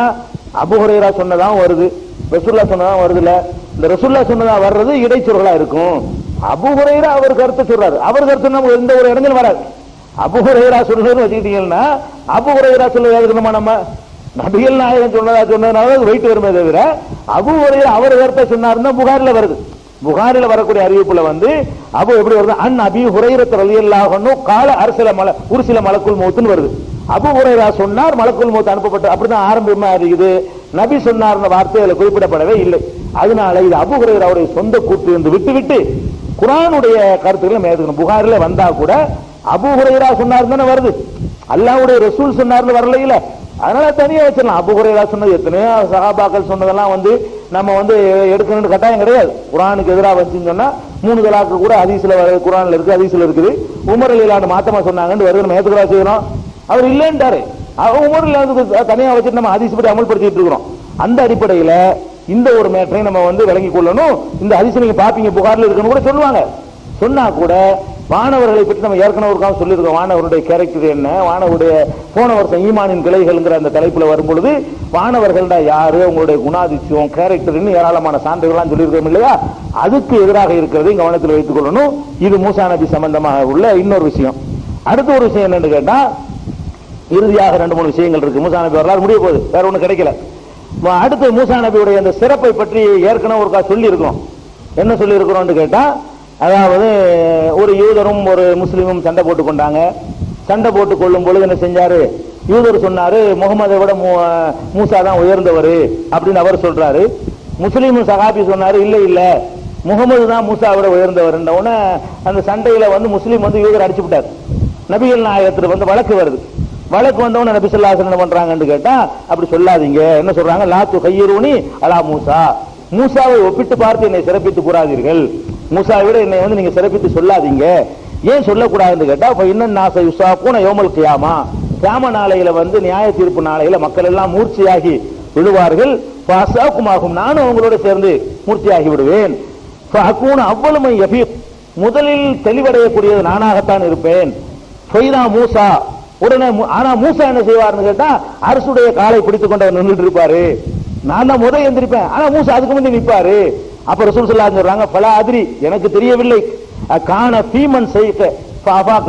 அபூ ஹுரைரா சொன்னதான் வருது, ரசூலுல்லாஹ் சொன்னதான் வருதுல. இந்த ரசூலுல்லாஹ் சொன்னதா வர்றது இடைச்சொற்களா இருக்கும். அபூ ஹுரைரா அவர் கருத்து சொல்றாரு, அவர் கருத்து நம்ம எந்த ஒரு இடங்களும் வராது. அபூ ஹுரைரா சொல்றதுன்னு வச்சுக்கிட்டீங்கன்னா, அபூ ஹுரைரா சொல்ல எழுதணுமா? நம்ம நபிகள் நாயகம் சொன்னதுனால வெயிட் வருமே தவிர, அபூ ஹுரைரா அவர் கருத்தை சொன்னாருன்னா புகாரில வருது. புகாரில வரக்கூடிய அறிவிப்புல வந்து அபு எப்படி வருது, அன் அபீ ஹுரைரா ரலியல்லாஹு அன்ஹு கால உர்சில மலக்குல் மௌத்னு வருது. அபூ ஹுரைரா சொன்னார், மலக்குல் மௌத் அனுப்பப்பட்டு, அப்படிதான் ஆரம்பமா இருக்குது. நபி சொன்னார் வார்த்தைகளை குறிப்பிடப்படவே இல்லை. அதனால இது அபூ ஹுரைராவுடைய சொந்த கூற்று என்று விட்டு குர்ஆனுடைய கருத்துக்களை மேற்கொள்ளணும். புகாரில வந்தா கூட அபூ ஹுரைரா சொன்னார் தானே வருது, அல்லாஹ்வுடைய ரசூல் சொன்னார்னு வரல இல்ல. அதனால தனியா வச்சிடலாம். அபூ ஹுரைரா சொன்னது எத்தனையோ சஹாபாக்கள் சொன்னதெல்லாம் வந்து நம்ம வந்து எடுக்கணும்னு கட்டாயம் கிடையாது. குர்ஆனுக்கு எதிராக வந்துன்னு சொன்னா 3 தலாக்கு கூட ஹதீஸ்ல குர்ஆன்ல இருக்கு, ஹதீஸ்ல இருக்குது. உமர் ரலியல்லாஹு அன்ஹு மாத்தமா சொன்னாங்கன்னு வருது, நம்ம ஏத்துக்கிறா செய்யணும். அவர் இல்லைன்றாரு, உமர் ரலியல்லாஹு தனியா வச்சுட்டு நம்ம ஹதீஸ் படி அமல்படுத்திட்டு இருக்கிறோம். அந்த அடிப்படையில இந்த ஒரு மேட்டரை நம்ம வந்து விளங்கி கொள்ளணும். இந்த ஹதீஸ் நீங்க பாப்பீங்க புகார்ல இருக்குன்னு கூட சொல்லுவாங்க. சொன்னா கூட வானவர்களை பற்றி நம்ம ஏற்கனவே ஒரு சொல்லியிருக்கோம். வானவருடைய கேரக்டர் என்ன, வானவருடைய போன வருஷம் ஈமானின் கிளைகள்ங்கிற அந்த தலைப்புல வரும்பொழுது வானவர்கள்டா யாரு, அவங்களுடைய குணாதிசயம் கேரக்டர்னு ஏராளமான சான்றுகள்லாம் சொல்லியிருக்கோம் இல்லையா. அதுக்கு எதிராக இருக்கிறது கவனத்தில் வைத்துக் கொள்ளணும். இது மூசா நபி சம்பந்தமாக உள்ள இன்னொரு விஷயம். அடுத்த ஒரு விஷயம் என்னன்னு கேட்டா, இறுதியாக 2-3 விஷயங்கள் இருக்கு. மூசா நபி வரலாறு முடிய போகுது, வேற ஒண்ணு கிடைக்கல. அடுத்து மூசா நபியுடைய அந்த சிறப்பை பற்றி ஏற்கனவே ஒரு சொல்லி இருக்கோம். என்ன சொல்லி இருக்கிறோம்னு கேட்டா, அதாவது ஒரு யூதரும் ஒரு முஸ்லீமும் சண்டை போட்டு கொண்டாங்க. சண்டை போட்டு கொள்ளும் பொழுது என்ன செஞ்சாரு, யூதர் சொன்னாரு முகமதை விட மூசா தான் உயர்ந்தவர் அப்படின்னு அவர் சொல்றாரு. முஸ்லீம் சஹாபி சொன்னாரு இல்ல இல்ல முகமது தான் மூசா விட உயர்ந்தவர். அந்த சண்டையில வந்து முஸ்லீம் வந்து யூதர் அடிச்சு விட்டார். நபிகள் நாயகத்துல வந்து வழக்கு வருது. வழக்கு வந்தவன நபி ஸல்லல்லாஹு அலைஹி வஸல்லம் என்ன பண்றாங்கன்னு கேட்டா, அப்படி சொல்லாதீங்க. என்ன சொல்றாங்க, லா துகையிரூனி அலா மூசா, மூசாவை ஒப்பிட்டு பார்த்து என்னை சிறப்பித்து கூறாதீர்கள், மூசாவை விட என்னை வந்து நீங்க சிறப்பித்து சொல்லாதீங்க. ஏன் சொல்லக்கூடாதுன்னு கேட்டா, இன்னும் நாச யுசாக்கூன யௌமல் கியாமா, கியாம நாளையில வந்து நியாய தீர்ப்பு நாளையில மக்கள் எல்லாம் மூர்ச்சையாகி விடுவார்கள். ஃபாஸாக்குமாகும், நானும் அவங்களோட சேர்ந்து மூர்ச்சையாகி விடுவேன். ஃபஅகூன அவ்வளமை யஃபீக், முதலில் தெளிவடையக்கூடியது நானாகத்தான் இருப்பேன். ஃபைதா மூசா, உடனே ஆனா மூசா என்ன செய்வார்னு கேட்டா, அரசுடைய காலை பிடித்துக் கொண்டு நின்றுட்டு இருப்பாரு. நான் தான் முதல் எந்திரிப்பேன், ஆனா மூசா அதுக்கு முந்தி நிற்பாரு. அப்ப ரசூல் ஸல்லல்லாஹு அலைஹி வஸல்லம் சொல்றாங்க, ஃபலா அத்ரி, எனக்கு தெரியவில்லை, கான ஃபீமன் சைக ஃபஅபாக,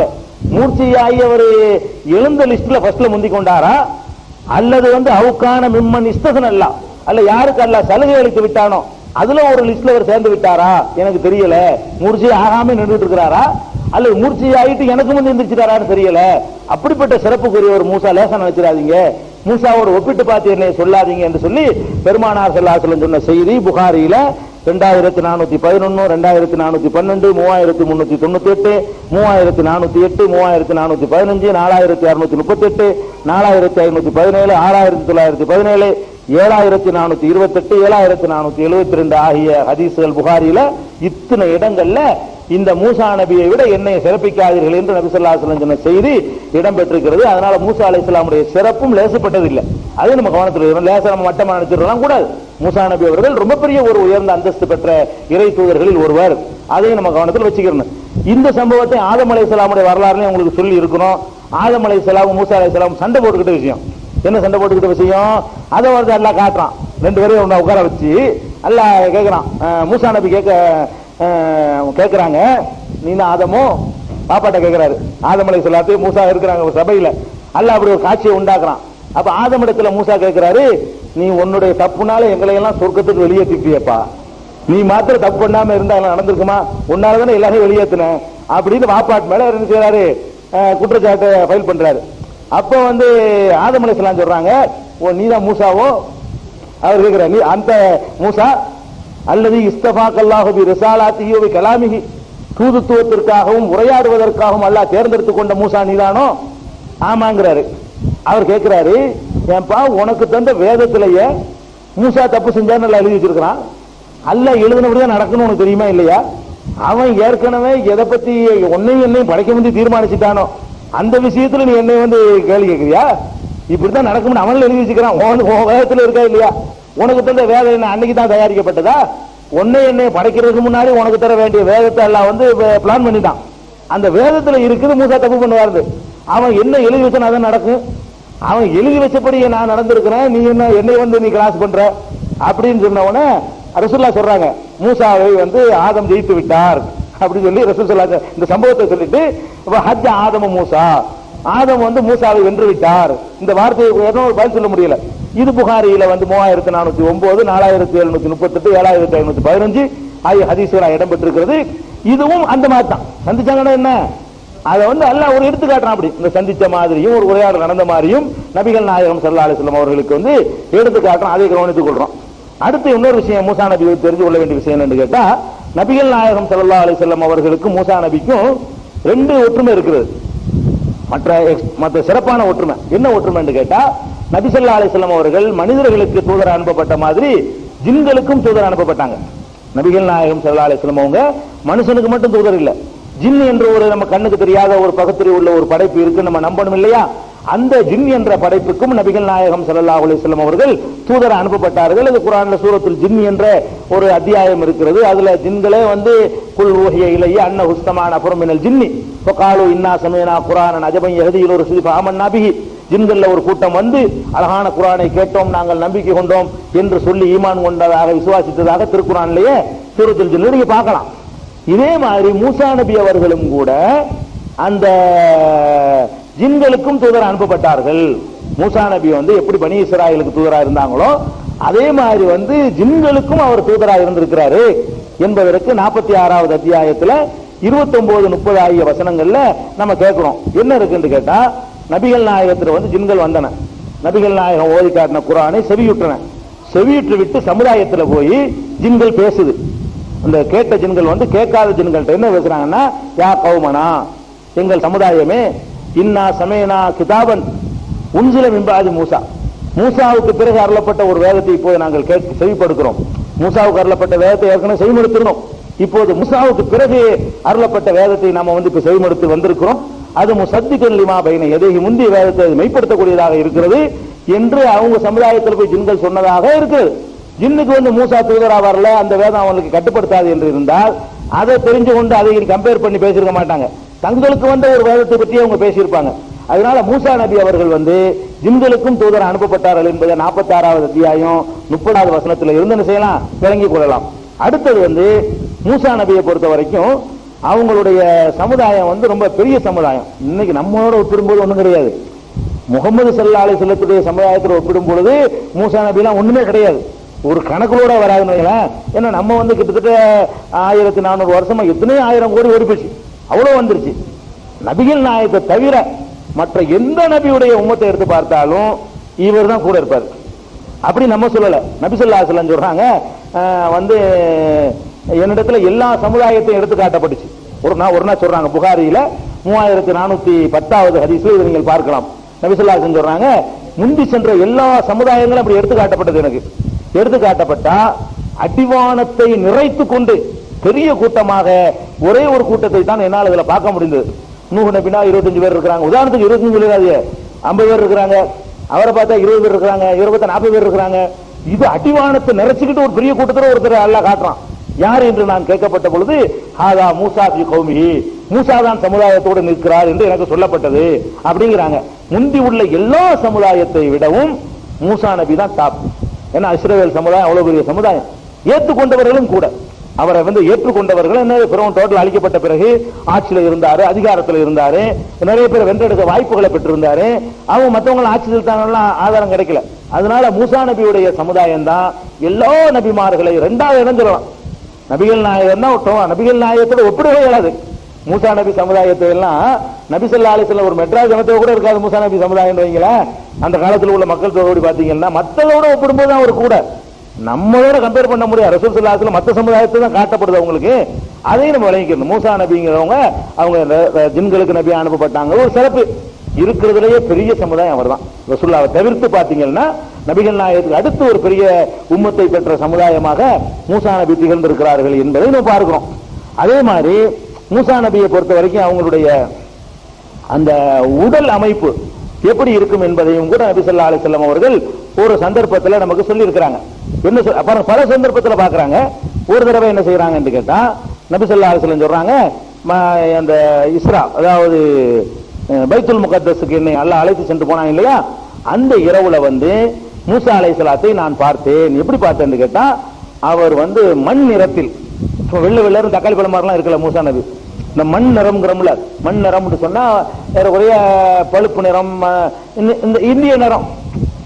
மூர்ச்சியாகி அவர் எழுந்த லிஸ்ட்ல ஃபர்ஸ்ட்ல முந்தி கொண்டாரா, அல்லது வந்து அவுக்கான மிம்மன் இஸ்தகன் அல்ல, அல்ல யாருக்கு அல்லாஹ் சலுகை அளித்து விட்டானோ அதுல ஒரு லிஸ்ட்ல அவர் சேர்ந்து விட்டாரா எனக்கு தெரியல. மூர்ச்சி ஆகாம நின்றுட்டு இருக்கிறாரா, அல்லது மூர்ச்சி ஆகிட்டு எனக்கு முந்தி எந்திரிச்சிட்டாரான்னு தெரியல. அப்படிப்பட்ட சிறப்புக்குரிய ஒரு மூசா லேசா நினைச்சிடாதீங்க, மூசாவோட ஒப்பிட்டு பார்த்து என்னை சொல்லாதீங்க என்று சொல்லி பெருமானார் ஸல்லல்லாஹு அலைஹி வஸல்லம் சொன்ன செய்தி புகாரியில 2411, 2412, 3398, 3408, 3415, 4638, 4517, 6917, 7428, 7472 ஆகிய ஹதீஸ்கள் புகாரியில இத்தனை இடங்கள்ல இந்த மூசா நபியை விட என்னை சிறப்பிக்காதீர்கள் என்று நபி ஸல்லல்லாஹு அலைஹி வஸல்லம் சொன்ன செய்தி இடம்பெற்றிருக்கிறது. அதனால மூசா அலைஹிஸ்ஸலாமுடைய சிறப்பும் லேசப்பட்டதில்லை. அது நம்ம கவனத்தில் இருக்கணும். லேசா நம்ம மட்டமா நினைச்சிடலாம் கூடாது. மூசா நபி அவர்கள் ரொம்ப பெரிய ஒரு உயர்ந்த அந்தஸ்து பெற்ற இறை தூதர்களில் ஒருவர். அதையும் நம்ம கவனத்தில் வச்சுக்கணும். இந்த சம்பவத்தை ஆதம் அலைஹிஸ்ஸலாமுடைய வரலாறுலையும் உங்களுக்கு சொல்லி இருக்கணும். ஆதம் அலைஹிஸ்ஸலாம் மூசா அலைஹிஸ்ஸலாம் சண்டை போட்டுக்கிட்ட விஷயம். என்ன சண்டை போட்டுக்கிட்ட விஷயம், அதை வந்து அல்லாஹ் காட்டுறான். 2 பேரையும் ஒண்ணா உட்கார வச்சு அல்லாஹ் கேட்கிறான். மூசா நபி கேட்கறாங்க, நீ தான் ஆதமோ பாப்பாட்ட கேட்கிறாரு. ஆதம் அலைஹிஸ்ஸலாத்து மூசா இருக்கிறாங்க ஒரு சபையில. அல்லாஹ் அப்படி ஒரு காட்சியை உண்டாக்குறான். அப்ப ஆதம் இடத்துல மூசா கேட்கிறாரு, நீ உன்னுடைய தப்புனால எங்களை எல்லாம் சொர்க்கத்துக்கு வெளியேற்றிப்பியப்பா, நீ மாத்திரம் தப்பு பண்ணாம இருந்தா எல்லாம் நடந்திருக்குமா? உன்னாலதானே எல்லாரையும் வெளியேற்றின அப்படின்னு வாப்பாட்டு மேல என்ன செய்யறாரு, குற்றச்சாட்டை ஃபைல் பண்றாரு. அப்ப ஆதம் அலைஹிஸ்ஸலாம் சொல்றாங்க, ஓ நீதான் மூசாவோ? அவர் கேட்கிறார், நீ அந்த மூசா அல்லது இஸ்தஃபாக்கல்லாஹு பி ரிசாலாத்திஹி வ கலாமிஹி, தூதுத்துவத்திற்காகவும் உரையாடுவதற்காகவும் அல்லாஹ் தேர்ந்தெடுத்துக் கொண்ட மூசா நீதானோ? ஆமாங்கிறாரு. அவர் கேட்கிறாரு, ஏன்பா உனக்கு தந்த வேதத்திலேயே மூசா தப்பு செஞ்சான்னு எல்லாம் எழுதி வச்சிருக்கிறான், அல்லாஹ் எழுதினபடிதான் நடக்கணும் உனக்கு தெரியுமா இல்லையா? அவன் ஏற்கனவே எதை பத்தி உன்னையும் என்னையும் படைக்க முந்தி தீர்மானிச்சுட்டானோ அந்த விஷயத்துல நீ என்னை கேள்வி கேட்கிறியா? இப்படித்தான் நடக்கும்னு அவன் எழுதி வச்சுக்கிறான். வேதத்துல இருக்கா இல்லையா? உனக்கு தந்த வேதம் என்ன அன்னைக்கு தான் தயாரிக்கப்பட்டதா? உன்னை என்னை படைக்கிறதுக்கு முன்னாடி உனக்கு தர வேண்டிய வேதத்தை எல்லாம் பிளான் பண்ணிட்டான். அந்த வேதத்துல இருக்குது மூசா தப்பு பண்ணுவாரு. அவன் என்ன எழுதி வச்சான் அதான் நடக்கும். அவன் எழுதி வச்சபடி நான் நடந்திருக்கிறேன், நீ என்ன என்னை நீ கிராஸ் பண்ற அப்படின்னு சொன்னவன ரசூலுல்லாஹ் சொல்றாங்க, மூசாவை ஆதம் ஜெயித்து விட்டார் அப்படின்னு சொல்லி ரசூல் சொல்லாங்க. இந்த சம்பவத்தை சொல்லிட்டு ஹஜ்ஜ ஆதம மூசா, ஆதம் மூசாவை வென்று விட்டார். இந்த வார்த்தையை பதில் சொல்ல முடியல. இது புகாரியில 3409, 4738, 7515 ஆகிய ஹதீஸ்கள் இடம்பெற்றிருக்கிறது. இதுவும் அந்த மாதிரி தான். சந்திச்சாங்கன்னா என்ன, அதை அல்லாஹ் ஒரு எடுத்து காட்டுறான். அப்படி இந்த சந்திச்ச மாதிரியும் ஒரு உரையாடல் நடந்த மாதிரியும் நபிகள் நாயகம் ஸல்லல்லாஹு அலைஹி வஸல்லம் அவர்களுக்கு எடுத்து காட்டுறான். அதை கவனித்துக் கொள்றோம். அடுத்து இன்னொரு விஷயம் மூசா நபி தெரிந்து கொள்ள வேண்டிய விஷயம் என்னன்னு கேட்டா, நபிகள் நாயகம் ஸல்லல்லாஹு அலைஹி வஸல்லம் அவர்களுக்கும் மூசா நபிக்கும் 2 ஒற்றுமை இருக்கிறது. மற்ற சிறப்பான ஒற்றுமை என்ன ஒற்றுமைன்னு கேட்டா, நபி ஸல்லல்லாஹு அலைஹி வஸல்லம் அவர்கள் மனிதர்களுக்கு தூதர் அனுப்பப்பட்ட மாதிரி ஜின்களுக்கும் தூதர் அனுப்பப்பட்டாங்க. நபிகள் நாயகம் ஸல்லல்லாஹு அலைஹி வஸல்லம் அவங்க மனுஷனுக்கு மட்டும் தூதர் இல்ல, ஜின் என்ற ஒரு நம்ம கண்ணுக்கு தெரியாத ஒரு பகுத்தறிவு உள்ள ஒரு படைப்பு இருக்கு, நம்ம நம்பணும் இல்லையா? அந்த ஜின் என்ற படைப்புக்கும் நபிகள் நாயகம் ஸல்லல்லாஹு அலைஹி வஸல்லம் அவர்கள் தூதர் அனுப்பப்பட்டார்கள். அது குர்ஆன்ல சூரத்துல் ஜின் என்ற ஒரு அத்தியாயம் இருக்கிறது. அதுல ஜின்களே குல் ஊஹிய இலைய அன்னஹு இஸ்தமா நஃபரும் மினல் ஜின்னி ஃபகாலு இன்னா சமீனா குர்ஆனன் அஜபன் யஹ்தி இலா ருஷ்தி ஃபஆமன்னா பிஹி, ஜின்கள்ல ஒரு கூட்டம் அழகான குர்ஆனை கேட்டோம், நாங்கள் நம்பிக்கை கொண்டோம் என்று சொல்லி ஈமான் கொண்டதாக விசுவாசித்ததாக திருக்குர்ஆன்லயே சூரத்துல் ஜின்ல நீங்க பார்க்கலாம். இதே மாதிரி மூசா நபி அவர்களும் கூட அந்த ஜின்களுக்கும் தூதர் அனுப்பப்பட்டார்கள். மூசா நபி எப்படி பனி இஸ்ராயலுக்கு தூதரா இருந்தாங்களோ அதே மாதிரி ஜின்களுக்கும் அவர் தூதரா இருந்திருக்கிறாரு என்பதற்கு 46வது அத்தியாயத்துல 29, 30 ஆகிய வசனங்கள்ல நம்ம கேட்கிறோம். என்ன இருக்குன்னு கேட்டா, நபிகள் நாயகத்துல ஜின்கள் வந்தன, நபிகள் நாயகம் ஓதி காட்டின குர்ஆனை செவியுற்றன, செவியுற்று விட்டு சமுதாயத்துல போய் ஜின்கள் பேசுது. அந்த கேட்ட ஜின்கள் கேட்காத ஜின்கள்ட்ட என்ன பேசுறாங்கன்னா, யா கௌமனா, எங்கள் சமுதாயமே, இன்னா சமேனா கிதாபன் உன்சில மின் பாதி மூசா, மூசாவுக்கு பிறகு அருளப்பட்ட ஒரு வேதத்தை இப்போது நாங்கள் செவிப்படுக்கிறோம். மூசாவுக்கு அருளப்பட்ட வேதத்தை ஏற்கனவே செவிமடுத்திருந்தோம், இப்போது மூசாவுக்கு பிறகு அருளப்பட்ட வேதத்தை நாம இப்ப செவிமடுத்து வந்திருக்கிறோம். அது முசத்திகன் லிமா பைன எதைகி, முந்தைய வேதத்தை மெய்ப்படுத்தக்கூடியதாக இருக்கிறது என்று அவங்க சமுதாயத்தில் போய் ஜின்கள் சொன்னதாக இருக்கிறது. ஜின்னுக்கு மூசா தூதரா வரல, அந்த வேதம் அவங்களுக்கு கட்டுப்படுத்தாது என்று இருந்தால் அதை தெரிஞ்சு கொண்டு அதை கம்பேர் பண்ணி பேசிருக்க மாட்டாங்க. தங்களுக்கு ஒரு வேதத்தை பற்றி அவங்க பேசியிருப்பாங்க. அதனால மூசா நபி அவர்கள் ஜின்களுக்கும் தூதர் அனுப்பப்பட்டார்கள் என்பதை 46வது அத்தியாயம் 30வது வசனத்தில் இருந்து என்ன செய்யலாம், விளங்கிக் கொள்ளலாம். அடுத்தது மூசா நபியை பொறுத்த வரைக்கும் அவங்களுடைய சமுதாயம் ரொம்ப பெரிய சமுதாயம். இன்னைக்கு நம்மளோட ஒப்பிடும்போது ஒண்ணும் கிடையாது. முகமது ஸல்லல்லாஹு அலைஹி வஸல்லம் சமுதாயத்தில் ஒப்பிடும் பொழுது மூசா நபிலாம் ஒண்ணுமே கிடையாது, ஒரு கணக்குகளோட வராதுன்னு. ஏன்னா நம்ம கிட்டத்தட்ட 1400 வருஷமா எத்தனை 1000 கோடி ஓடி போச்சு, அவ்வளவு வந்துருச்சு. நபிகள் நாயகத்தை தவிர மற்ற எந்த நபியுடைய உம்மத்தை எடுத்து பார்த்தாலும் இவர் தான் கூட இருப்பார். அப்படி நம்ம சொல்லல. நபி ஸல்லல்லாஹு அலைஹி வஸல்லம் சொல்றாங்க, என்னிடத்துல எல்லா சமுதாயத்தையும் எடுத்து காட்டப்பட்டுச்சு. ஒரு நாள் சொல்றாங்க, புகாரியில 3410வது ஹதீஸ்ல இதை நீங்கள் பார்க்கலாம். நபி ஸல்லல்லாஹு அலைஹி வஸல்லம் சொல்றாங்க, முந்தி சென்ற எல்லா சமுதாயங்களும் அப்படி எடுத்து காட்டப்பட்டது. எனக்கு எடுத்து காட்டப்பட்டா அடிவானத்தை நிறைத்து கொண்டு பெரிய கூட்டமாக ஒரே ஒரு கூட்டத்தை தான் என்னால் இதுல பார்க்க முடிந்தது. நூஹ் நபினா 25 பேர் இருக்கிறாங்க, உதாரணத்துக்கு 25 சொல்லிடாதீங்க, 50 பேர் இருக்கிறாங்க. அவரை பார்த்தா 20 பேர் இருக்கிறாங்க, 40 பேர் இருக்கிறாங்க. இது அடிவானத்தை நிறைச்சுக்கிட்டு ஒரு பெரிய கூட்டத்தில் ஒருத்தர் அல்லாஹ் காட்டுறான். யார் என்று நான் கேட்கப்பட்ட பொழுது, ஹாதா மூசா ஃபி கௌமிஹி, மூசா தான் சமுதாயத்தோடு நிற்கிறார் என்று எனக்கு சொல்லப்பட்டது அப்படிங்கிறாங்க. முந்தி உள்ள எல்லா சமுதாயத்தை விடவும் மூசா நபி தான் டாப். ஏன்னா இஸ்ரவேல் சமுதாயம் அவ்வளவு பெரிய சமுதாயம், ஏற்றுக்கொண்டவர்களும் கூட. அவரை வந்து ஏற்றுக்கொண்டவர்கள் என்ன பிறகு டோட்டல் அழிக்கப்பட்ட பிறகு ஆட்சியில் இருந்தாரு, அதிகாரத்தில் இருந்தாரு, நிறைய பேர் வென்றெடுக்க வாய்ப்புகளை பெற்றிருந்தாரு. அவங்க மற்றவங்க ஆட்சி செலுத்தாங்கலாம் ஆதாரம் கிடைக்கல. அதனால மூசா நபியுடைய சமுதாயம் தான் எல்லா நபிமார்களை இரண்டாவது இடம் சொல்லலாம். நபிகள் நாயகம் தான் நபிகள் நாயகத்தோட ஒப்பிடவே இயலாது. மூசா நபி சமுதாயத்தை எல்லாம் நபி ஸல்லல்லாஹு அலைஹி வஸல்லம் ஒரு மெட்ராஸ் ஜனத்தோட கூட இருக்காது மூசா நபி சமுதாயம் வைங்களேன். அந்த காலத்தில் உள்ள மக்கள் தொகை பாத்தீங்கன்னா மற்றதோட ஒப்பிடும்போது அவர் கூட நம்மளோட கம்பேர் பண்ண முடியாது. ரசூல் ஸல்லல்லாஹு அலைஹி வஸல்லம் மற்ற சமுதாயத்தை தான் காட்டப்படுது அவங்களுக்கு. அதையும் நம்ம விளங்கிக்கணும். மூசா நபிங்கிறவங்க அவங்க ஜின்களுக்கு நபி அனுப்பப்பட்டாங்க. ஒரு சிறப்பு இருக்கிறதுலயே பெரிய சமுதாயம் அவர் தான். ரசூலுல்லாஹ்வை தவிர்த்து பாத்தீங்கன்னா நபிகள் நாயகத்துக்கு அடுத்து ஒரு பெரிய உம்மத்தை பெற்ற சமுதாயமாக மூசா நபி திகழ்ந்திருக்கிறார்கள் என்பதை நம்ம பார்க்கிறோம். அதே மாதிரி மூசா நபியை பொறுத்த வரைக்கும் அவங்களுடைய அந்த உடல் அமைப்பு எப்படி இருக்கும் என்பதையும் கூட நபி ஸல்லல்லாஹு அலைஹி வஸல்லம் அவர்கள் ஒரு சந்தர்ப்பத்தில் நமக்கு சொல்லி இருக்கிறாங்க. என்ன பல சந்தர்ப்பத்தில் பார்க்கறாங்க. ஒரு தடவை என்ன செய்யறாங்க என்று கேட்டா நபி ஸல்லல்லாஹு அலைஹி வஸல்லம் சொல்றாங்க, அந்த இஸ்ரா அதாவது பைத்துல் முகத்தஸுக்கு என்னை அல்லாஹ் அழைத்து சென்று போனாங்க இல்லையா, அந்த இரவுல வந்து மூசா அலைஹிஸ்ஸலாத்தை நான் பார்த்தேன். எப்படி பார்த்தேன்னு கேட்டா அவர் வந்து மண் நிறத்தில் வெள்ளை வெள்ளரும் தக்காளி பழம் மாதிரிலாம் இருக்கல மூசா நபி, இந்த மண் நிறம்ங்கிறோம்ல, மண் நிறம்னு சொன்னா ஒரே பழுப்பு நிறம், இந்த இந்திய நிறம்.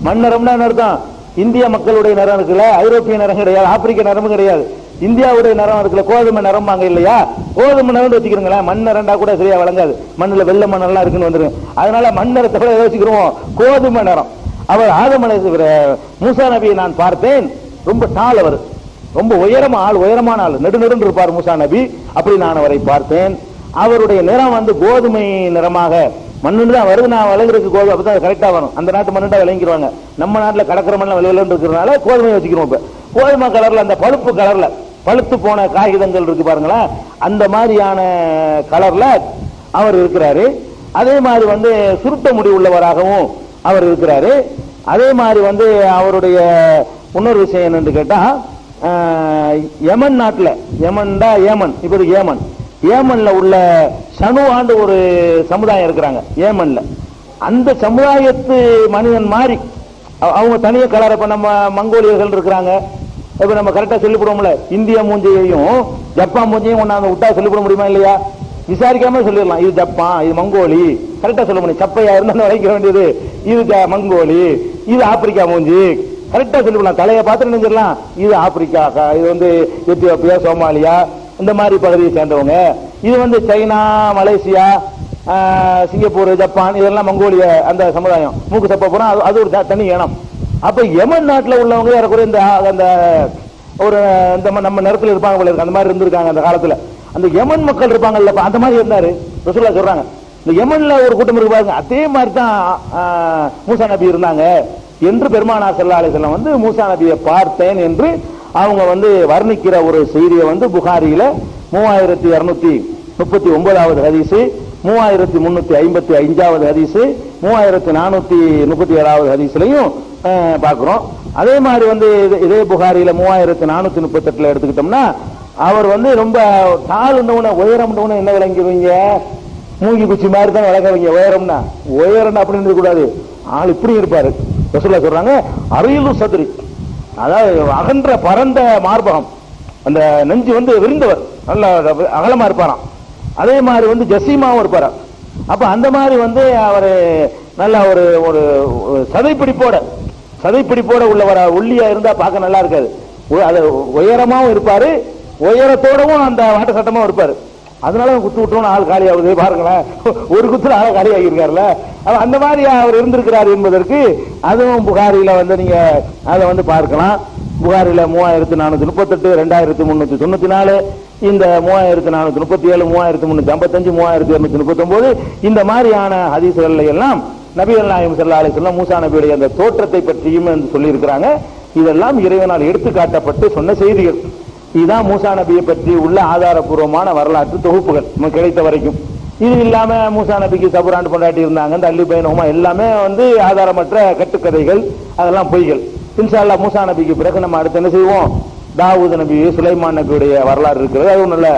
மண் நிறம்னா என்ன அர்த்தம்? இந்திய மக்களுடைய நிறம் இருக்குல்ல, ஐரோப்பிய நிறம் கிடையாது, ஆப்பிரிக்க நிறமும் கிடையாது, இந்தியாவுடைய நிறம் இருக்குல்ல, கோதுமை நிறம் வாங்க இல்லையா, கோதுமை நிறம் வச்சுக்கிறீங்களேன். மண் நிறம்டா கூட சரியா வழங்காது, மண்ணுல வெள்ளை மண்ணெல்லாம் இருக்குன்னு வந்துடும். அதனால மண் நிறத்தை கூட வச்சுக்கிறோம், கோதுமை நிறம். அவர் ஆதம் மூசா நபியை நான் பார்த்தேன். ரொம்ப டால், அவர் ரொம்ப உயரமான ஆள், நெடுநெடுன்னு இருப்பார் மூசா நபி. அப்படி நான் அவரை பார்த்தேன். அவருடைய நிறம் வந்து கோதுமை நிறமாக, மண்ணு தான் வருது, நான் விளைஞ்சிருக்கு கோதுமை, அப்பதான் கரெக்டா வரும். அந்த நாட்டு மண்ணு விளங்கிடுவாங்க. நம்ம நாட்டில் கடற்கரை மண்ண விளையாண்டு இருக்கிறதுனால கோதுமை வச்சுக்கிறோம். இப்ப கோதுமை கலர்ல, அந்த பழுப்பு கலர்ல, பழுத்து போன காகிதங்கள் இருக்கு பாருங்களேன், அந்த மாதிரியான கலர்ல அவர் இருக்கிறாரு. அதே மாதிரி வந்து சுருட்ட முடி உள்ளவராகவும் அவர் இருக்கிறாரு. அதே மாதிரி வந்து அவருடைய இன்னொரு விஷயம் என்னன்னு கேட்டா, யமன் நாட்டில், இப்ப ஏமன்ல உள்ள சனுவாண்டு ஒரு சமுதாயம் இருக்கிறாங்க ஏமன்ல. அந்த சமுதாயத்து மனிதன் மாதிரி அவங்க தனிய கலர். இப்ப நம்ம மங்கோலியர்கள் இருக்கிறாங்க, இப்ப நம்ம கரெக்டா சொல்லிவிடுவோம்ல, இந்திய மூஞ்சியையும் ஜப்பான் மூஞ்சியையும் ஒன்னாந்து விட்டா சொல்லிவிட முடியுமா இல்லையா? விசாரிக்காம சொல்லிடலாம், இது ஜப்பான், இது மங்கோலி, கரெக்டா சொல்ல முடியும். சப்பையா இருந்தாலும் வளைக்க வேண்டியது, இது மங்கோலி, இது ஆப்பிரிக்கா மூஞ்சி, கரெக்டா சொல்லிவிடலாம். தலையை பார்த்து நினைச்சிடலாம், இது ஆப்பிரிக்கா, இது வந்து எத்தியோப்பியா, சோமாலியா இந்த மாதிரி பகுதியை சேர்ந்தவங்க, இது வந்து சைனா, மலேசியா, சிங்கப்பூர், ஜப்பான், இதெல்லாம் மங்கோலிய அந்த சமுதாயம். மூக்கு சப்ப போனா அது ஒரு தனி இனம். அப்ப யமன் நாட்டில் உள்ளவங்க ஏறக்குறைய அந்த ஒரு நம்ம நிறத்தில் இருப்பாங்க போல இருக்கு, அந்த மாதிரி இருந்திருக்காங்க அந்த காலத்துல. அந்த யமன் மக்கள் இருப்பாங்கல்ல, அந்த மாதிரி இருந்தாரு ரசூலுல்லாஹ் சொல்றாங்க. இந்த யமன்ல ஒரு கூட்டம் இருக்கு பாருங்க, அதே மாதிரி தான் மூசா நபி இருந்தாங்க என்று பெருமானார் ஸல்லல்லாஹு அலைஹி வஸல்லம் வந்து மூசா நபியை பார்த்தேன் என்று அவங்க வந்து வர்ணிக்கிற ஒரு செய்தியை வந்து புகாரியில 3239வது ஹதீஸ், 3355வது ஹதீஸ், 3437வது ஹதீஸ்லயும் பார்க்கிறோம். அதே மாதிரி வந்து இதே புகாரியில 3438 எடுத்துக்கிட்டோம்னா அவர் வந்து ரொம்ப தாழ் உயரம் என்ன விளங்குவீங்க, மூங்கி குச்சி மாதிரி தான் விளங்குவீங்க. உயரம்னா உயரம் அப்படின்னு கூடாது, ஆள் இப்படி இருப்பாரு. ரசூலுல்லாஹ் சொல்றாங்க, அரியலு சதுரி, அதாவது அகன்ற பரந்த மார்பகம், அந்த நெஞ்சு வந்து விரிந்தவர், நல்ல அகலமா இருப்பாராம். அதே மாதிரி வந்து ஜசீமாவும் இருப்பார். அப்ப அந்த மாதிரி வந்து அவர் நல்ல ஒரு ஒரு சதைப்பிடிப்போட உள்ளவர, ஒல்லியா இருந்தா பார்க்க நல்லா இருக்காது. உயரமாவும் இருப்பாரு, உயரத்தோடவும் அந்த வாட்ட சட்டமாவும் இருப்பாரு. அதனால குத்து விட்டோம் ஆள் காலி ஆகுது பாருங்களேன், ஒரு குத்துல ஆள் காலி ஆகியிருக்காருல்ல. அந்த மாதிரி அவர் இருந்திருக்கிறார் என்பதற்கு அதுவும் புகாரில வந்து நீங்க அதை வந்து பார்க்கலாம். புகாரில 3438, 2394, இந்த 3437, 3355, 3239 இந்த மாதிரியான ஹதீஸ்கள் எல்லாம் நபிகள் நாயகம் ஸல்லல்லாஹு அலைஹி வஸல்லம் மூசா நபியுடைய அந்த தோற்றத்தை பற்றியும் சொல்லி இருக்கிறாங்க. இதெல்லாம் இறைவனால் எடுத்து காட்டப்பட்டு சொன்ன செய்திகள். இதுதான் மூசா நபியை பற்றி உள்ள ஆதாரபூர்வமான வரலாற்று தொகுப்புகள் நமக்கு கிடைத்த வரைக்கும். இது இல்லாம மூசா நபிக்கு சபுராண்டு பொண்டாட்டி இருந்தாங்க, இந்த அல்லி பையனுமா எல்லாமே வந்து ஆதாரமற்ற கட்டுக்கதைகள், அதெல்லாம் பொய்கள். இன்ஷா அல்லாஹ் மூசா நபிக்கு பிறகு நம்ம அடுத்து என்ன செய்வோம், தாவூத் நபி, சுலைமான் நபியுடைய வரலாறு இருக்கிறது, அது நல்ல